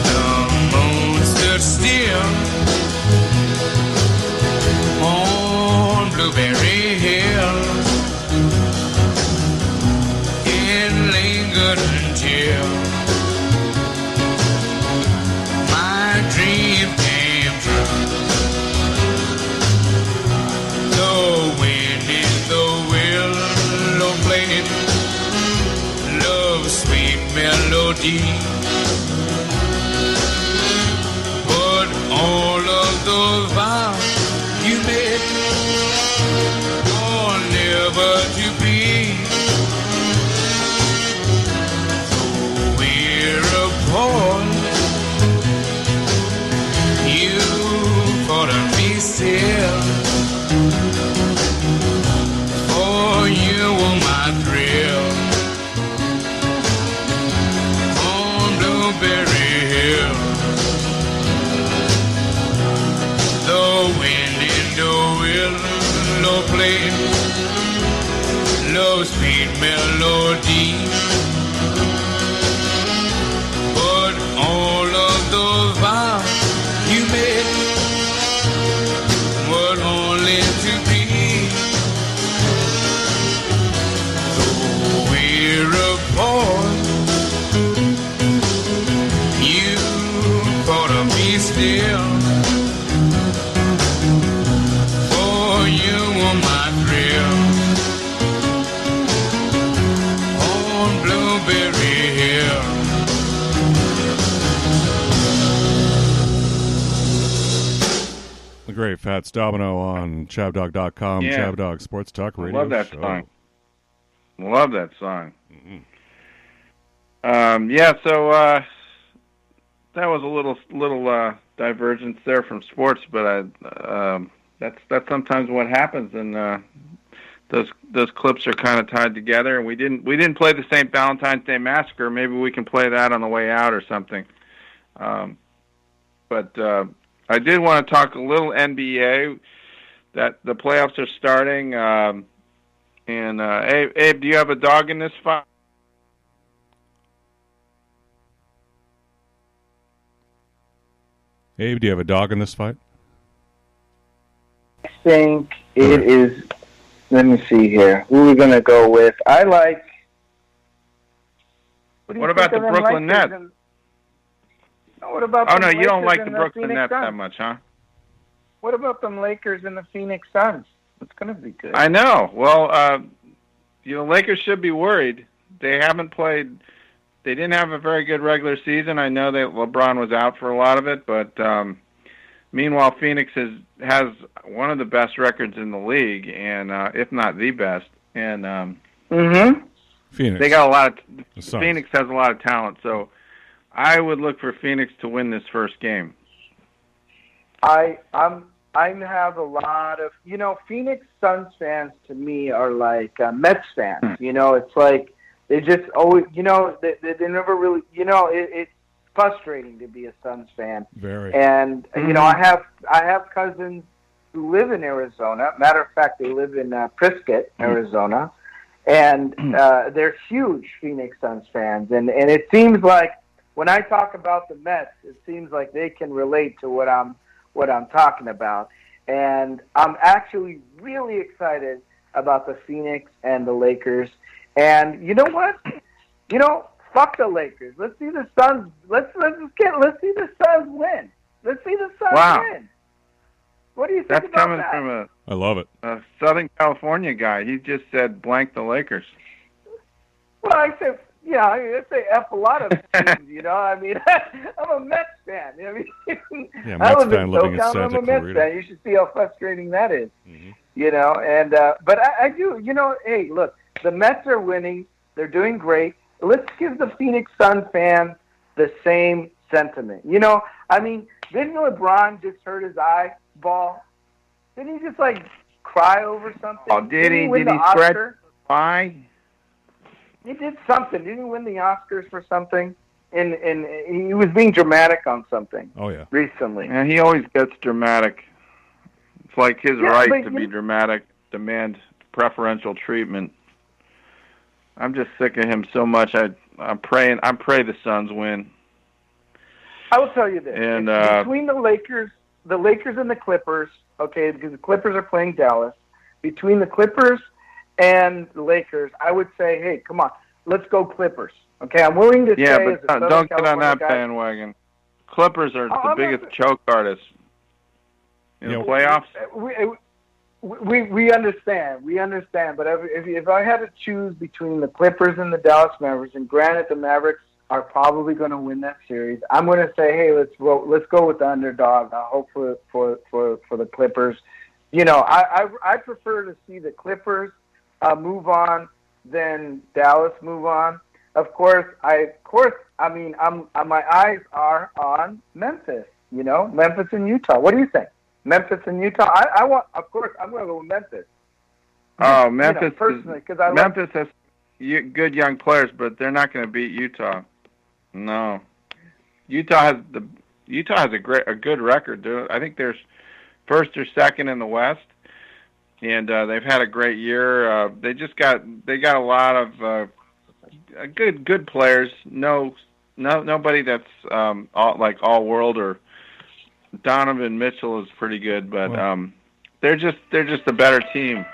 [SPEAKER 13] the moon stood still on Blueberry Hill. It lingered until my dream came true. The wind in the willow played love's sweet melody, but all of those vows you made are never to be. So we're apart. You thought of me still, for you were my thrill. On Blueberry Hill, the wind in the willow played love's sweet melody, but all of those vows you made were only to be. So we're apart. You thought of me still, for you were my thrill. On Blueberry Hill.
[SPEAKER 3] The great Fats Domino on ChabDog.com,
[SPEAKER 1] Yeah.
[SPEAKER 3] ChabDog Sports Talk Radio
[SPEAKER 1] love that
[SPEAKER 3] Show.
[SPEAKER 1] song. Love that song.
[SPEAKER 3] Mm-hmm.
[SPEAKER 1] So that was a little divergence there from sports, but that's sometimes what happens, and those clips are kind of tied together. And we didn't play the St. Valentine's Day Massacre. Maybe we can play that on the way out or something. But I did want to talk a little NBA. that the playoffs are starting. And Abe, do you have a dog in this fight?
[SPEAKER 3] Abe, do you have a dog in this fight?
[SPEAKER 7] I think it is. Let me see here. Who are we going to go with? I like.
[SPEAKER 1] What about the Brooklyn Nets?
[SPEAKER 7] What about?
[SPEAKER 1] Oh no, you don't like the Brooklyn Nets that much, huh?
[SPEAKER 7] What about them Lakers and the Phoenix Suns? It's going to be good.
[SPEAKER 1] I know. Well, Lakers should be worried. They haven't played. They didn't have a very good regular season. I know that LeBron was out for a lot of it, but meanwhile, Phoenix has one of the best records in the league, and if not the best. And
[SPEAKER 3] Phoenix.
[SPEAKER 1] They got a lot of. Phoenix has a lot of talent, so I would look for Phoenix to win this first game.
[SPEAKER 7] I have a lot of Phoenix Suns fans to me are like Mets fans. It's like they just always they never really it's frustrating to be a Suns fan.
[SPEAKER 3] Very.
[SPEAKER 7] And I have cousins who live in Arizona. Matter of fact, they live in Prescott, Arizona, and they're huge Phoenix Suns fans. And it seems like when I talk about the Mets, it seems like they can relate to what I'm talking about. And I'm actually really excited about the Phoenix and the Lakers. And you know what? Fuck the Lakers. Let's see the Suns. Let's see the Suns win. Let's see the Suns win. What do you think
[SPEAKER 1] That's
[SPEAKER 7] about
[SPEAKER 1] coming
[SPEAKER 7] that?
[SPEAKER 1] from
[SPEAKER 3] I love it.
[SPEAKER 1] A Southern California guy. He just said blank the Lakers.
[SPEAKER 7] Well, I say F a lot of things, I mean, I'm a Mets fan. I mean,
[SPEAKER 3] Yeah,
[SPEAKER 7] I
[SPEAKER 3] Mets
[SPEAKER 7] live
[SPEAKER 3] fan
[SPEAKER 7] in
[SPEAKER 3] living in
[SPEAKER 7] SoCal,
[SPEAKER 3] Santa
[SPEAKER 7] I'm a Mets
[SPEAKER 3] Clarita.
[SPEAKER 7] fan. You should see how frustrating that is. And but I do, hey, look, the Mets are winning. They're doing great. Let's give the Phoenix Suns fans the same sentiment. I mean, didn't LeBron just hurt his eyeball? Didn't he just, cry over something?
[SPEAKER 1] Oh, did he?
[SPEAKER 7] Win
[SPEAKER 1] Did
[SPEAKER 7] the
[SPEAKER 1] he scratch
[SPEAKER 7] Oscar?
[SPEAKER 1] his eye?
[SPEAKER 7] He did something. Didn't he win the Oscars for something? And he was being dramatic on something.
[SPEAKER 3] Oh, yeah.
[SPEAKER 7] Recently.
[SPEAKER 1] Yeah, he always gets dramatic. It's like his
[SPEAKER 7] Yeah,
[SPEAKER 1] right
[SPEAKER 7] but
[SPEAKER 1] to be dramatic, demand preferential treatment. I'm just sick of him so much. I pray the Suns win.
[SPEAKER 7] I will tell you this.
[SPEAKER 1] And
[SPEAKER 7] between the Lakers and the Clippers, okay, because the Clippers are playing Dallas, between the Clippers and the Lakers, I would say, hey, come on, let's go Clippers. Okay, I'm willing to say as a Southern
[SPEAKER 1] don't get on
[SPEAKER 7] California
[SPEAKER 1] that
[SPEAKER 7] guy,
[SPEAKER 1] bandwagon. Clippers are the biggest choke artists in the playoffs.
[SPEAKER 7] We understand. But if I had to choose between the Clippers and the Dallas Mavericks, and granted the Mavericks are probably going to win that series, I'm going to say, hey, let's go with the underdog. I hope for the Clippers. I prefer to see the Clippers move on than Dallas move on. Of course, my eyes are on Memphis. Memphis and Utah. What do you think? Memphis and Utah. I'm going to go with Memphis.
[SPEAKER 1] Oh, Memphis!
[SPEAKER 7] Personally, because
[SPEAKER 1] Memphis has good young players, but they're not going to beat Utah. No, Utah has a good record. I think they're first or second in the West, and they've had a great year. They got a lot of good players. Nobody that's all world, or Donovan Mitchell is pretty good, but they're just a better team.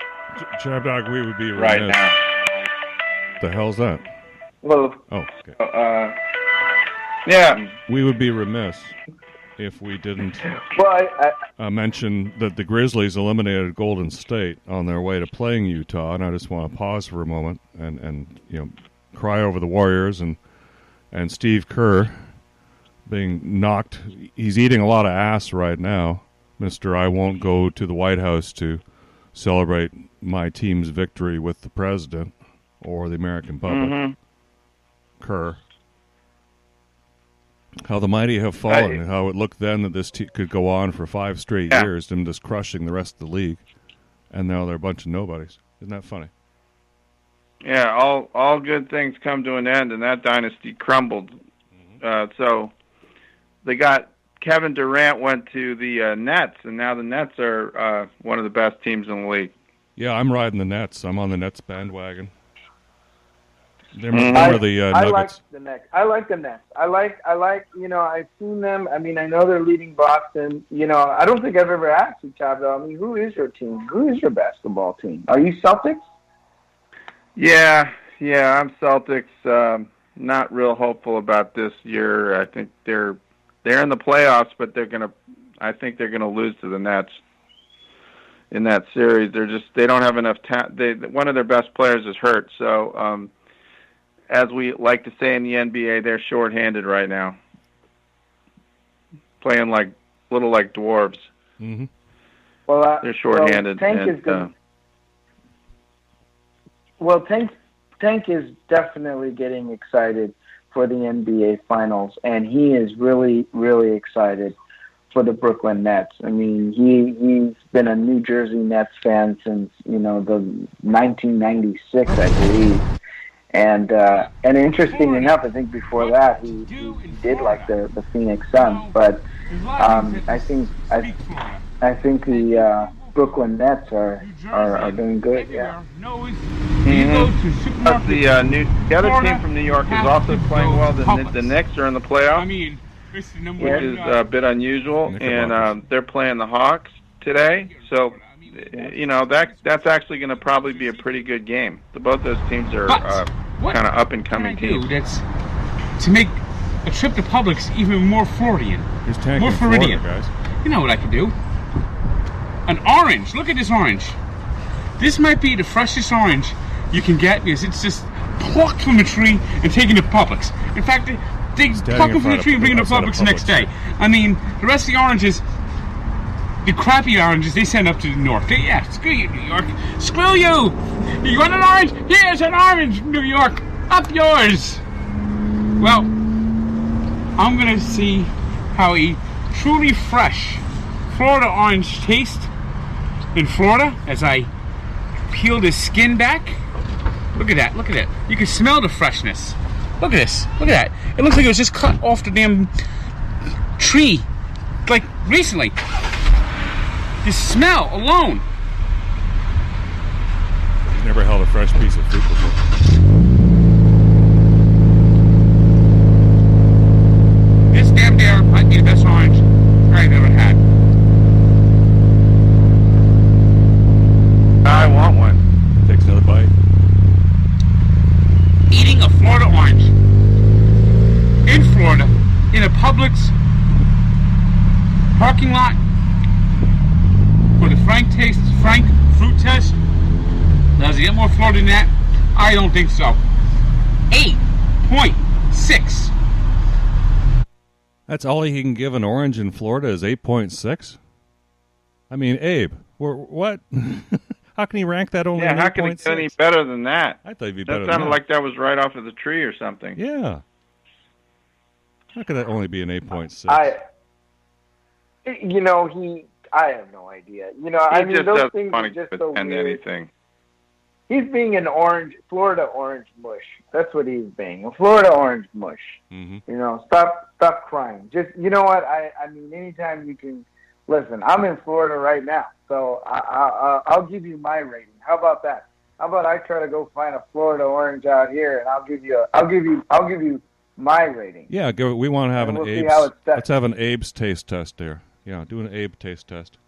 [SPEAKER 3] ChabDog, we would be remiss.
[SPEAKER 1] Right now.
[SPEAKER 3] The hell's that?
[SPEAKER 7] Well,
[SPEAKER 3] okay.
[SPEAKER 1] Yeah.
[SPEAKER 3] We would be remiss if we didn't mention that the Grizzlies eliminated Golden State on their way to playing Utah, and I just want to pause for a moment and cry over the Warriors and Steve Kerr being knocked. He's eating a lot of ass right now, Mr. I won't go to the White House to celebrate my team's victory with the president or the American public. Kerr. How the mighty have fallen, and how it looked then that this could go on for 5 straight years, them just crushing the rest of the league, and now they're a bunch of nobodies. Isn't that funny?
[SPEAKER 1] Yeah, all good things come to an end, and that dynasty crumbled. So they got Kevin Durant went to the Nets, and now the Nets are one of the best teams in the league.
[SPEAKER 3] Yeah, I'm riding the Nets. I'm on the Nets bandwagon. They're the Nuggets.
[SPEAKER 7] I like the Nets. I like the Nets. I like. I've seen them. I mean, I know they're leading Boston. I don't think I've ever asked you, ChabDog. I mean, who is your team? Who is your basketball team? Are you Celtics?
[SPEAKER 1] Yeah, I'm Celtics. Not real hopeful about this year. I think they're in the playoffs, but I think they're gonna lose to the Nets in that series. They don't have enough talent. One of their best players is hurt, so as we like to say in the NBA, they're shorthanded right now, playing like dwarves.
[SPEAKER 3] Mm-hmm.
[SPEAKER 7] Well,
[SPEAKER 1] they're shorthanded.
[SPEAKER 7] Tank is definitely getting excited for the NBA Finals, and he is really, really excited for the Brooklyn Nets. I mean, he's been a New Jersey Nets fan since the 1996, I believe. And interesting enough, I think before that he did like the Phoenix Suns, but I think the Brooklyn Nets are doing good. Yeah.
[SPEAKER 1] Mm-hmm. The other team from New York is also playing well. The Knicks are in the playoffs, which is a bit unusual, and they're playing the Hawks today. So, that's actually going to probably be a pretty good game. Both those teams are kind of up and coming teams.
[SPEAKER 15] That's to make a trip to Publix even more Floridian, more Floridian.
[SPEAKER 3] Guys.
[SPEAKER 15] You know what I could do? An orange. Look at this orange. This might be the freshest orange you can get because it's just plucked from a tree and taken to Publix. In fact, they pluck it from the tree and bring it to Publix the next day. I mean, the rest of the oranges, the crappy oranges, they send up to the north. Screw you, New York. Screw you! You want an orange? Here's an orange, New York. Up yours. Well, I'm going to see how a truly fresh Florida orange tastes in Florida as I peel the skin back. Look at that. Look at it. You can smell the freshness. Look at this. Look at that. It looks like it was just cut off the damn tree, like recently. The smell alone.
[SPEAKER 3] I've never held a fresh piece of fruit before.
[SPEAKER 15] This damn beer might be the best orange I've ever had.
[SPEAKER 1] I want one.
[SPEAKER 3] Takes another bite.
[SPEAKER 15] Eating a Florida orange in Florida in a Publix parking lot for the Frank fruit test. Does it get more Florida than that? I don't think so. 8.6.
[SPEAKER 3] That's all he can give an orange in Florida is 8.6? I mean, Abe, what? How can he rank that only?
[SPEAKER 1] Yeah, how can it get any better than that?
[SPEAKER 3] I thought he'd be better than that.
[SPEAKER 1] That sounded like that was right off of the tree or something.
[SPEAKER 3] Yeah. How could that only be an 8.6?
[SPEAKER 7] I have no idea. Those things are just so weird.
[SPEAKER 1] Anything.
[SPEAKER 7] He's being an Florida orange mush. That's what he's being, a Florida orange mush.
[SPEAKER 3] Mm-hmm.
[SPEAKER 7] Stop crying. Just, you know what? I mean, anytime you can. Listen, I'm in Florida right now, so I'll give you my rating. How about that? How about I try to go find a Florida orange out here, and I'll give you my rating.
[SPEAKER 3] Yeah, we want to have an Abe's. Let's have an Abe's taste test there. Yeah, do an Abe taste test.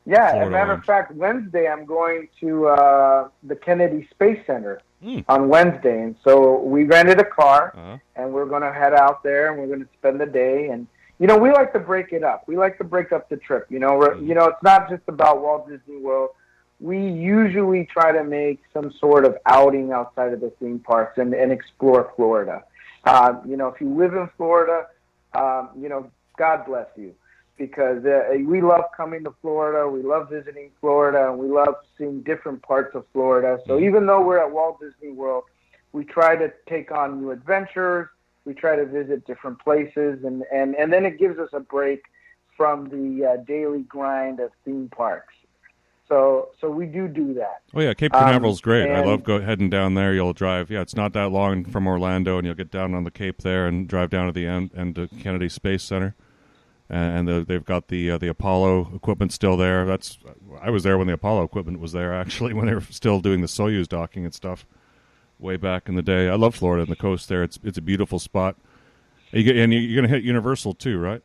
[SPEAKER 7] Yeah,
[SPEAKER 3] Florida
[SPEAKER 7] as a matter
[SPEAKER 3] orange.
[SPEAKER 7] of fact, Wednesday I'm going to the Kennedy Space Center on Wednesday, and so we rented a car, and we're going to head out there, and we're going to spend the day. And we like to break it up. We like to break up the trip. It's not just about Walt Disney World. We usually try to make some sort of outing outside of the theme parks and explore Florida. If you live in Florida, God bless you, because we love coming to Florida. We love visiting Florida, and we love seeing different parts of Florida. So even though we're at Walt Disney World, we try to take on new adventures. We try to visit different places, and then it gives us a break from the daily grind of theme parks. So we do that.
[SPEAKER 3] Oh, yeah, Cape Canaveral's great. I love heading down there. You'll drive. Yeah, it's not that long from Orlando, and you'll get down on the Cape there and drive down to the end to Kennedy Space Center. and they've got the Apollo equipment still there. I was there when the Apollo equipment was there, actually, when they were still doing the Soyuz docking and stuff way back in the day. I love Florida and the coast there. It's a beautiful spot. And you're going to hit Universal too, right?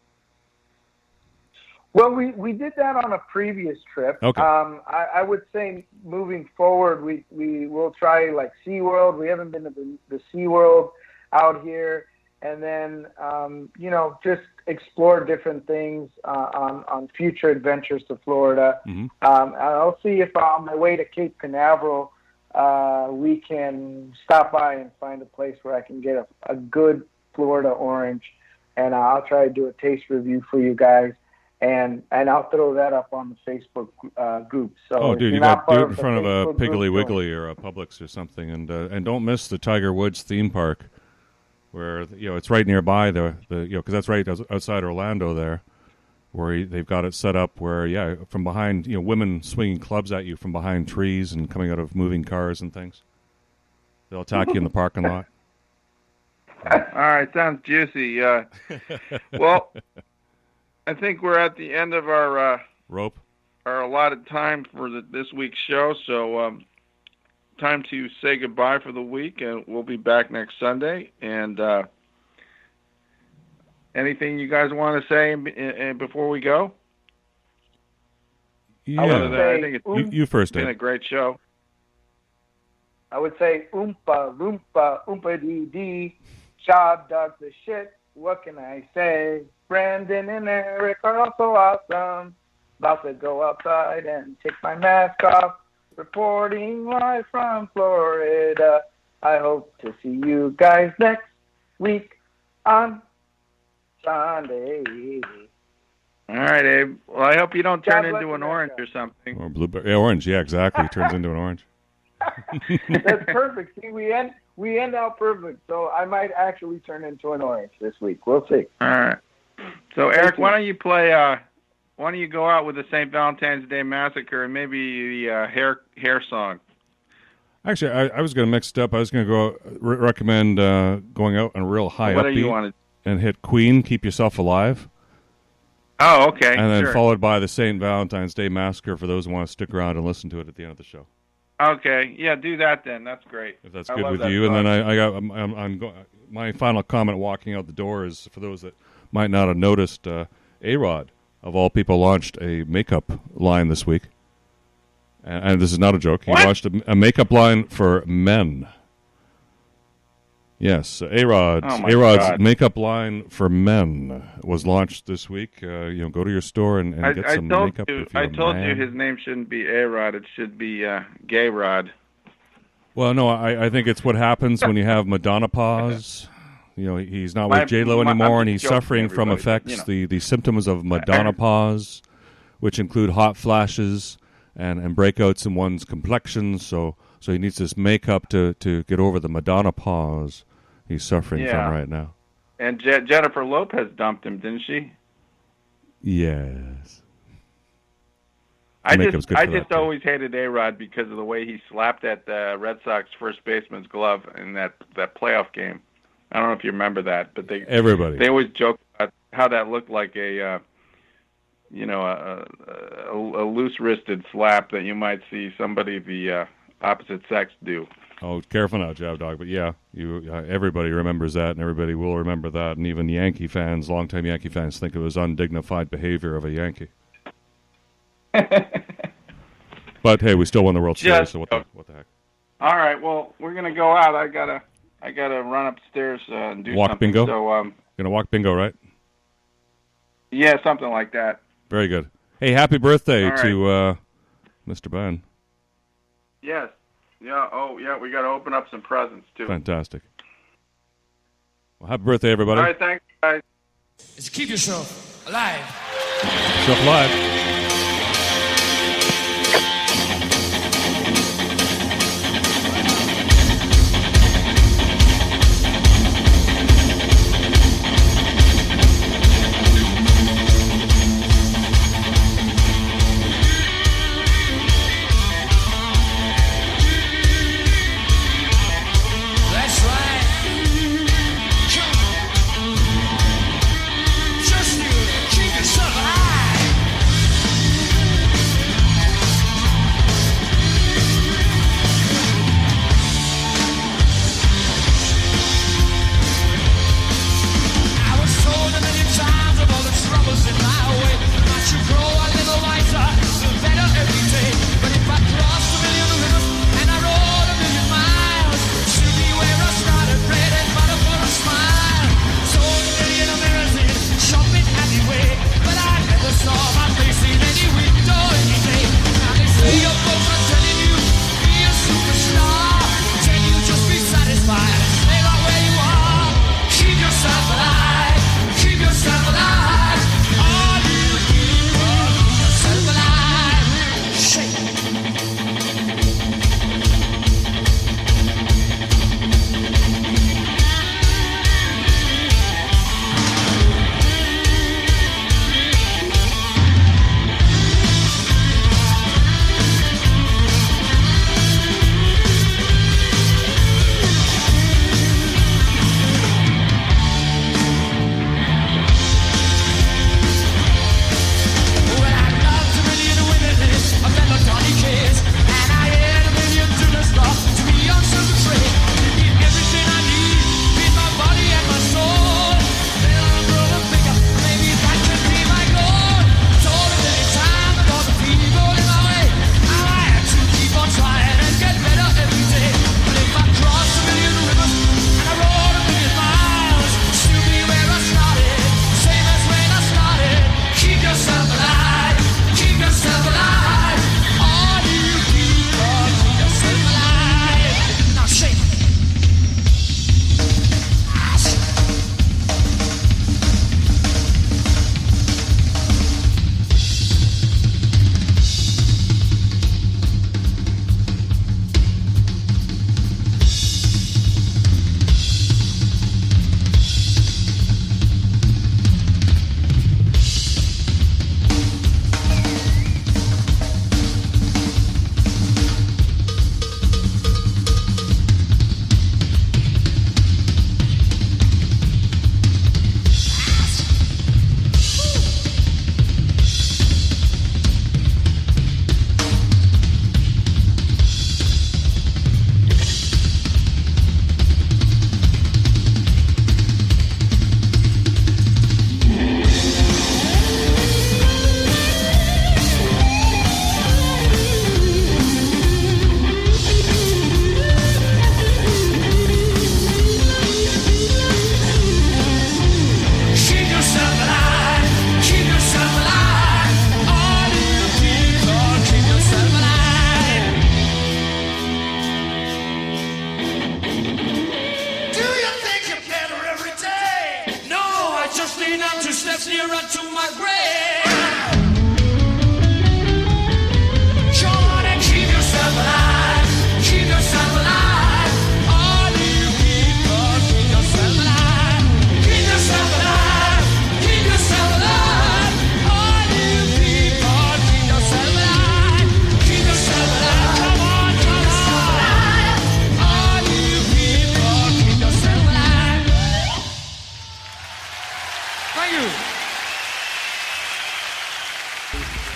[SPEAKER 7] Well, we did that on a previous trip.
[SPEAKER 3] Okay.
[SPEAKER 7] I would say moving forward, we will try like SeaWorld. We haven't been to the SeaWorld out here. And then, just explore different things on future adventures to Florida.
[SPEAKER 3] Mm-hmm.
[SPEAKER 7] I'll see if on my way to Cape Canaveral, we can stop by and find a place where I can get a good Florida orange. And I'll try to do a taste review for you guys. And I'll throw that up on the Facebook group. So
[SPEAKER 3] dude, you got to do it in front of a Piggly Wiggly or a Publix or something. And don't miss the Tiger Woods theme park, where it's right nearby because that's right outside Orlando there, where they've got it set up where from behind women swinging clubs at you from behind trees and coming out of moving cars and things. They'll attack you in the parking lot.
[SPEAKER 1] All right, sounds juicy. Well, I think we're at the end of our
[SPEAKER 3] rope,
[SPEAKER 1] our allotted time for this week's show. So time to say goodbye for the week, and we'll be back next Sunday. And anything you guys want to say before we go?
[SPEAKER 3] Yeah,
[SPEAKER 1] I think
[SPEAKER 3] you first.
[SPEAKER 1] It's been a great show.
[SPEAKER 7] I would say oompa loompa oompa dee dee, ChabDog the shit. What can I say? Brandon and Eric are also awesome. About to go outside and take my mask off. Reporting live from Florida. I hope to see you guys next week on Sunday.
[SPEAKER 1] All right, Abe. Well, I hope you don't turn into an orange or something.
[SPEAKER 3] Or blueberry. Orange, yeah, exactly. Turns into an orange.
[SPEAKER 7] That's perfect. See, we end out perfect. So I might actually turn into an orange this week. We'll see.
[SPEAKER 1] All right. So Eric, why don't you play? Why don't you go out with the St. Valentine's Day Massacre and maybe the hair song?
[SPEAKER 3] Actually, I was going to mix it up. I was going to go recommend going out on a real high upbeat and hit Queen, Keep Yourself Alive.
[SPEAKER 1] Oh, okay.
[SPEAKER 3] And then followed by the St. Valentine's Day Massacre for those who want to stick around and listen to it at the end of the show.
[SPEAKER 1] Okay, yeah, do that then. That's great.
[SPEAKER 3] If that's good with you. Song. And then I'm my final comment walking out the door is for those that might not have noticed, A-Rod, of all people, launched a makeup line this week. And this is not a joke. He launched a makeup line for men. Yes, A-Rod's makeup line for men was launched this week. Go to your store and get some makeup.
[SPEAKER 1] I told you his name shouldn't be A-Rod. It should be Gay Rod.
[SPEAKER 3] Well, no, I think it's what happens when you have Madonna pause. He's not with J-Lo anymore, and he's suffering from effects, the symptoms of Madonna pause, which include hot flashes and breakouts in one's complexion. So he needs this makeup to get over the Madonna pause he's suffering from right now.
[SPEAKER 1] And Jennifer Lopez dumped him, didn't she?
[SPEAKER 3] Yes.
[SPEAKER 1] I just always hated A-Rod because of the way he slapped that Red Sox first baseman's glove in that playoff game. I don't know if you remember that, but they always joke about how that looked like a loose-wristed slap that you might see somebody the opposite sex do.
[SPEAKER 3] Oh, careful now, ChabDog. But yeah, everybody remembers that, and everybody will remember that, and even Yankee fans, longtime Yankee fans, think it was undignified behavior of a Yankee. But hey, we still won the World Series, so what the heck?
[SPEAKER 1] All right, well, we're gonna go out. I gotta run upstairs and do
[SPEAKER 3] walk
[SPEAKER 1] something.
[SPEAKER 3] Bingo.
[SPEAKER 1] So
[SPEAKER 3] gonna walk bingo, right?
[SPEAKER 1] Yeah, something like that.
[SPEAKER 3] Very good. Hey, happy birthday to Mr. Ben.
[SPEAKER 1] Yes. Yeah. Oh, yeah. We got to open up some presents too.
[SPEAKER 3] Fantastic. Well, happy birthday, everybody.
[SPEAKER 1] All right. Thanks, guys.
[SPEAKER 13] Just keep yourself alive.
[SPEAKER 3] Keep yourself alive.
[SPEAKER 13] Just you keep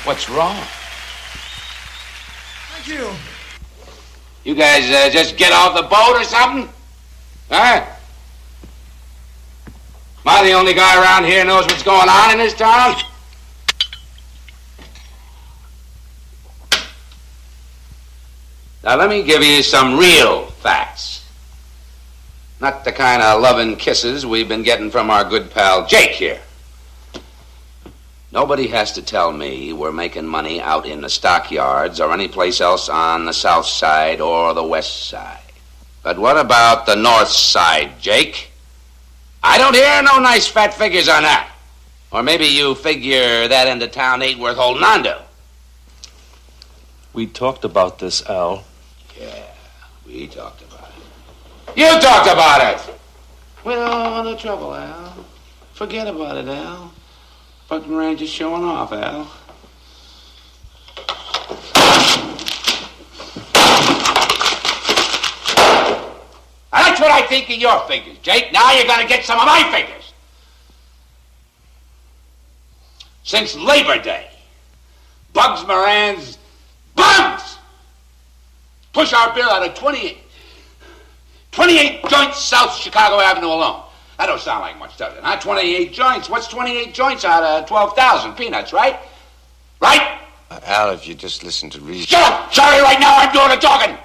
[SPEAKER 9] What's wrong?
[SPEAKER 4] Thank you.
[SPEAKER 9] You guys just get off the boat or something? Huh? Am I the only guy around here who knows what's going on in this town? Now let me give you some real facts. Not the kind of loving kisses we've been getting from our good pal Jake here. Nobody has to tell me we're making money out in the stockyards or any place else on the south side or the west side. But what about the north side, Jake? I don't hear no nice fat figures on that. Or maybe you figure that end of town ain't worth holding on to.
[SPEAKER 16] We talked about this, Al.
[SPEAKER 9] Yeah, we talked about it. You talked about it! Well, no trouble, Al. Forget about it, Al. Fucking Ranger's showing off, Al. That's what I think of your figures, Jake. Now you're gonna get some of my figures. Since Labor Day, Bugs Moran's Bugs push our bill out of 28 joints South Chicago Avenue alone. That don't sound like much, does it? Huh? 28 joints. What's 28 joints out of 12,000 peanuts, right? Right?
[SPEAKER 17] Al, if you just listen to reason...
[SPEAKER 9] Shut up! Sorry, right now I'm doing the talking.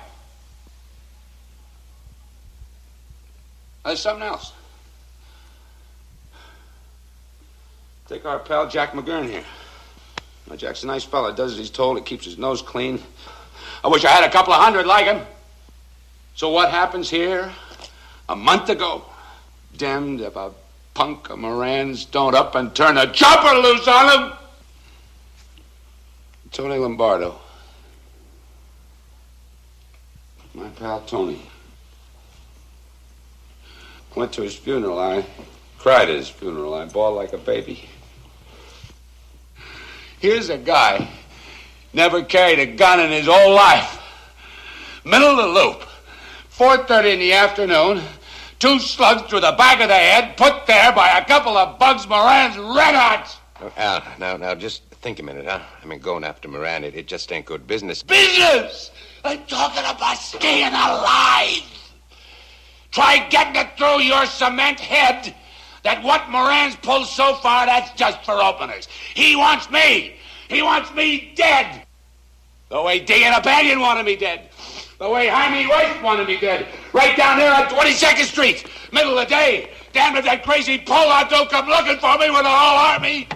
[SPEAKER 9] There's something else. Take our pal Jack McGurn here. Now, Jack's a nice fella. Does as he's told. He keeps his nose clean. I wish I had a couple of hundred like him. So what happens here? A month ago, damned if a punk of Moran's don't up and turn a chopper loose on him. Tony Lombardo. My pal Tony. Went to his funeral. I cried at his funeral. I bawled like a baby. Here's a guy, never carried a gun in his whole life. Middle of the loop, 4:30 in the afternoon, 2 slugs through the back of the head, put there by a couple of Bugs Moran's red hots.
[SPEAKER 17] Al, now, just think a minute, huh? I mean, going after Miranda, it just ain't good business.
[SPEAKER 9] Business! I'm talking about staying alive. Try getting it through your cement head that what Moran's pulled so far, that's just for openers. He wants me. He wants me dead. The way D and Abanion wanted me dead. The way Jaime Weiss wanted me dead. Right down there on 22nd Street. Middle of the day. Damn if that crazy Pollock don't come looking for me with a whole army.